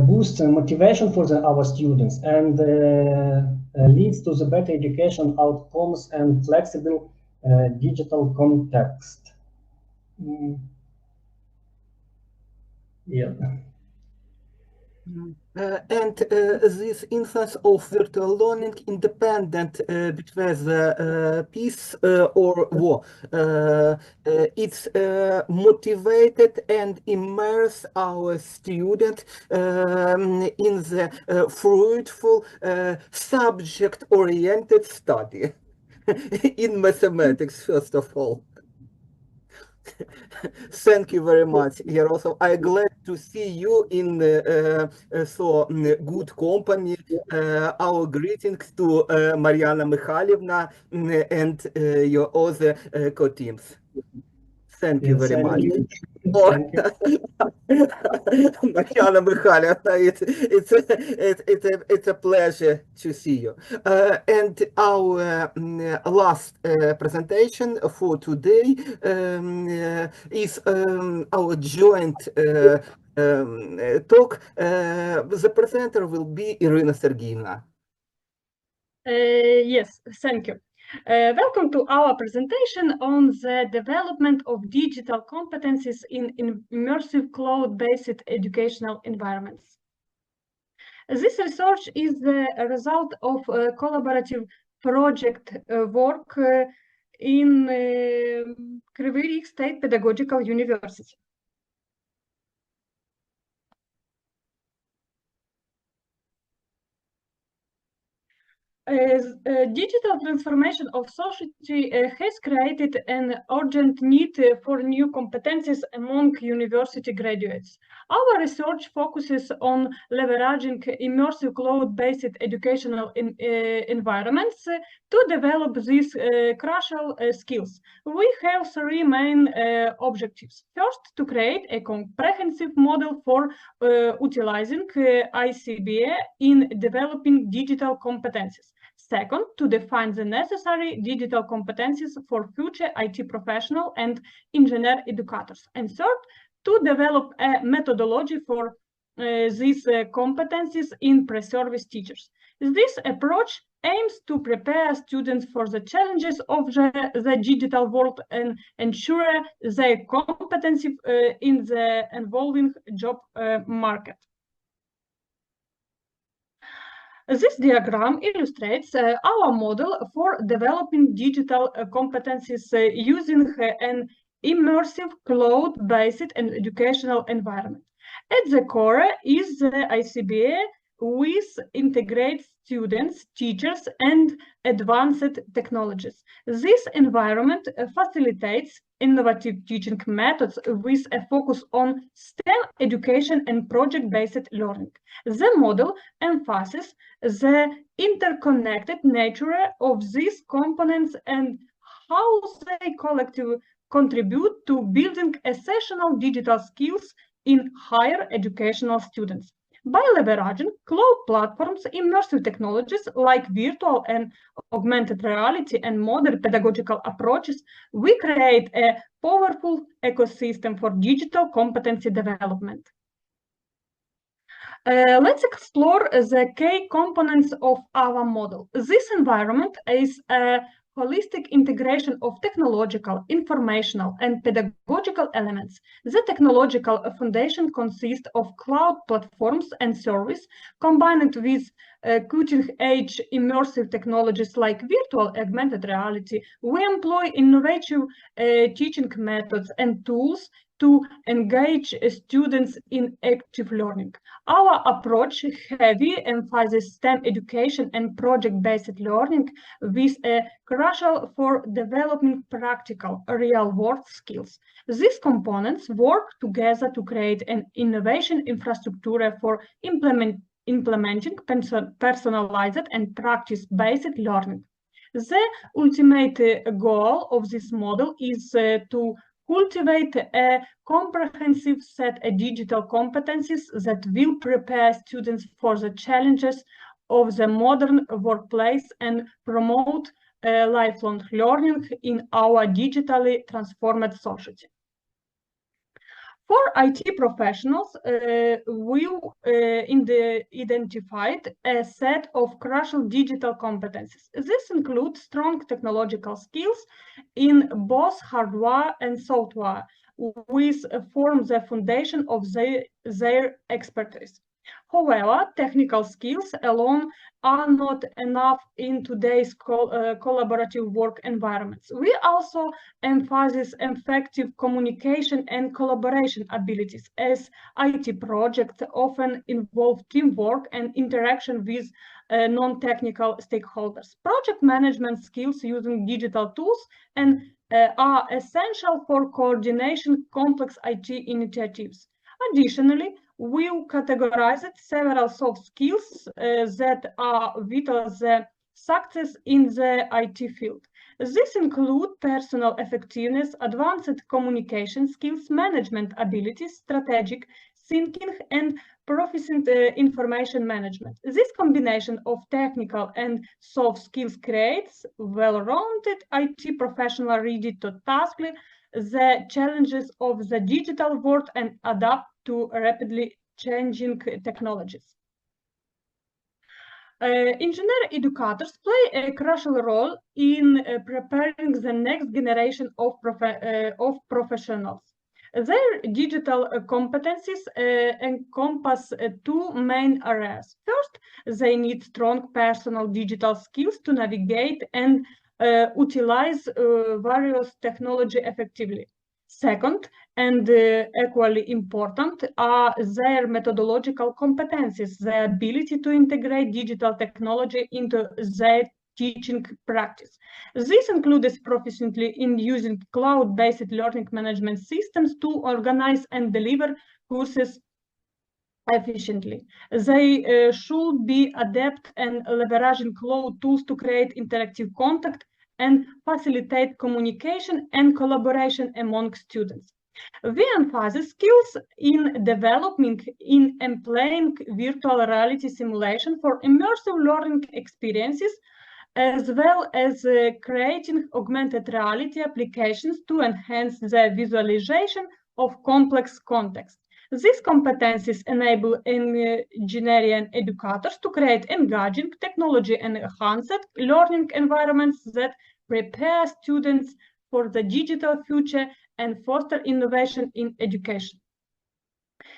boosts motivation for our students and leads to the better education outcomes and flexible digital context. Yeah. And this instance of virtual learning independent between the peace or war. It's motivated and immerse our student in the fruitful subject-oriented study in mathematics, first of all. Thank you very much, Yaroslav. I'm glad to see you in so good company. Our greetings to Mariana Mikhailovna and your other co-teams. Thank you very much. Thank you. Mariana Mikhailovna, it's a pleasure to see you. And our last presentation for today is our joint talk. The presenter will be Irina Sergeyevna. Yes, thank you. Welcome to our presentation on the development of digital competencies in immersive cloud-based educational environments. This research is the result of collaborative project work in Kryvyi Rih State Pedagogical University. Digital transformation of society has created an urgent need for new competencies among university graduates. Our research focuses on leveraging immersive cloud-based educational environments to develop these crucial skills. We have three main objectives. First, to create a comprehensive model for utilizing ICBA in developing digital competencies. Second, to define the necessary digital competencies for future IT professional and engineer educators. And third, to develop a methodology for these competencies in pre-service teachers. This approach aims to prepare students for the challenges of the digital world and ensure their competency in the evolving job market. This diagram illustrates our model for developing digital competencies using an immersive cloud-based and educational environment. At the core is the ICBA, which integrates students, teachers, and advanced technologies. This environment facilitates innovative teaching methods with a focus on STEM education and project-based learning. The model emphasizes the interconnected nature of these components and how they collectively contribute to building essential digital skills in higher educational students. By leveraging cloud platforms, immersive technologies like virtual and augmented reality and modern pedagogical approaches, we create a powerful ecosystem for digital competency development. Let's explore the key components of our model. This environment is a holistic integration of technological, informational, and pedagogical elements. The technological foundation consists of cloud platforms and services combined with cutting-edge immersive technologies like virtual augmented reality. We employ innovative teaching methods and tools to engage students in active learning. Our approach heavy emphasizes STEM education and project-based learning with a crucial for developing practical, real-world skills. These components work together to create an innovation infrastructure for implementing personalized and practice-based learning. The ultimate goal of this model is to cultivate a comprehensive set of digital competencies that will prepare students for the challenges of the modern workplace and promote lifelong learning in our digitally transformed society. For IT professionals, we identified a set of crucial digital competencies. This includes strong technological skills in both hardware and software, which form the foundation of their expertise. However, technical skills alone are not enough in today's collaborative work environments. We also emphasize effective communication and collaboration abilities, as IT projects often involve teamwork and interaction with non-technical stakeholders. Project management skills using digital tools and are essential for coordination complex IT initiatives. Additionally, we categorized several soft skills that are vital to the success in the IT field. These include personal effectiveness, advanced communication skills, management abilities, strategic thinking, and proficient information management. This combination of technical and soft skills creates well-rounded IT professional ready to tackle the challenges of the digital world and adapt to rapidly changing technologies. Engineer educators play a crucial role in preparing the next generation of professionals. Their digital competencies encompass two main areas. First, they need strong personal digital skills to navigate and utilize various technology effectively. Second, and equally important, are their methodological competencies, the ability to integrate digital technology into their teaching practice. This includes proficiency in using cloud-based learning management systems to organize and deliver courses efficiently. They should be adept and leveraging cloud tools to create interactive contact and facilitate communication and collaboration among students. We emphasize skills in developing in employing virtual reality simulation for immersive learning experiences, as well as creating augmented reality applications to enhance the visualization of complex context. These competencies enable engineering educators to create engaging technology and enhanced learning environments that prepare students for the digital future and foster innovation in education.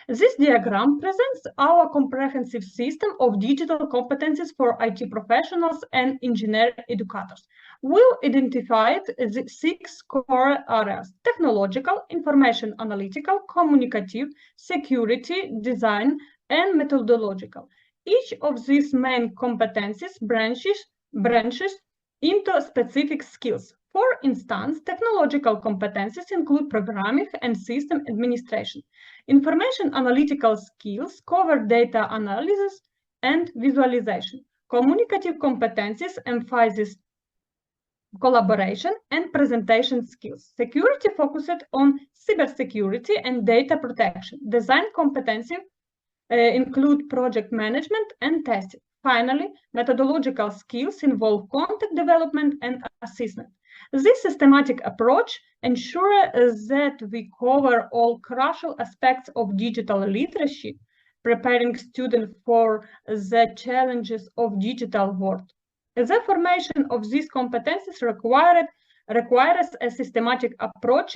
This diagram presents our comprehensive system of digital competencies for IT professionals and engineer educators. We identified the 6 core areas: technological, information analytical, communicative, security, design, and methodological. Each of these main competencies branches into specific skills. For instance, technological competencies include programming and system administration. Information analytical skills cover data analysis and visualization. Communicative competencies emphasize collaboration and presentation skills. Security focused on cybersecurity and data protection. Design competencies include project management and testing. Finally, methodological skills involve content development and assessment. This systematic approach ensures that we cover all crucial aspects of digital literacy, preparing students for the challenges of digital world. The formation of these competencies requires a systematic approach.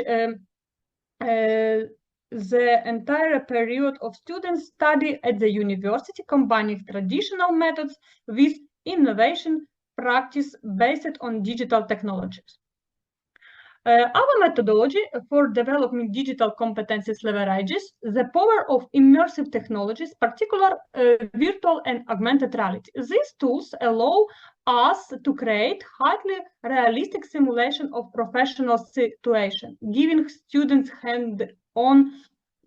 The entire period of student study at the university, combining traditional methods with innovation practice based on digital technologies. Our methodology for developing digital competencies leverages the power of immersive technologies, particularly virtual and augmented reality. These tools allow us to create highly realistic simulation of professional situation, giving students hand-on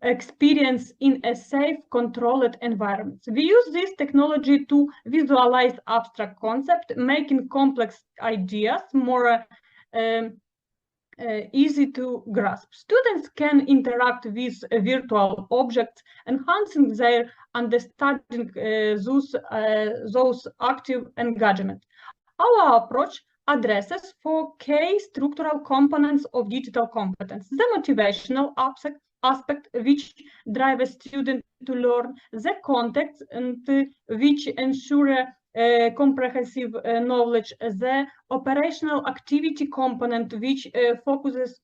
experience in a safe, controlled environment. We use this technology to visualize abstract concepts, making complex ideas more easy to grasp. Students can interact with virtual objects, enhancing their understanding those active engagement. Our approach addresses 4 key structural components of digital competence: the motivational aspect which drives a student to learn, the context and which ensure comprehensive knowledge, the operational activity component which focuses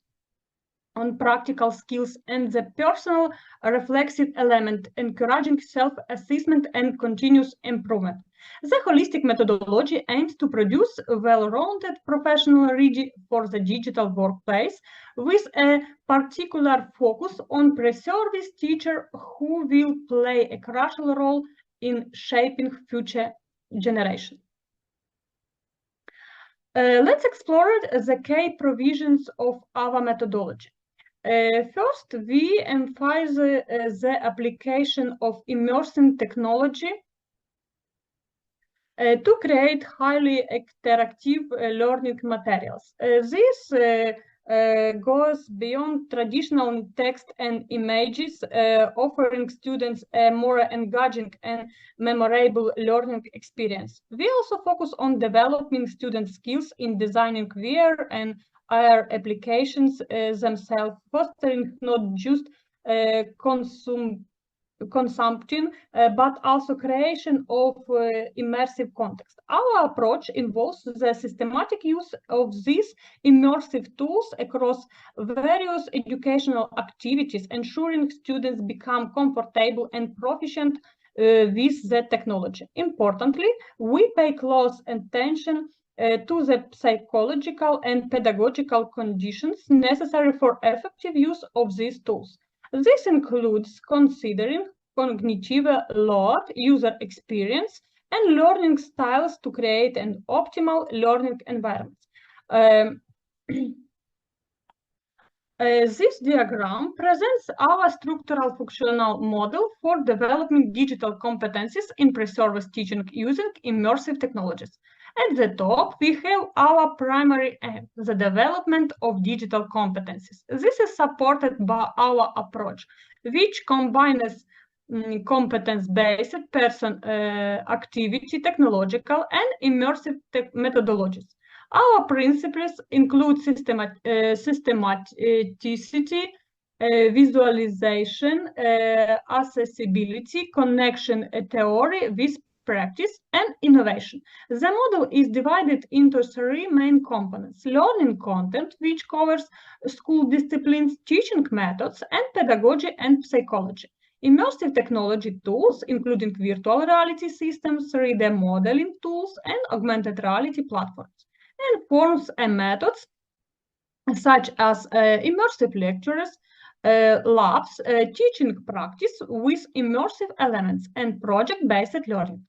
on practical skills, and the personal reflexive element encouraging self-assessment and continuous improvement. The holistic methodology aims to produce a well-rounded professional ready for the digital workplace, with a particular focus on pre-service teacher who will play a crucial role in shaping future generation. Let's explore the key provisions of our methodology. First, we emphasize the application of immersive technology to create highly interactive learning materials. This goes beyond traditional text and images, offering students a more engaging and memorable learning experience. We also focus on developing student skills in designing VR and AR applications themselves, fostering not just consumption, but also creation of immersive context. Our approach involves the systematic use of these immersive tools across various educational activities, ensuring students become comfortable and proficient with the technology. Importantly, we pay close attention to the psychological and pedagogical conditions necessary for effective use of these tools. This includes considering cognitive load, user experience, and learning styles to create an optimal learning environment. This diagram presents our structural functional model for developing digital competencies in pre-service teaching using immersive technologies. At the top, we have our primary aim, the development of digital competencies. This is supported by our approach, which combines competence-based person activity, technological, and immersive methodologies. Our principles include systematicity, visualization, accessibility, connection theory with practice, and innovation. The model is divided into 3 main components: learning content, which covers school disciplines, teaching methods, and pedagogy and psychology; immersive technology tools, including virtual reality systems, 3D modeling tools, and augmented reality platforms; and forms and methods such as immersive lectures, labs, teaching practice with immersive elements, and project-based learning.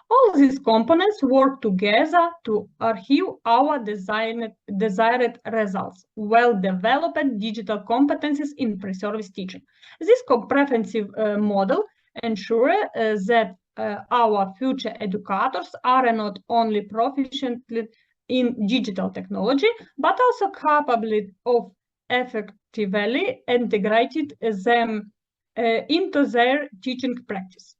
All these components work together to achieve our desired results, well-developed digital competencies in pre-service teaching. This comprehensive model ensures that our future educators are not only proficient in digital technology, but also capable of effectively integrating them into their teaching practice.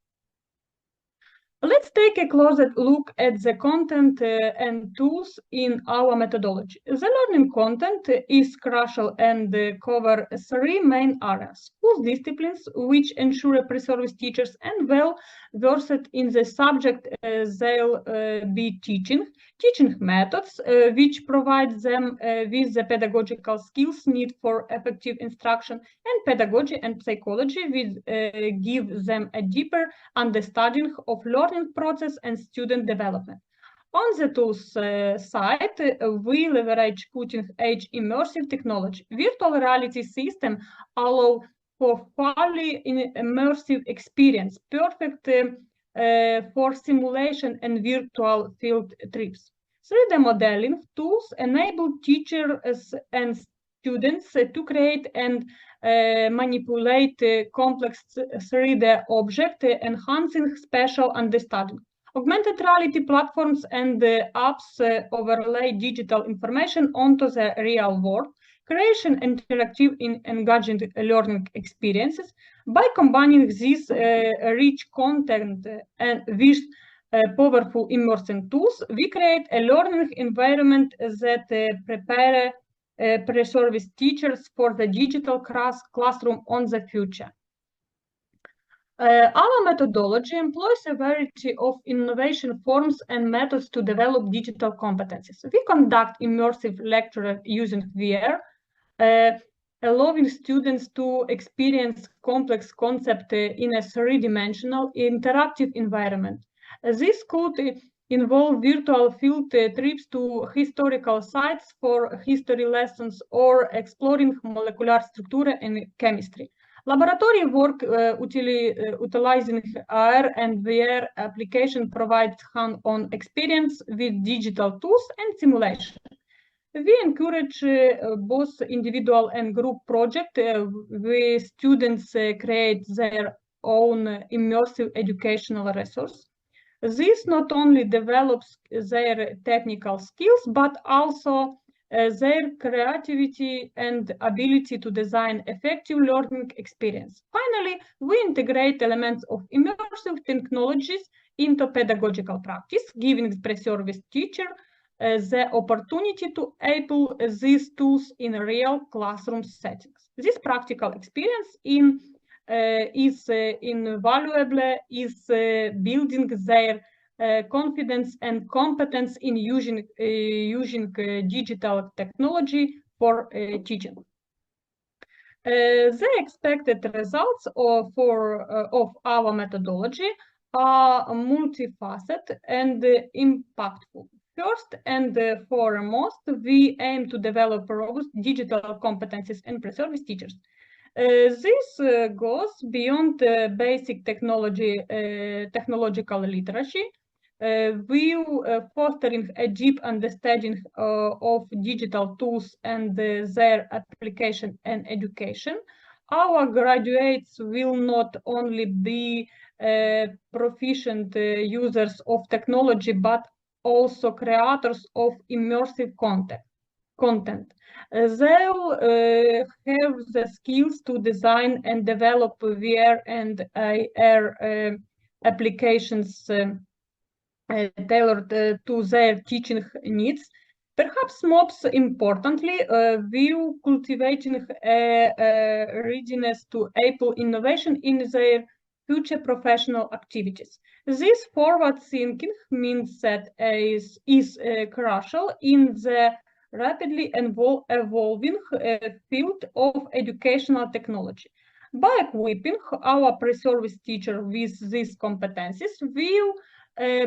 Let's take a closer look at the content and tools in our methodology. The learning content is crucial and cover three main areas: full disciplines, which ensure pre-service teachers and well-versed in the subject they'll be teaching methods, which provide them with the pedagogical skills needed for effective instruction, and pedagogy and psychology, which give them a deeper understanding of learning process and student development. On the tools side, we leverage cutting-edge immersive technology. Virtual reality system allow for fully immersive experience, perfect for simulation and virtual field trips. 3D modeling tools enable teachers and students to create and manipulate complex 3D objects, enhancing spatial understanding. Augmented reality platforms and apps overlay digital information onto the real world, creation interactive and engaging learning experiences. By combining this rich content and with powerful immersive tools, we create a learning environment that prepare pre-service teachers for the digital classroom on the future. Our methodology employs a variety of innovation forms and methods to develop digital competencies. We conduct immersive lectures using VR, allowing students to experience complex concepts in a three-dimensional interactive environment. This could involve virtual field trips to historical sites for history lessons or exploring molecular structure and chemistry. Laboratory work utilizing AR and VR application provides hands-on experience with digital tools and simulation. We encourage both individual and group projects where students create their own immersive educational resource. This not only develops their technical skills, but also their creativity and ability to design effective learning experience. Finally, we integrate elements of immersive technologies into pedagogical practice, giving the pre-service teacher the opportunity to apply these tools in real classroom settings. This practical experience is invaluable, is building their confidence and competence in using digital technology for teaching. The expected results of our methodology are multifaceted and impactful. First and foremost, we aim to develop robust digital competencies in pre-service teachers. This goes beyond basic technological literacy, fostering a deep understanding of digital tools and their application and education. Our graduates will not only be proficient users of technology, but also creators of immersive content. They'll have the skills to design and develop VR and AR applications tailored to their teaching needs. Perhaps most importantly, we're cultivating a readiness to apply innovation in their future professional activities. This forward thinking means that is crucial in the rapidly evolving field of educational technology. By equipping our pre-service teacher with these competencies, we're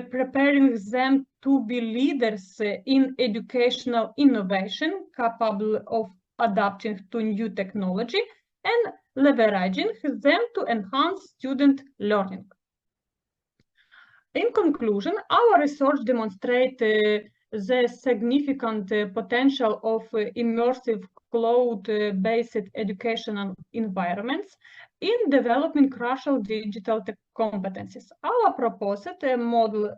preparing them to be leaders in educational innovation, capable of adapting to new technology and leveraging them to enhance student learning. In conclusion, our research demonstrates the significant potential of immersive cloud-based educational environments in developing crucial digital competencies. Our proposed model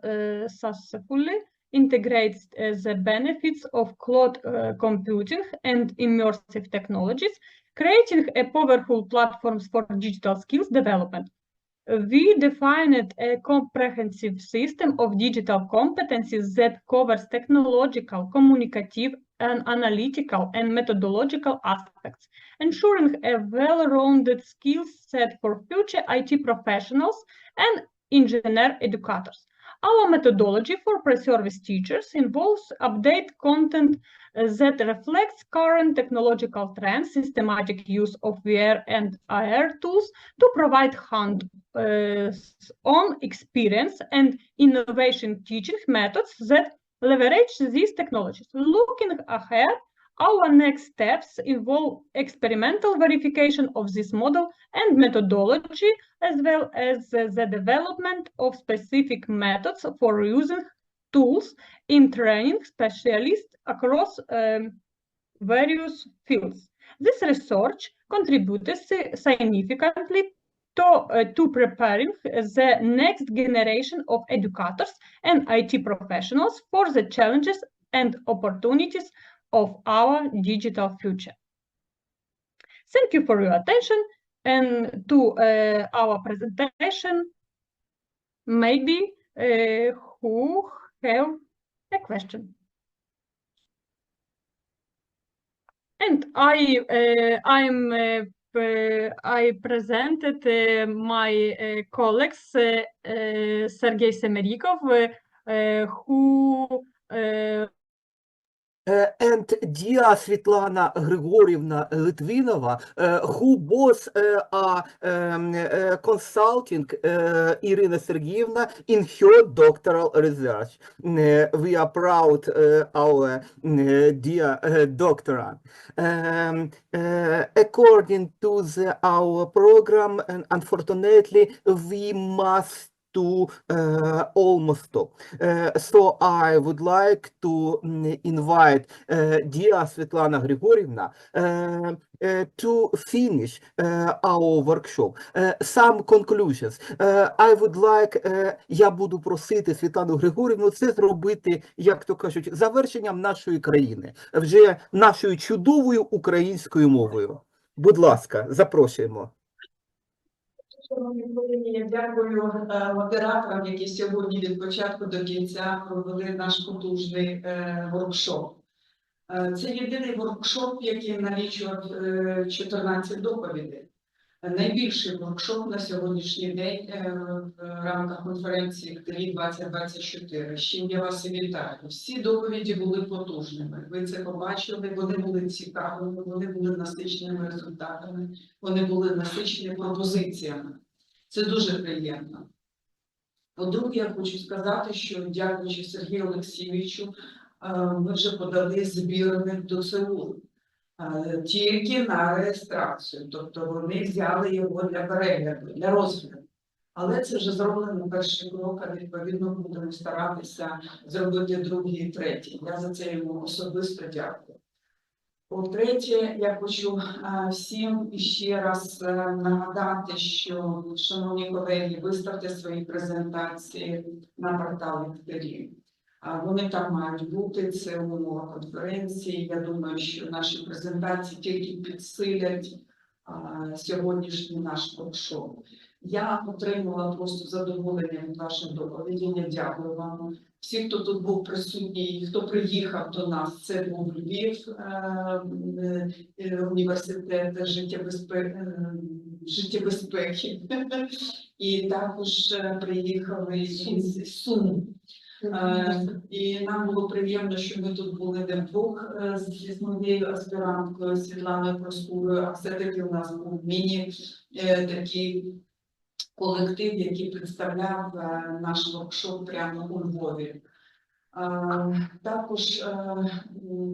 successfully integrates the benefits of cloud computing and immersive technologies, creating a powerful platform for digital skills development. we defined a comprehensive system of digital competencies that covers technological, communicative, and analytical and methodological aspects, ensuring a well-rounded skill set for future IT professionals and engineer educators. Our methodology for pre-service teachers involves update content that reflects current technological trends, systematic use of VR and AR tools to provide hands-on experience and innovation teaching methods that leverage these technologies. Looking ahead, our next steps involve experimental verification of this model and methodology, as well as the development of specific methods for using tools in training specialists across various fields. This research contributed significantly to preparing the next generation of educators and IT professionals for the challenges and opportunities of our digital future. Thank you for your attention, and to our presentation, maybe who have a question. And I presented my colleagues, Sergei Semerikov, who and dear Svetlana Grigorьевna Litvinova, who both are consulting Irina Sergeyevna in her doctoral research. We are proud our dear doctorand. According to our program, and unfortunately, we must to almost stop. So I would like to invite dear Svetlana Grigorьевna to finish our workshop. Some conclusions. I would like, я буду просити Світлану Григорівну це зробити, як то кажуть, завершенням нашої країни, вже нашою чудовою українською мовою. Будь ласка, запрошуємо. Шановні колеги, я дякую модераторам, які сьогодні від початку до кінця провели наш потужний воркшоп. Це єдиний воркшоп, який налічував 14 доповідей. Найбільший воркшоп на сьогоднішній день в рамках конференції ICTERI-2024, з чим я вас і вітаю. Всі доповіді були потужними, ви це побачили, вони були цікавими, вони були насиченими результатами, вони були насичені пропозиціями. Це дуже приємно. По-друге, я хочу сказати, що дякуючи Сергію Олексійовичу, ми вже подали збірник до ЦУ. Тільки на реєстрацію, тобто вони взяли його для перегляду, для розгляду. Але це вже зроблено перший крок, а відповідно будемо старатися зробити другий і третій. Я за це йому особисто дякую. По-третє, я хочу всім іще раз нагадати, що, шановні колеги, виставте свої презентації на порталі ICTERI. Вони там мають бути, це умова конференції. Я думаю, що наші презентації тільки підсилять сьогоднішній наш воркшоп. Я отримала просто задоволення від ваших доповідей. Я дякую вам. Всі, хто тут був присутній, хто приїхав до нас, це був Львів, університет життєбезпеки. І також приїхали із Сум. І нам було приємно, що ми тут були не вдвох з моєю аспіранткою Світланою Проскурою, а все-таки у нас був такий колектив, який представляв наш воркшоп прямо у Львові. Також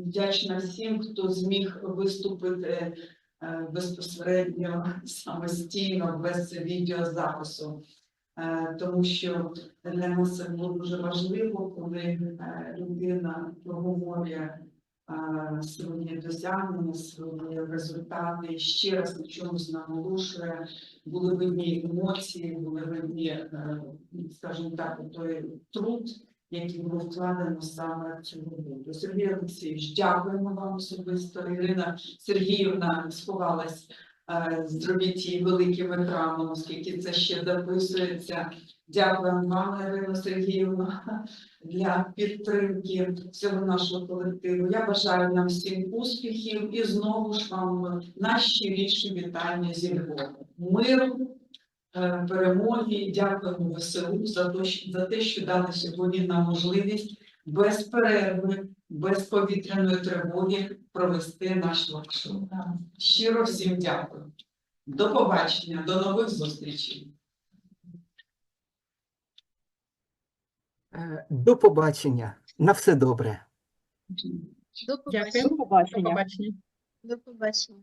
вдячна всім, хто зміг виступити безпосередньо, самостійно, без відеозапису. Тому що для нас це було дуже важливо, коли людина проговорює свої досягнення, свої результати, ще раз на чомусь наголошує, були видні емоції, були видні, скажімо так, той труд, який був вкладено саме в цю роботу. Сергій Олексійович, дякуємо вам особисто. Ірина Сергіївна сховалась зробіть її великим екраном, оскільки це ще записується. Дякую вам, Ірина Сергіївна, для підтримки всього нашого колективу. Я бажаю нам всім успіхів і знову ж вам найщиріші вітання зі Львова. Миру, перемоги. Дякуємо ВСУ за те, що дали сьогодні нам можливість без перерви, без повітряної тривоги провести наш воркшоп. Щиро всім дякую. До побачення, до нових зустрічей. До побачення. На все добре. Дякую. До побачення. До побачення.